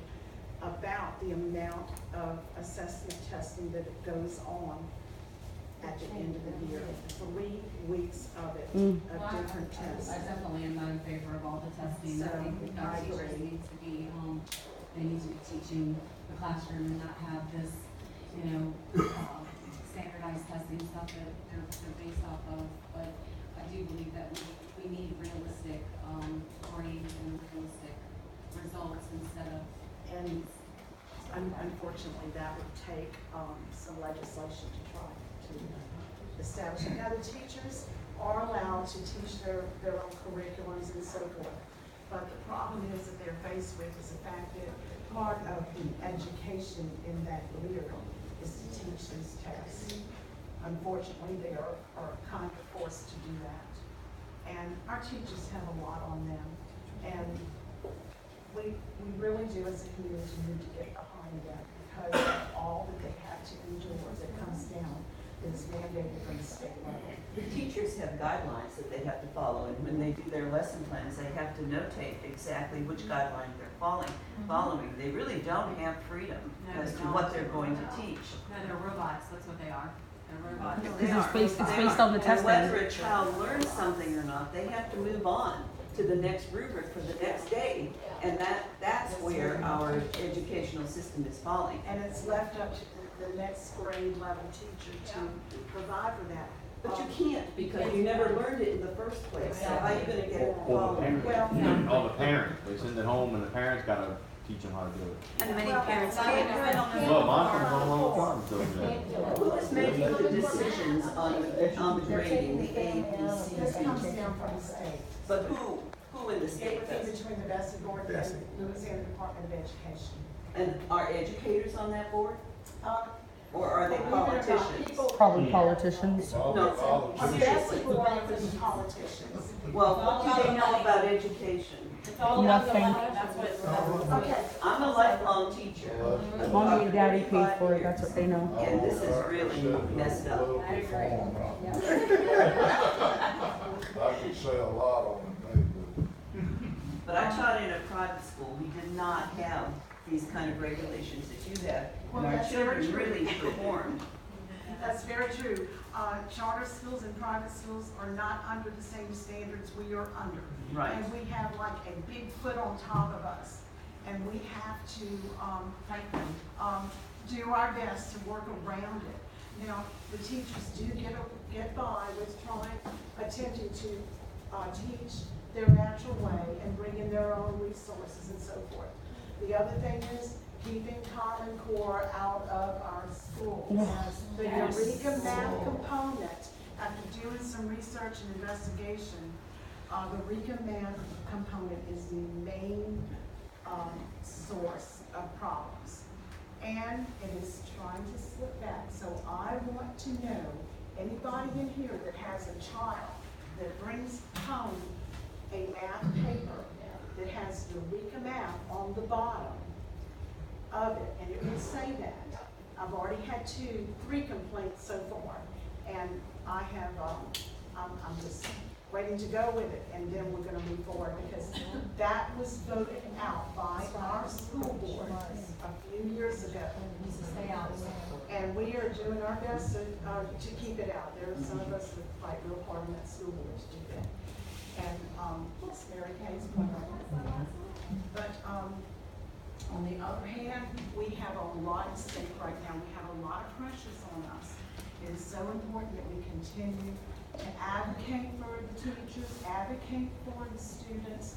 Speaker 21: about the amount of assessment testing that goes on at the end of the year. 3 weeks of it, of different tests.
Speaker 1: I definitely am not in favor of all the testing.
Speaker 21: So,
Speaker 1: I think our teachers need to be, they need to be teaching the classroom and not have this, standardized testing stuff that they're based off of. But I do believe that we need realistic grades and realistic results instead of.
Speaker 21: And unfortunately, that would take some legislation to try to establish it. Now, the teachers are allowed to teach their own curriculums and so forth, but the problem is that they're faced with is the fact that part of the education in that year is to teach these tests. Unfortunately, they are kind of forced to do that. And our teachers have a lot on them. And we really do, as a community, need to get behind them, because of all that they have to endure that comes down that is mandated from the state level.
Speaker 14: The teachers have guidelines that they have to follow, and when they do their lesson plans, they have to notate exactly which guidelines they're following. They really don't have freedom as to what they're going to teach.
Speaker 1: No, they're robots, that's what they are. They're robots.
Speaker 15: It's based on the testing.
Speaker 14: And whether a child learns something or not, they have to move on to the next rubric for the next day, and that's where our educational system is falling.
Speaker 21: And it's left up to the next grade level teacher to provide for that.
Speaker 14: But you can't, because you never learned it in the first place. So how are you gonna get it followed?
Speaker 18: All the parents, they send it home and the parents gotta teach them how to do it.
Speaker 14: And many parents can't.
Speaker 18: Look, my son's home all the time doing that.
Speaker 14: Who is making the decisions on the grading, the A, B, C,
Speaker 21: This comes
Speaker 14: D?
Speaker 21: down from the state.
Speaker 14: But who in the
Speaker 21: It
Speaker 14: state
Speaker 21: would be
Speaker 14: does?
Speaker 21: between the Bessie Board and Louisiana Department of Education.
Speaker 14: And are educators on that board? Or are they
Speaker 21: Believe it or not,
Speaker 14: politicians?
Speaker 21: people-
Speaker 15: Probably politicians.
Speaker 14: No,
Speaker 21: A Bessie Board is politicians.
Speaker 14: well, what do they know about education?
Speaker 15: Nothing.
Speaker 21: Okay.
Speaker 14: I'm a lifelong teacher.
Speaker 15: Mommy and daddy paid for it, that's what they know.
Speaker 14: And this is really messed up.
Speaker 3: I could say a lot on it,
Speaker 14: But I taught in a private school. We did not have these kind of regulations that you have.
Speaker 21: Well,
Speaker 14: And our
Speaker 21: that's very
Speaker 14: children
Speaker 21: true.
Speaker 14: really performed.
Speaker 21: That's very true. Charter schools and private schools are not under the same standards we are under.
Speaker 14: Right.
Speaker 21: And we have like a big foot on top of us. and we have to, do our best to work around it. Now, the teachers do get by with attempting to teach their natural way and bring in their own resources and so forth. The other thing is keeping Common Core out of our schools. The Eureka Math component, after doing some research and investigation, the Eureka Math component is the main source of problems. And it is trying to slip back. So I want to know, anybody in here that has a child that brings home a math paper that has Eureka Math on the bottom of it, and it will say that. I've already had 3 complaints so far, and I have, I'm just waiting to go with it, and then we're gonna move forward, because that was voted out by our school board a few years ago. And we are doing our best to keep it out. There are some of us that fight real hard in that school board to do that. And, Mary Kay's one of them. But, on the other hand, we have a lot at stake right now. We have a lot of pressures on us. It is so important that we continue to advocate for the teachers, advocate for the students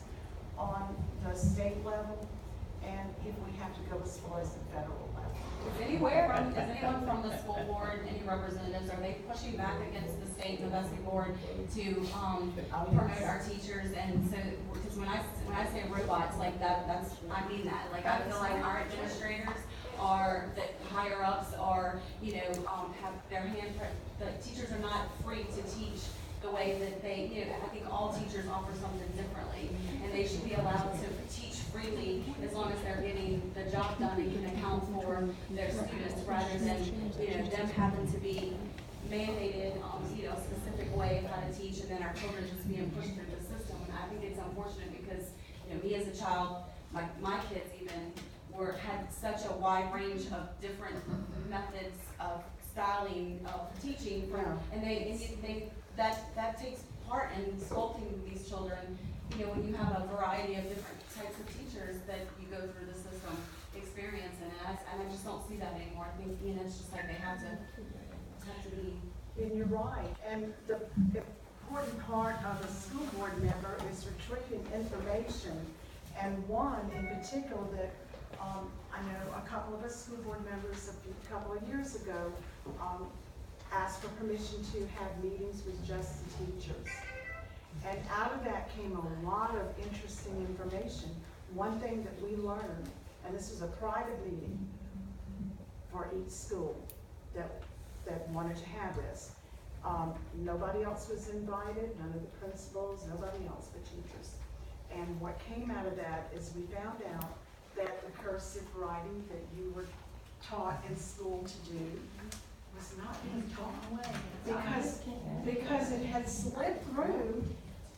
Speaker 21: on the state level, and if we have to go as far as the federal level.
Speaker 1: Is anyone from the school board, any representatives, are they pushing back against the state and the Vesey board to promote our teachers? And so, because when I say robots, like that's I mean that. Like I feel like our administrators are, the higher ups are, have their handprint. The teachers are not free to teach the way that they, I think all teachers offer something differently, and they should be allowed to teach freely as long as they're getting the job done and can account for their students, rather than, them having to be mandated, a specific way of how to teach, and then our children just being pushed through the system. And I think it's unfortunate because, me as a child, my kids even had such a wide range of different methods of styling of teaching and that takes part in sculpting these children, when you have a variety of different types of teachers that you go through the system experiencing, and I just don't see that anymore. I think, it's just like they have to be.
Speaker 21: And you're right, and the important part of a school board member is retrieving information, and one in particular that I know a couple of us school board members a couple of years ago asked for permission to have meetings with just the teachers. And out of that came a lot of interesting information. One thing that we learned, and this was a private meeting for each school that wanted to have this. Nobody else was invited, none of the principals, nobody else but teachers. And what came out of that is we found out that the cursive writing that you were taught in school to do was not being taught because it had slipped through.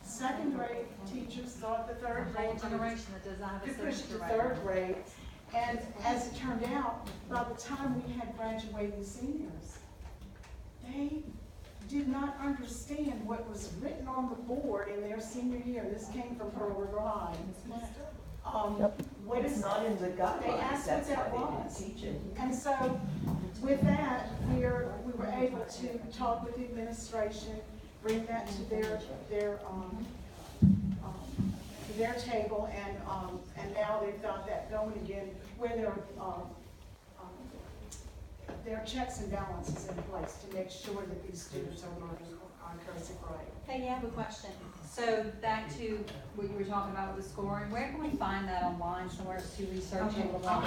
Speaker 21: Second grade teachers thought the third grade
Speaker 4: generation that does not have a
Speaker 21: could push it to
Speaker 4: signature
Speaker 21: third grade. And as it turned out, by the time we had graduating seniors, they did not understand what was written on the board in their senior year. This came from Pearl River High. What is
Speaker 14: not in the guidelines.
Speaker 21: They asked
Speaker 14: That's
Speaker 21: what that
Speaker 14: why
Speaker 21: was.
Speaker 14: they didn't teach it.
Speaker 21: And so with that, we were able to talk with the administration, bring that to their table, and now they've got that going again, where there are checks and balances in place to make sure that these students are learning on cursive writing.
Speaker 4: Hey, I have a question. So back to what you were talking about with the scoring, where can we find that online somewhere to research it?
Speaker 21: I'll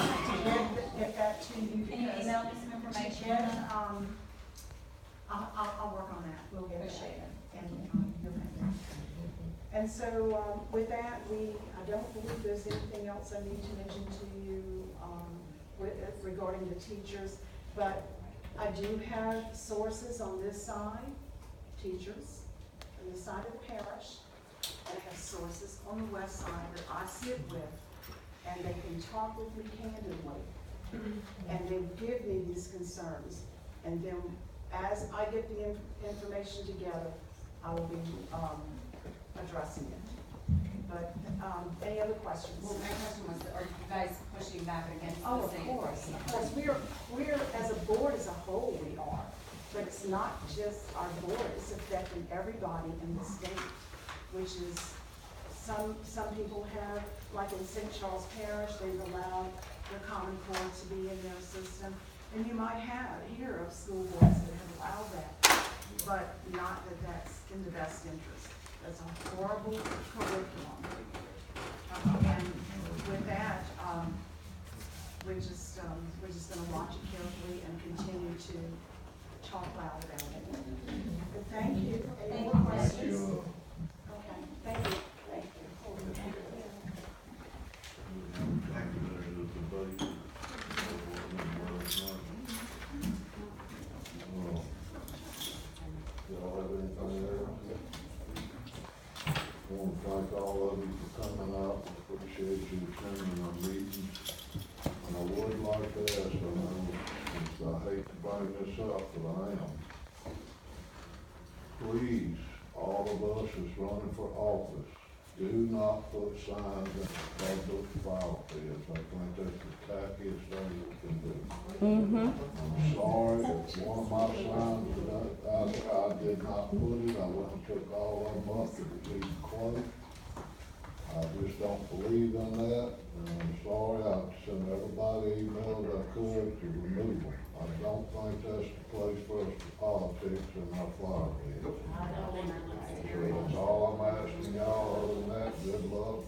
Speaker 21: get that to you.
Speaker 4: Can you email me some information?
Speaker 21: I'll work on that. We'll get
Speaker 4: Appreciate it.
Speaker 21: And so with that, I don't believe there's anything else I need to mention to you regarding the teachers, but I do have sources on this side, teachers, on the side of the parish, and I have sources on the west side that I sit with, and they can talk with me candidly, and they give me these concerns, and then as I get the information together, I will be addressing it. But Any other questions?
Speaker 1: Well, my question was, are you guys pushing back against
Speaker 21: Oh,
Speaker 1: the
Speaker 21: of
Speaker 1: same?
Speaker 21: course, we're, as a board as a whole, we are. But it's not just our board, it's affecting everybody in the state, which is, some people have, like in St. Charles Parish, they've allowed the Common Core to be in their system. And you might hear of school boards that have allowed that, but not that that's in the best interest. That's a horrible curriculum. And with that, we're just gonna watch it carefully and continue to talk loud about it. But thank you. Any more questions? Okay, thank you. Thank you.
Speaker 3: Y'all have anything else? I want to thank all of you for coming out, appreciate you attending our meetings. And I would like to ask, since I hate to bring this up, but I am. Please, all of us that's running for office, do not put signs in public battlefields. I think that's the tackiest thing we can do. I'm sorry if one of my signs that I did not put it, I went and took all of them up to the close. I just don't believe in that, and I'm sorry, I've sent everybody emails I could to remove them. I don't think that's the place for us to politics in our flower beds. So that's all I'm asking y'all, other than that, good luck.